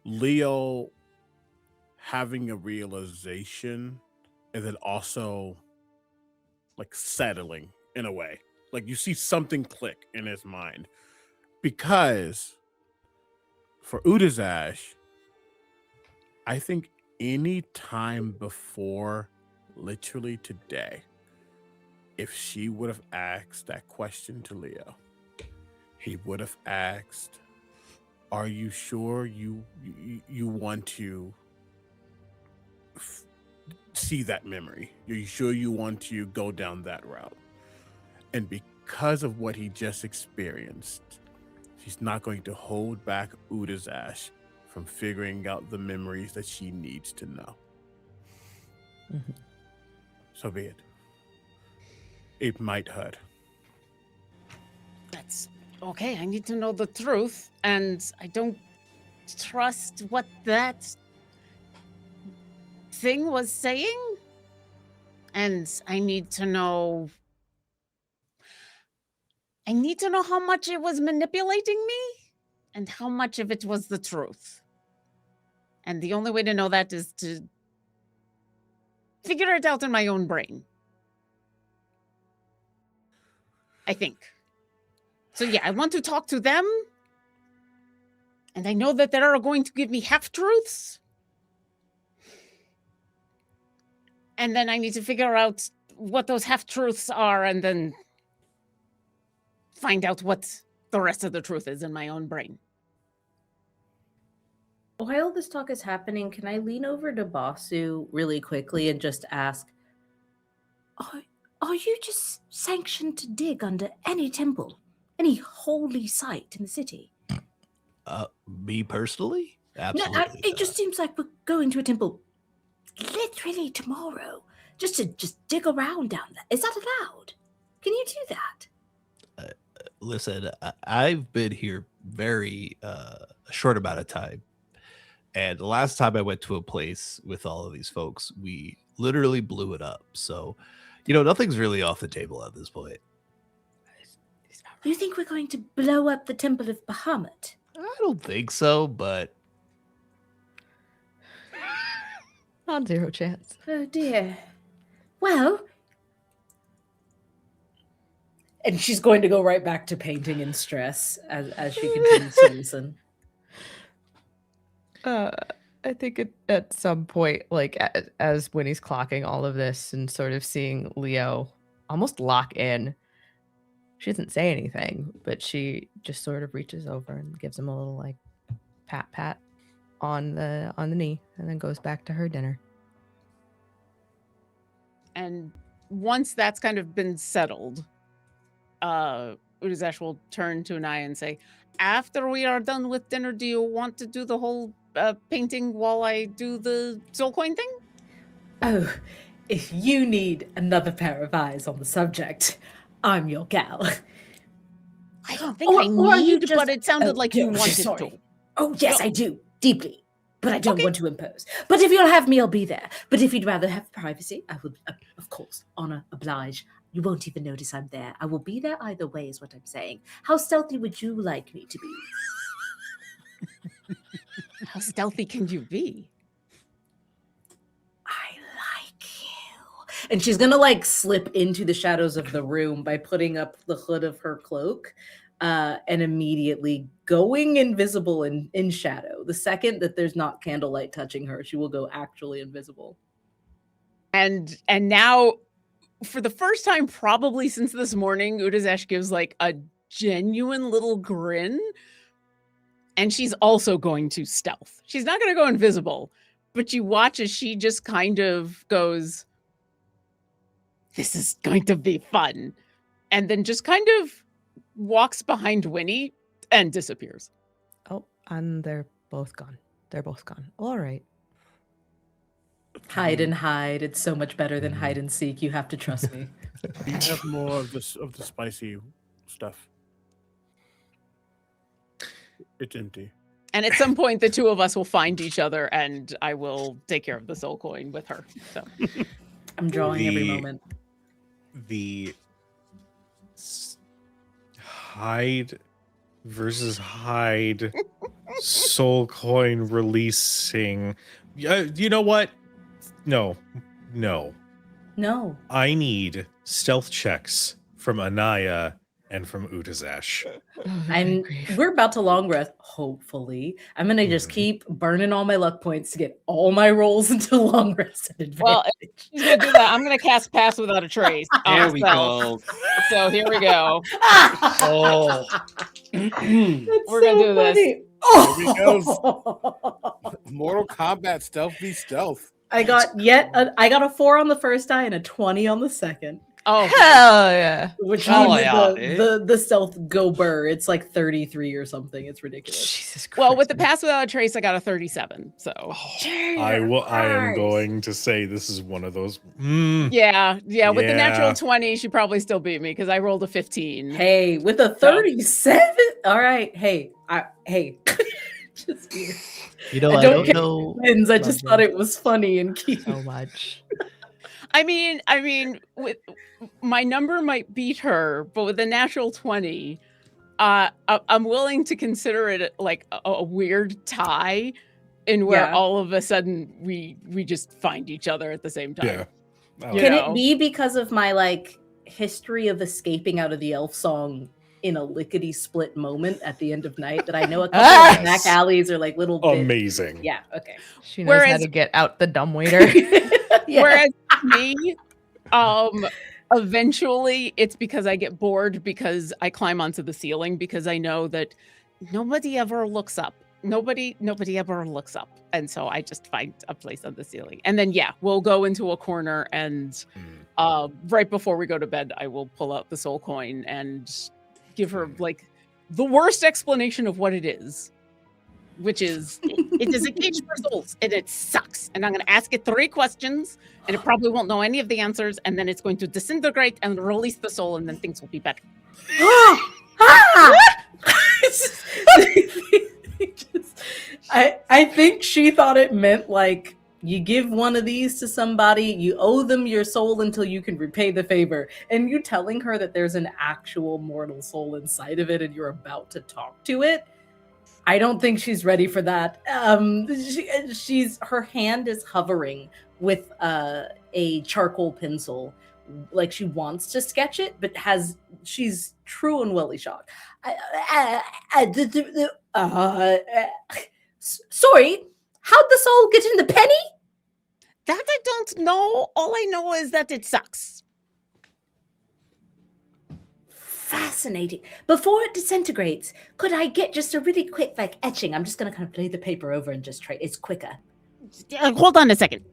Leo having a realization and then also like settling in a way. Like you see something click in his mind. Because for Udazash, I think any time before literally today, if she would have asked that question to Leo, he would have asked, are you sure you want to see that memory? Are you sure you want to go down that route? And because of what he just experienced, she's not going to hold back Udazash from figuring out the memories that she needs to know. Mhm. So be it. It might hurt. That's okay. I need to know the truth, and I don't trust what that thing was saying. And I need to know. I need to know how much it was manipulating me and how much of it was the truth. And the only way to know that is to figure it out in my own brain. I think. So yeah, I want to talk to them. And I know that they are going to give me half-truths. And then I need to figure out what those half-truths are and then find out what the rest of the truth is in my own brain. While this talk is happening, can I lean over to Basu really quickly and just ask, Are you just sanctioned to dig under any temple, any holy site in the city? Me personally? Absolutely. No, it just seems like we're going to a temple literally tomorrow, just to dig around down there. Is that allowed? Can you do that? Listen, I've been here very short amount of time. And the last time I went to a place with all of these folks, we literally blew it up. So, nothing's really off the table at this point. You think we're going to blow up the Temple of Bahamut? I don't think so, but Not zero chance. Oh dear. Well, and she's going to go right back to painting in stress as she continues to listen. I think at some point, like as Winnie's clocking all of this and sort of seeing Leo almost lock in, she doesn't say anything, but she just sort of reaches over and gives him a little like pat on the knee, and then goes back to her dinner. And once that's kind of been settled, Udazash will turn to Anaya and say, after we are done with dinner, do you want to do the whole painting while I do the soul coin thing? Oh, if you need another pair of eyes on the subject, I'm your gal. I don't think Or I you need, just- but it sounded like you no, wanted sorry. to. oh yes, No. I do, deeply. But I don't Okay. want to impose. But if you'll have me, I'll be there. But if you'd rather have privacy, I would, of course, honor, oblige. You won't even notice I'm there. I will be there either way, is what I'm saying. How stealthy would you like me to be? How stealthy can you be? I like you. And she's gonna like slip into the shadows of the room by putting up the hood of her cloak and immediately going invisible in shadow. The second that there's not candlelight touching her, she will go actually invisible. And now, for the first time probably since this morning, Udazash gives like a genuine little grin. And she's also going to stealth. She's not going to go invisible, but you watch as she just kind of goes, this is going to be fun. And then just kind of walks behind Winnie and disappears. Oh, and they're both gone. They're both gone. All right. Hide and hide. It's so much better than hide and seek. You have to trust me. Do you have more of the spicy stuff? It's empty. And at some point, the two of us will find each other and I will take care of the soul coin with her. So I'm drawing every The- moment. The hide versus hide soul coin releasing. You know what? No. No. I need stealth checks from Anaya and from Utazash. And we're about to long rest, hopefully. I'm gonna just Mhm. keep burning all my luck points to get all my rolls into long rest at advantage. Well, she's gonna do that. I'm gonna cast Pass Without a Trace. on There we myself. go. So here we go. Oh. That's We're gonna do this. funny. Here he goes. Oh. Mortal Kombat stealth v stealth. I got a 4 on the first die and a 20 on the second. Oh, Hell yeah. Which Oh, means yeah, the stealth go burr. It's like 33 or something. It's ridiculous. Jesus Christ. well, with the Pass Without a Trace, I got a 37. So I am going to say this is one of those. yeah. With the natural Yeah. 20, she probably still beat me because I rolled a 15. Hey, with a 37? All right. Hey. Just weird. You know, I I don't don't care know. Wins. I just thought it was funny and cute. so much. I mean, with my number might beat her, but with the natural 20, I'm willing to consider it like a weird tie, in where Yeah. all of a sudden we just find each other at the same time. Yeah. I You Can know. it be because of my like history of escaping out of the elf song in a lickety split moment at the end of night that I know a couple of back Yes. alleys or like little bits? Amazing. Yeah, okay. She knows how Whereas- to get out the dumbwaiter. Yeah. Whereas me, eventually it's because I get bored because I climb onto the ceiling because I know that nobody ever looks up. Nobody ever looks up. And so I just find a place on the ceiling. And then we'll go into a corner and right before we go to bed, I will pull out the soul coin and give her like the worst explanation of what it is. Which is, it is a cage for souls and it sucks. And I'm going to ask it 3 questions and it probably won't know any of the answers. And then it's going to disintegrate and release the soul and then things will be better. I think she thought it meant like you give one of these to somebody, you owe them your soul until you can repay the favor. And you telling her that there's an actual mortal soul inside of it and you're about to talk to it. I don't think she's ready for that. Her hand is hovering with a charcoal pencil, like she wants to sketch it, but she's true and welly shocked. Sorry, how'd the soul get in the penny? That I don't know. All I know is that it sucks. Fascinating. Before it disintegrates, could I get just a really quick like etching? I'm just gonna kind of lay the paper over and just try. It's quicker. Hold on a second.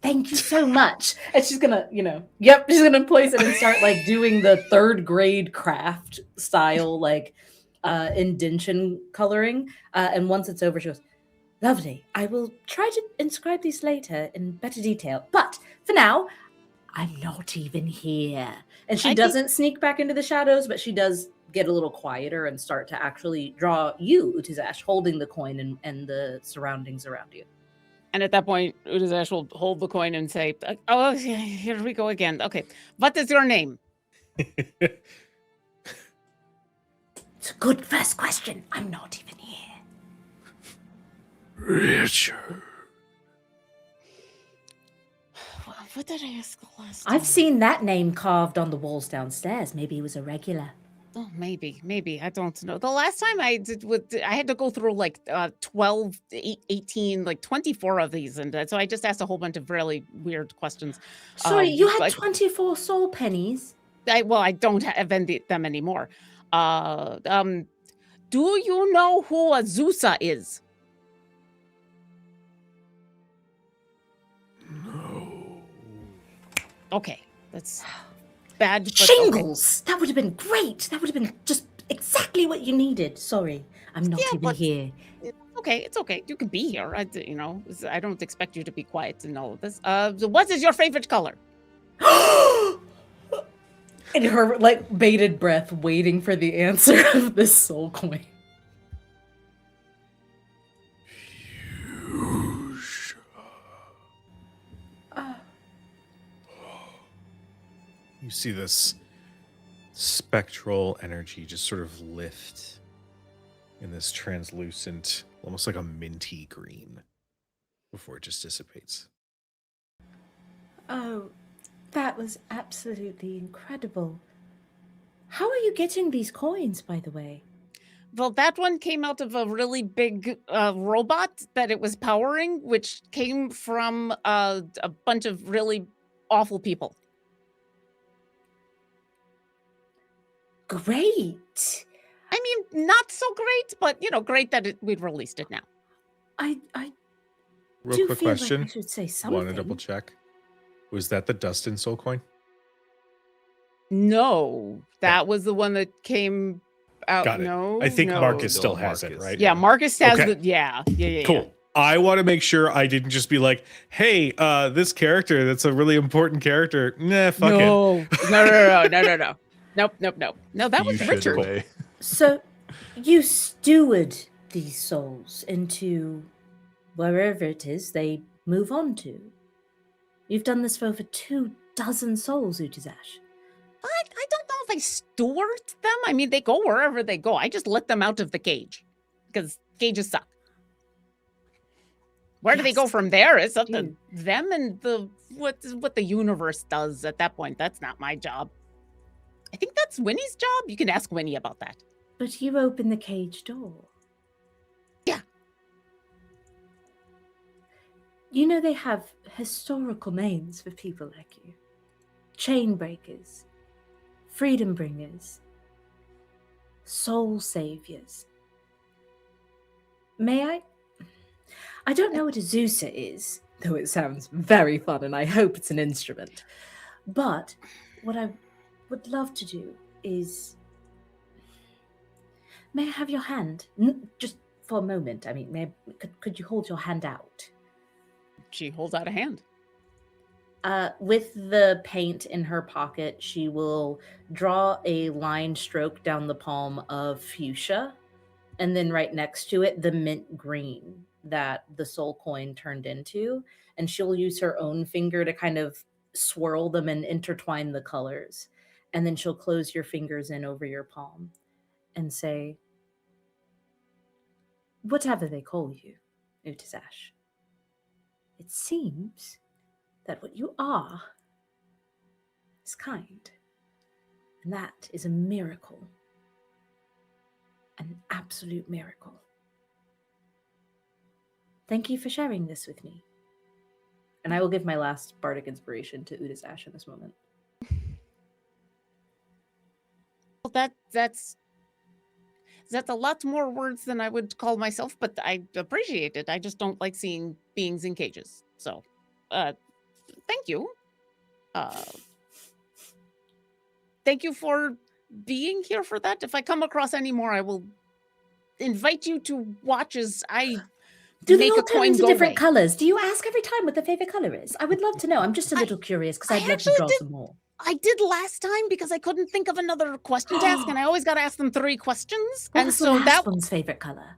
Thank you so much. And she's gonna, she's gonna place it and start like doing the 3rd grade craft style like indention coloring. And once it's over, she goes, "Lovely. I will try to inscribe these later in better detail. But for now, I'm not even here." And she doesn't sneak back into the shadows, but she does get a little quieter and start to actually draw you, Utizash, holding the coin and the surroundings around you. And at that point, Utazash will hold the coin and say, "Oh, here we go again. Okay, what is your name?" It's a good first question. I'm not even here. Richard. What did I ask the last I've time? seen that name carved on the walls downstairs. Maybe he was a regular. Oh, maybe. I don't know. The last time I did I had to go through like 12, 18, like 24 of these. And so I just asked a whole bunch of really weird questions. Sorry, you had like- 24 soul pennies. I don't have them anymore. Do you know who Azusa is? No. Okay, that's bad. But okay. Shingles! That would have been great. That would have been just exactly what you needed. Sorry, I'm not Yeah, even but- here. It's okay. You can be here. I don't expect you to be quiet in all of this. So what is your favorite color? And her like bated breath, waiting for the answer of this soul coin. You see this spectral energy just sort of lift in this translucent, almost like a minty green, before it just dissipates. Oh, that was absolutely incredible. How are you getting these coins, by the way? Well, that one came out of a really big robot that it was powering, which came from a bunch of really awful people. Great. I mean, not so great, but great that we've released it now. I Real do quick feel question. like I should say something. Want to double check? Was that the Dustin soul coin? No, that was the one that came out. Got it. No, I think no. Marcus still Still has it, Marcus, right? Yeah, Marcus has Okay. the. Yeah. Cool. I want to make sure I didn't just be like, hey, this character that's a really important character. Nah, fuck it. No. Nope. No, that was You should Richard. Ray. So, you steward these souls into wherever it is they move on to. You've done this for over 24 souls, Utizash. I don't know if I steward them. I mean, they go wherever they go. I just let them out of the cage because cages suck. Where do they go Yes, from there? It's up to do. them and what the universe does at that point. That's not my job. I think that's Winnie's job. You can ask Winnie about that. But you open the cage door. Yeah. You know they have historical names for people like you. Chain breakers, freedom bringers, soul saviors. May I? I don't know what a Zeusa is, though it sounds very fun and I hope it's an instrument. But what I would love to do is... May I have your hand? Just for a moment. I mean, could you hold your hand out? She holds out a hand. With the paint in her pocket, she will draw a line stroke down the palm of fuchsia, and then right next to it, the mint green that the soul coin turned into. And she'll use her own finger to kind of swirl them and intertwine the colors. And then she'll close your fingers in over your palm and say, whatever they call you, Utizash, it seems that what you are is kind. And that is a miracle. An absolute miracle. Thank you for sharing this with me. And I will give my last bardic inspiration to Utizash in this moment. Well, that's a lot more words than I would call myself, but I appreciate it. I just don't like seeing beings in cages. So, thank you. Thank you for being here for that. If I come across any more, I will invite you to watch as I Do they make all a turn coin into go different away. colors? Do you ask every time what their favorite color is? I would love to know. I'm just a little curious because I I'd love to actually draw did- some more. I did last time because I couldn't think of another question to ask, and I always got to ask them 3 questions. What and was so the last that one's favorite color?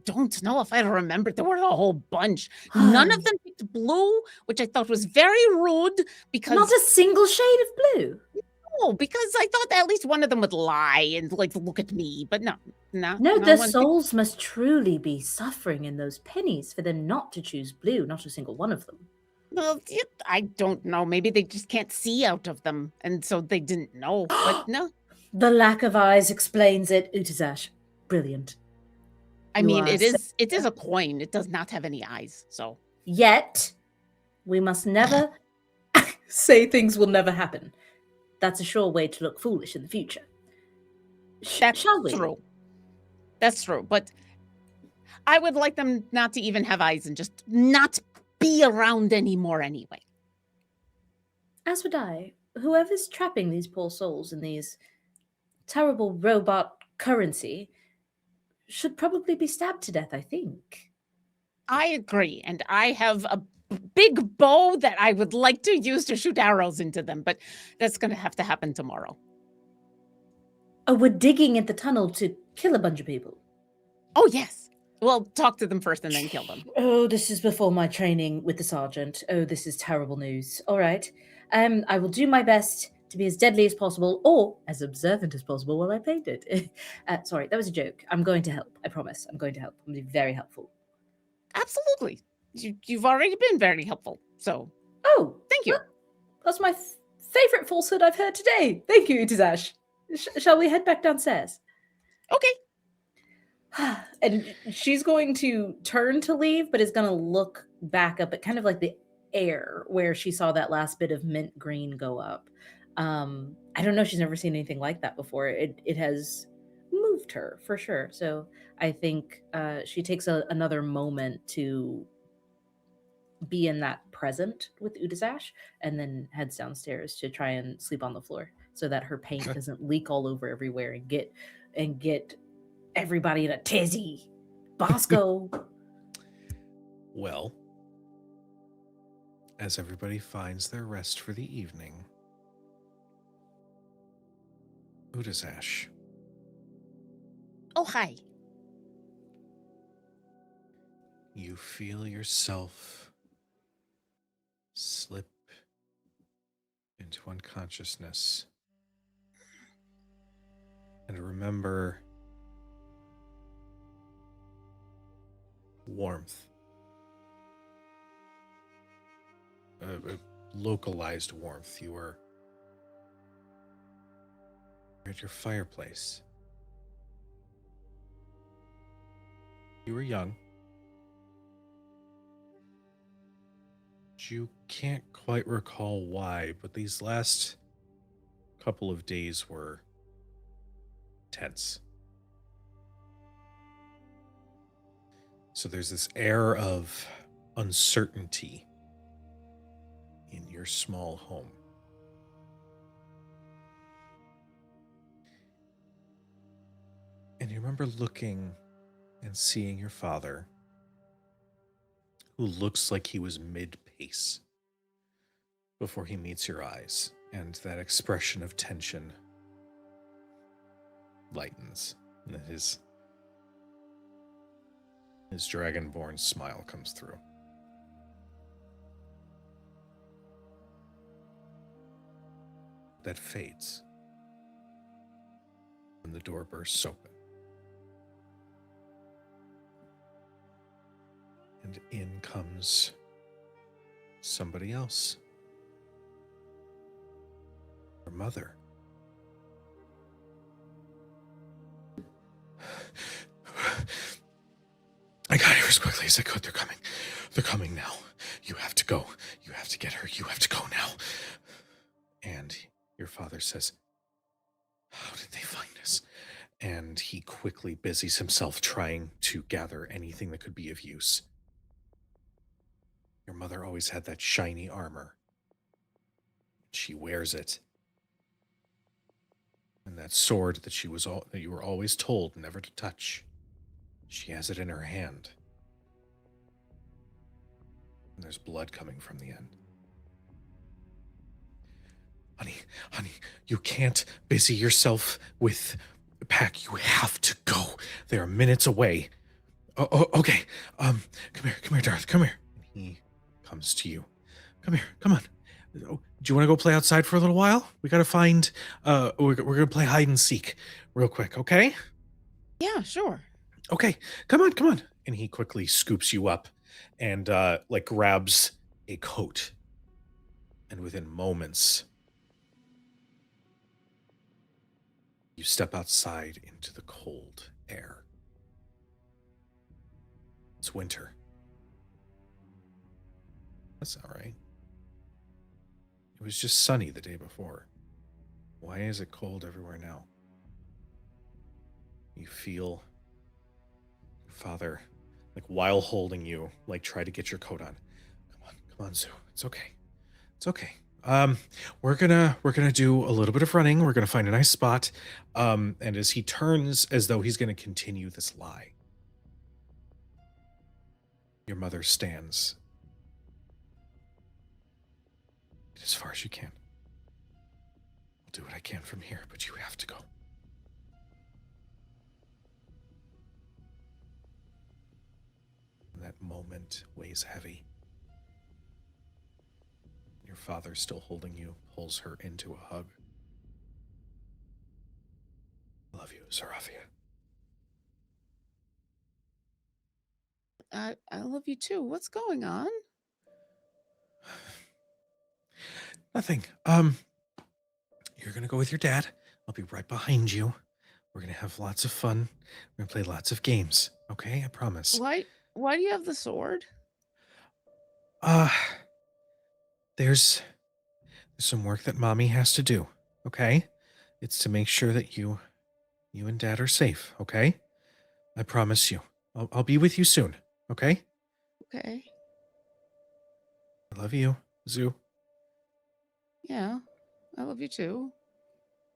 don't know if I remember. There were a whole bunch. None of them picked blue, which I thought was very rude because Not a single shade of blue. because I thought at least one of them would lie and like look at me, but no, No, no their one picked- souls must truly be suffering in those pennies for them not to choose blue, not a single one of them. Well, I don't know. Maybe they just can't see out of them, and so they didn't know. But no, The lack of eyes explains it, Utizash. Brilliant. I You mean are it is a coin. It does not have any eyes. So Yet, we must never Say things will never happen. That's a sure way to look foolish in the future. that's Shall we? true. That's true. But I would like them not to even have eyes and just not be around anymore anyway. As would I. Whoever's trapping these poor souls in these terrible robot currency should probably be stabbed to death, I think. I agree, and I have a big bow that I would like to use to shoot arrows into them, but that's going to have to happen tomorrow. Oh, we're digging at the tunnel to kill a bunch of people. Oh, yes. Well, talk to them first and then kill them. Oh, this is before my training with the sergeant. Oh, this is terrible news. All right. I will do my best to be as deadly as possible or as observant as possible while I paint it. Sorry, that was a joke. I'm going to help. I promise. I'm going to help. I'm going to be very helpful. Absolutely. You've already been very helpful. So Oh, thank you. well, that's my favorite falsehood I've heard today. Thank you, Itazash. Shall we head back downstairs? Okay. And she's going to turn to leave, but is going to look back up at kind of like the air where she saw that last bit of mint green go up. I don't know. She's never seen anything like that before. It has moved her for sure. So I think she takes another moment to be in that present with Udazash and then heads downstairs to try and sleep on the floor so that her paint Okay. doesn't leak all over everywhere and get everybody in a tizzy. Bosco. Well, as everybody finds their rest for the evening, Udazash, Oh, hi. you feel yourself slip into unconsciousness and remember warmth, a localized warmth. You were at your fireplace. You were young. You can't quite recall why, but these last couple of days were tense. So there's this air of uncertainty in your small home. And you remember looking and seeing your father, who looks like he was mid-pace before he meets your eyes, and that expression of tension lightens, and his dragonborn smile comes through. That fades when the door bursts open. And in comes somebody else. Your mother. I got here as quickly as I could. They're coming. They're coming now. You have to go. You have to get her. You have to go now. And your father says, how did they find us? And he quickly busies himself trying to gather anything that could be of use. Your mother always had that shiny armor. She wears it. And that sword that you were always told never to touch. She has it in her hand. And there's blood coming from the end. Honey, you can't busy yourself with pack. You have to go. They are minutes away. Okay. Come here, Darth. Come here. And he comes to you. Come here. Come on. Do you want to go play outside for a little while? We gotta find. We're gonna play hide and seek, real quick. Okay. Yeah, sure. Okay. Come on. And he quickly scoops you up, and grabs a coat. And within moments, you step outside into the cold air. It's winter. That's all right. It was just sunny the day before. Why is it cold everywhere now? You feel your father, while holding you, try to get your coat on. Come on, Zoo. It's okay. We're gonna do a little bit of running. We're gonna find a nice spot. And as he turns as though he's gonna continue this lie, your mother stands. As far as you can. I'll do what I can from here, but you have to go. And that moment weighs heavy. Your father, still holding you, pulls her into a hug. I love you, Seraphia. I love you too. What's going on? Nothing. you're going to go with your dad. I'll be right behind you. We're going to have lots of fun. We're going to play lots of games. Okay? I promise. Why do you have the sword? There's some work that mommy has to do. Okay? It's to make sure that you and dad are safe. Okay? I promise you. I'll be with you soon. Okay? Okay. I love you, Zoo. Yeah. I love you too.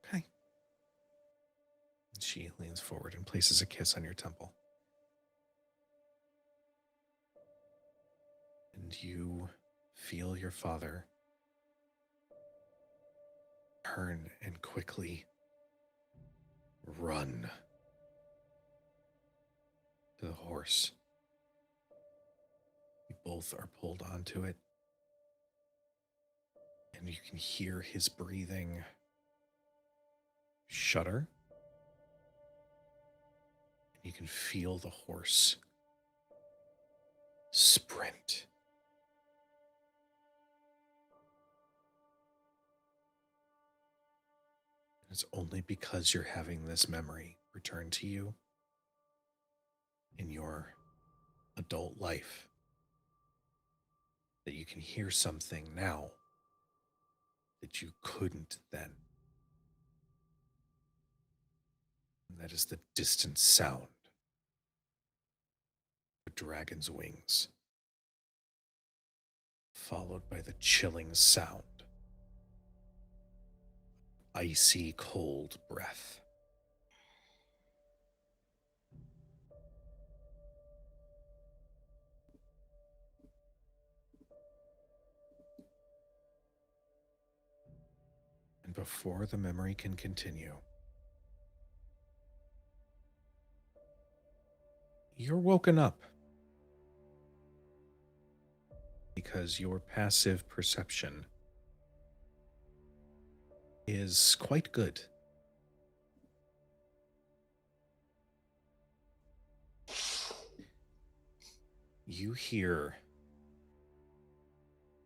Okay. She leans forward and places a kiss on your temple. And you feel your father turn and quickly run to the horse. You both are pulled onto it, and you can hear his breathing shudder. And you can feel the horse sprint. It's only because you're having this memory return to you in your adult life that you can hear something now that you couldn't then. And that is the distant sound of a dragon's wings, followed by the chilling sound of icy cold breath. And before the memory can continue, you're woken up because your passive perception is quite good. You hear,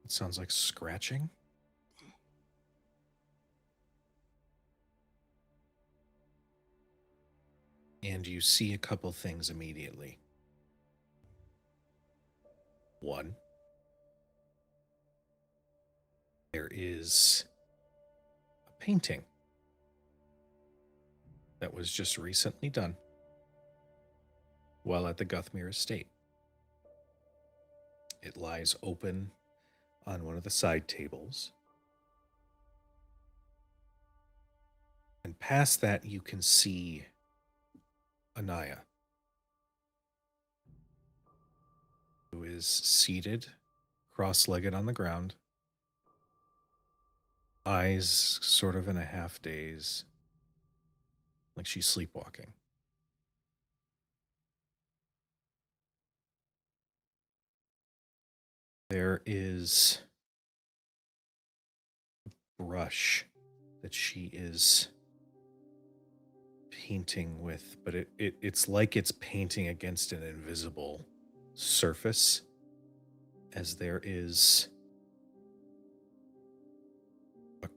it sounds like scratching. And you see a couple things immediately. One, there is a painting that was just recently done while at the Guthmere estate. It lies open on one of the side tables. And past that, you can see Anaya, who is seated, cross-legged on the ground, eyes sort of in a half daze, like she's sleepwalking. There is a brush that she is painting with, but it's like it's painting against an invisible surface, as there is a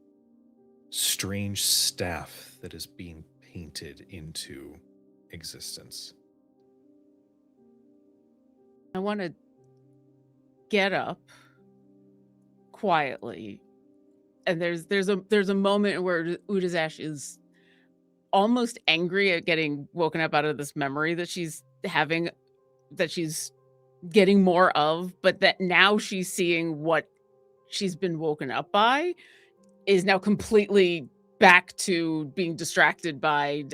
strange staff that is being painted into existence. I want to get up quietly, and there's a moment where Udazash is almost angry at getting woken up out of this memory that she's having, that she's getting more of, but that now she's seeing what she's been woken up by is now completely back to being distracted by,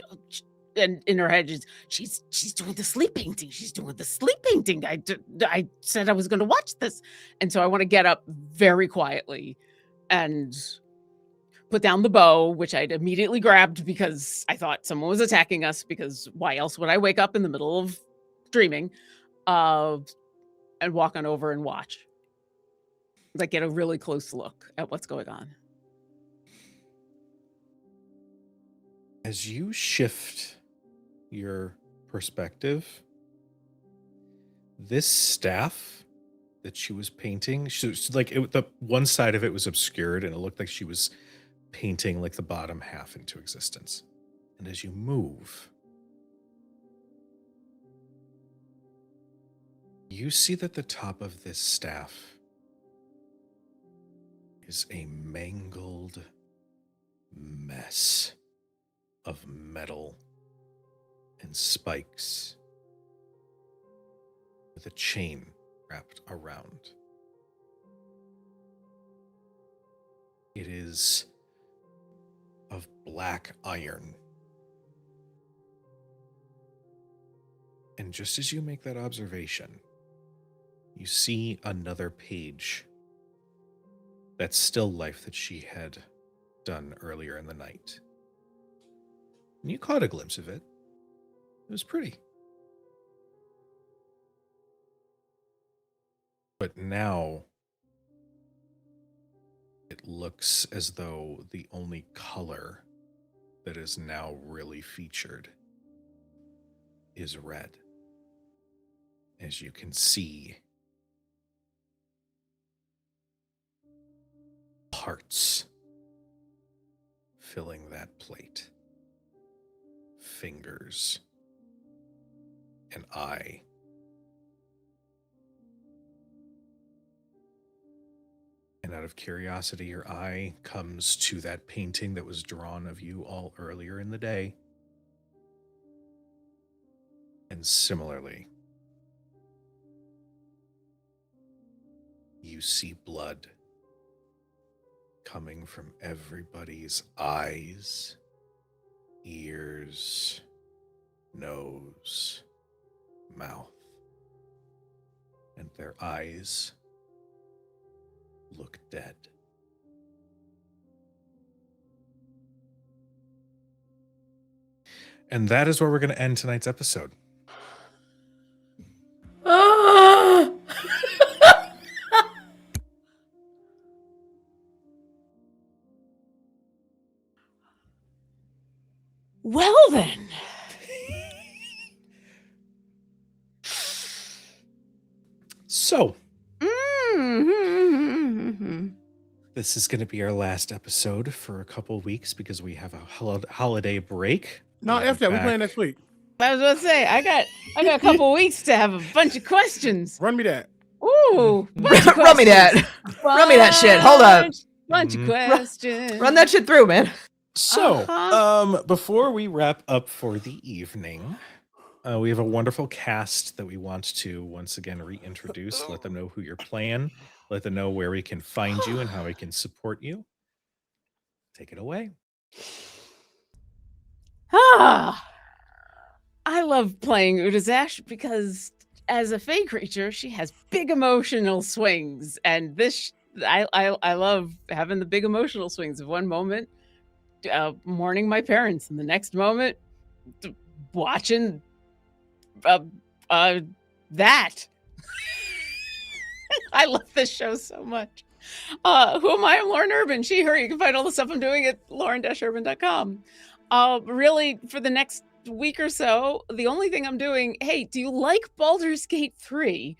and in her head she's doing the sleep painting. She's doing the sleep painting. I said I was going to watch this. And so I want to get up very quietly and put down the bow, which I'd immediately grabbed because I thought someone was attacking us, because why else would I wake up in the middle of dreaming, and walk on over and watch. Like, get a really close look at what's going on. As you shift your perspective, this staff that she was painting, the one side of it was obscured and it looked like she was painting like the bottom half into existence. And as you move, you see that the top of this staff is a mangled mess of metal and spikes with a chain wrapped around. It is of black iron. And just as you make that observation, you see another page that's still life that she had done earlier in the night. And you caught a glimpse of it. It was pretty. But now it looks as though the only color that is now really featured is red. As you can see, parts filling that plate. Fingers. An eye. And out of curiosity, your eye comes to that painting that was drawn of you all earlier in the day. And similarly, you see blood coming from everybody's eyes, ears, nose, mouth. And their eyes look dead. And that is where we're going to end tonight's episode. Ah! Well then. So, Mm-hmm. this is going to be our last episode for a couple weeks because we have a holiday break. No, We'll be F that. We're back. playing next week. I was about to say, I got a couple weeks to have a bunch of questions. Run me that. Ooh, bunch of Run me that. questions. Run me that shit. Hold up. Bunch Mhm. of questions. Run that shit through, man. So, Uh-huh. before we wrap up for the evening, we have a wonderful cast that we want to once again reintroduce. Let them know who you're playing. Let them know where we can find you and how we can support you. Take it away. Ah, I love playing Udazash because as a fey creature, she has big emotional swings, and this I love having the big emotional swings. Of one moment, mourning my parents, and the next moment, watching that. I love this show so much. Who am I? I'm Lauren Urban. She, her. You can find all the stuff I'm doing at lauren-urban.com. Really, for the next week or so, the only thing I'm doing, hey, do you like Baldur's Gate 3?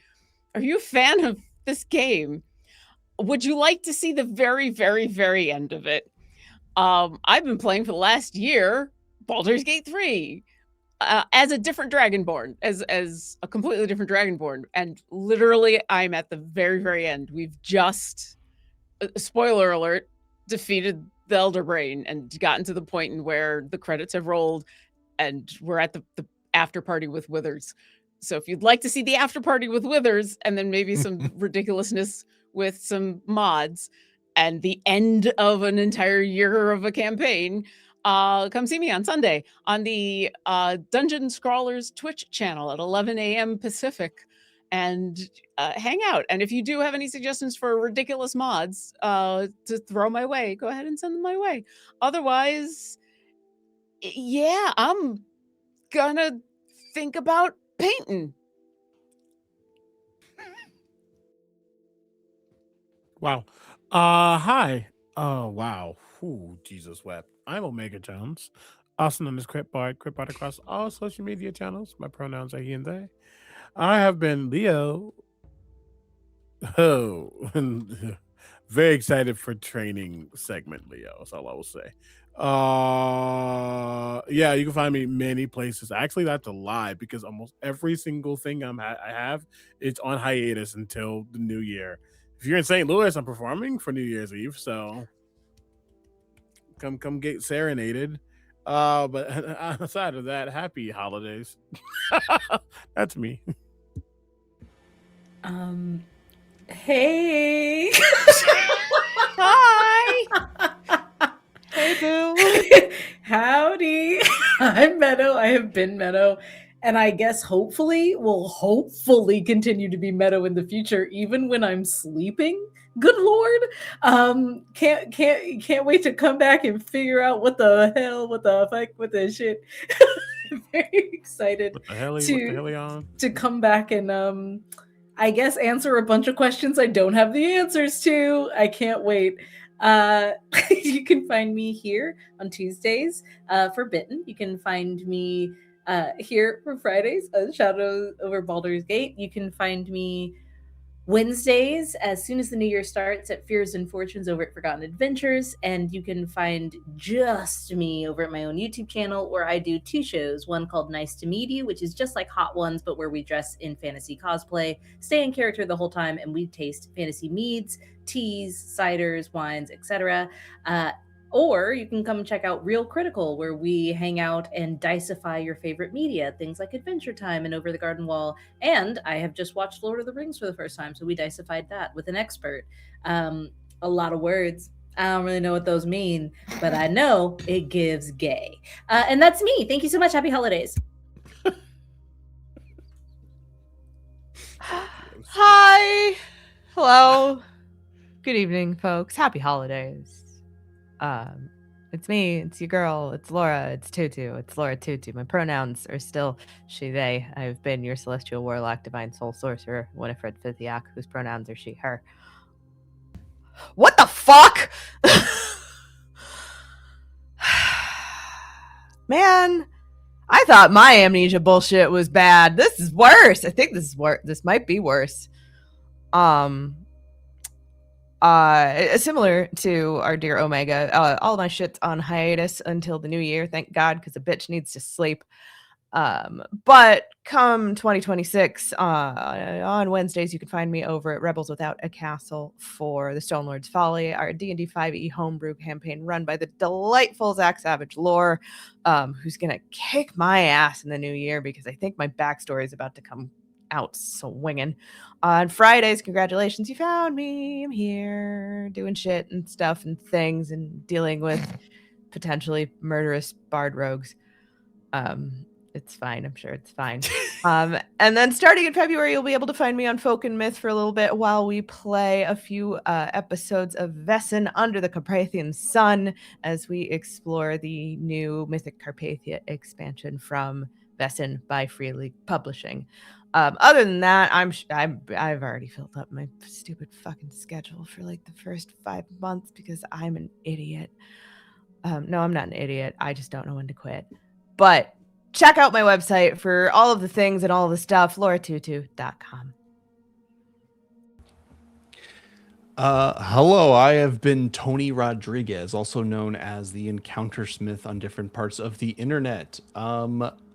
Are you a fan of this game? Would you like to see the very, very, very end of it? I've been playing for the last year Baldur's Gate 3 as a different Dragonborn, as a completely different Dragonborn. And literally, I'm at the very, very end. We've just, spoiler alert, defeated the Elder Brain and gotten to the point in where the credits have rolled and we're at the after party with Withers. So if you'd like to see the after party with Withers and then maybe some ridiculousness with some mods and the end of an entire year of a campaign, come see me on Sunday on the Dungeon Scrawlers Twitch channel at 11 a.m. Pacific and hang out. And if you do have any suggestions for ridiculous mods to throw my way, go ahead and send them my way. Otherwise, yeah, I'm gonna think about painting. Wow. Hi. Oh, wow. Ooh, Jesus wept. I'm Omega Jones, also known as Cryptbard across all social media channels. My pronouns are he and they. I have been Leo. Oh, very excited for training segment, Leo. That's all I will say. Yeah, you can find me many places. Actually, that's a lie because almost every single thing I have, it's on hiatus until the new year. If you're in St. Louis, I'm performing for New Year's Eve, so come get serenaded. But aside of that, happy holidays. That's me. Hey. Hi. Hey, boo. Howdy. I'm Meadow. I have been Meadow. And I guess hopefully will continue to be Meadow in the future, even when I'm sleeping. Good Lord. Can't wait to come back and figure out what the fuck, what the shit. I'm very excited What the hell are on? to come back and I guess answer a bunch of questions I don't have the answers to. I can't wait. You can find me here on Tuesdays for Bitten. You can find me here for Fridays, Shadow over Baldur's Gate. You can find me Wednesdays as soon as the new year starts at Fears and Fortunes over at Forgotten Adventures. And you can find just me over at my own YouTube channel where I do 2 shows, one called Nice to Meet You, which is just like Hot Ones, but where we dress in fantasy cosplay, stay in character the whole time, and we taste fantasy meads, teas, ciders, wines, etc. Or you can come check out Real Critical, where we hang out and dicify your favorite media, things like Adventure Time and Over the Garden Wall. And I have just watched Lord of the Rings for the first time, so we dicified that with an expert. A lot of words. I don't really know what those mean, but I know it gives gay. And that's me. Thank you so much. Happy holidays. Hi. Hello. Good evening, folks. Happy holidays. It's me, it's your girl, it's Laura, it's Tutu, it's Laura Tutu. My pronouns are still she, they. I've been your celestial warlock, divine soul sorcerer, Winifred Fithiak, whose pronouns are she, her. What the fuck? Man, I thought my amnesia bullshit was bad. This is worse. I think this is worse. This might be worse. Similar to our dear Omega, all of my shit's on hiatus until the new year, thank God, because a bitch needs to sleep. But come 2026, on Wednesdays, you can find me over at Rebels Without a Castle for the Stone Lord's Folly, our D&D 5e homebrew campaign run by the delightful Zach Savage Lore, who's going to kick my ass in the new year because I think my backstory is about to come out swinging. On Fridays, congratulations, you found me. I'm here doing shit and stuff and things and dealing with potentially murderous bard rogues. It's fine. I'm sure it's fine. And then starting in February, you'll be able to find me on Folk and Myth for a little bit while we play a few episodes of Vesson Under the Carpathian Sun as we explore the new Mythic Carpathia expansion from Vesson by Free League Publishing. Other than that, I've already filled up my stupid fucking schedule for like the first 5 months because I'm an idiot. No, I'm not an idiot. I just don't know when to quit. But check out my website for all of the things and all of the stuff, lauratutu.com. Hello, I have been Tony Rodriguez, also known as the Encounter Smith on different parts of the internet.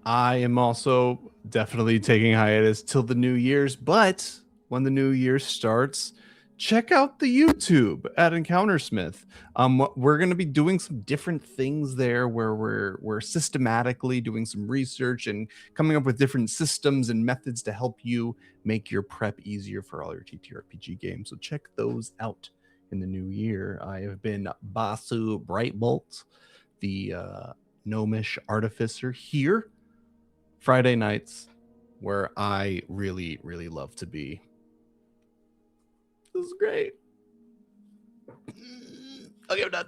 I am also definitely taking hiatus till the New Year's, but when the New Year starts, check out the YouTube at Encounter Smith. We're going to be doing some different things there where we're systematically doing some research and coming up with different systems and methods to help you make your prep easier for all your TTRPG games. So check those out in the new year. I have been Basu Brightbolt, the gnomish artificer here Friday nights, where I really, really love to be. This is great. Okay, I'm done.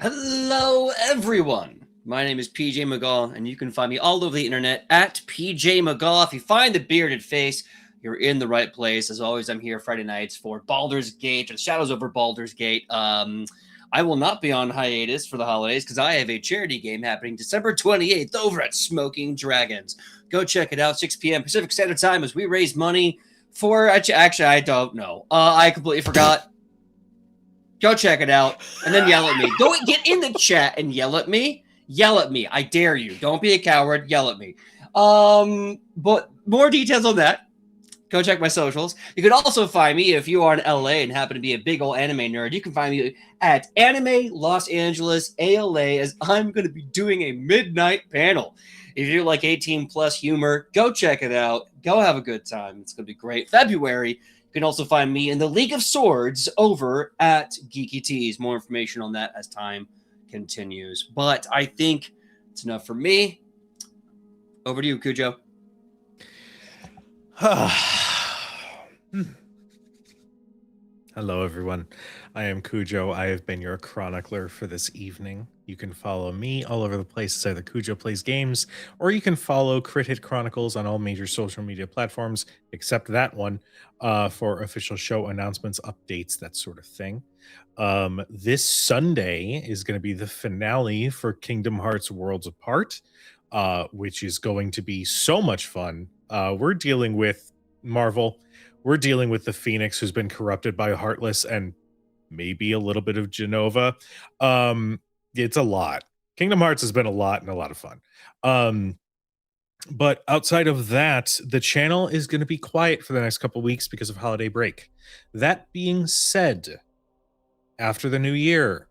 Hello, everyone. My name is PJ McGaw, and you can find me all over the internet at PJ McGaw. If you find the bearded face, you're in the right place. As always, I'm here Friday nights for Baldur's Gate, or Shadows over Baldur's Gate. I will not be on hiatus for the holidays because I have a charity game happening December 28th over at Smoking Dragons. Go check it out, 6 p.m. Pacific Standard Time, as we raise money Actually, I don't know. I completely forgot. Go check it out and then yell at me. Go get in the chat and yell at me. Yell at me. I dare you. Don't be a coward. Yell at me. But more details on that. Go check my socials. You can also find me if you are in LA and happen to be a big old anime nerd. You can find me at Anime Los Angeles ALA, as I'm going to be doing a midnight panel. If you like 18 plus humor, go check it out. Go have a good time. It's going to be great. February, you can also find me in the League of Swords over at Geeky Tees. More information on that as time continues. But I think it's enough for me. Over to you, Cujo. Hello, everyone. I am Cujo. I have been your chronicler for this evening. You can follow me all over the place as either Cujo Plays Games, or you can follow Crit Hit Chronicles on all major social media platforms, except that one, for official show announcements, updates, that sort of thing. This Sunday is going to be the finale for Kingdom Hearts Worlds Apart, which is going to be so much fun. We're dealing with Marvel. We're dealing with the Phoenix, who's been corrupted by Heartless and maybe a little bit of Genova. It's a lot. Kingdom Hearts has been a lot and a lot of fun. But outside of that, the channel is going to be quiet for the next couple weeks because of holiday break. That being said, after the new year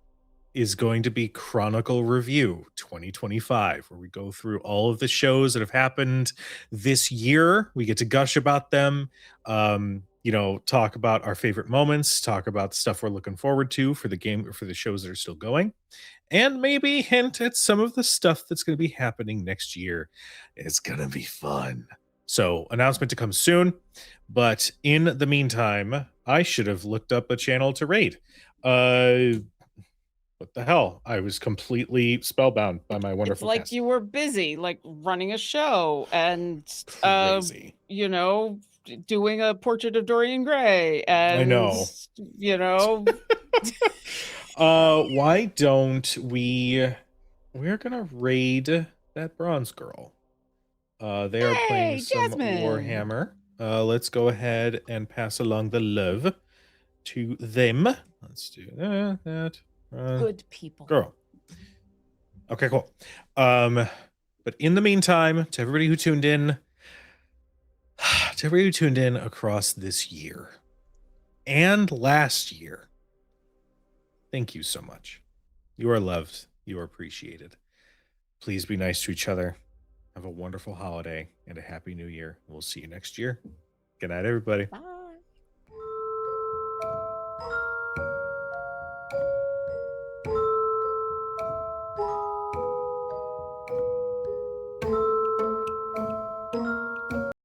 is going to be Chronicle Review 2025, where we go through all of the shows that have happened this year. We get to gush about them, talk about our favorite moments, talk about the stuff we're looking forward to for the game or for the shows that are still going, and maybe hint at some of the stuff that's going to be happening next year. It's going to be fun. So, announcement to come soon. But in the meantime, I should have looked up a channel to raid. What the hell? I was completely spellbound by my wonderful It's like cast. you were busy, like running a show and, Crazy. doing a portrait of Dorian Gray. And, I know. Why don't we're gonna raid that bronze girl. They are playing Hey, some Jasmine! Warhammer. Let's go ahead and pass along the love to them. Let's do that. Good people. Girl. Okay, cool. But in the meantime, to everybody who tuned in, across this year and last year, thank you so much. You are loved. You are appreciated. Please be nice to each other. Have a wonderful holiday and a happy new year. We'll see you next year. Good night, everybody. Bye.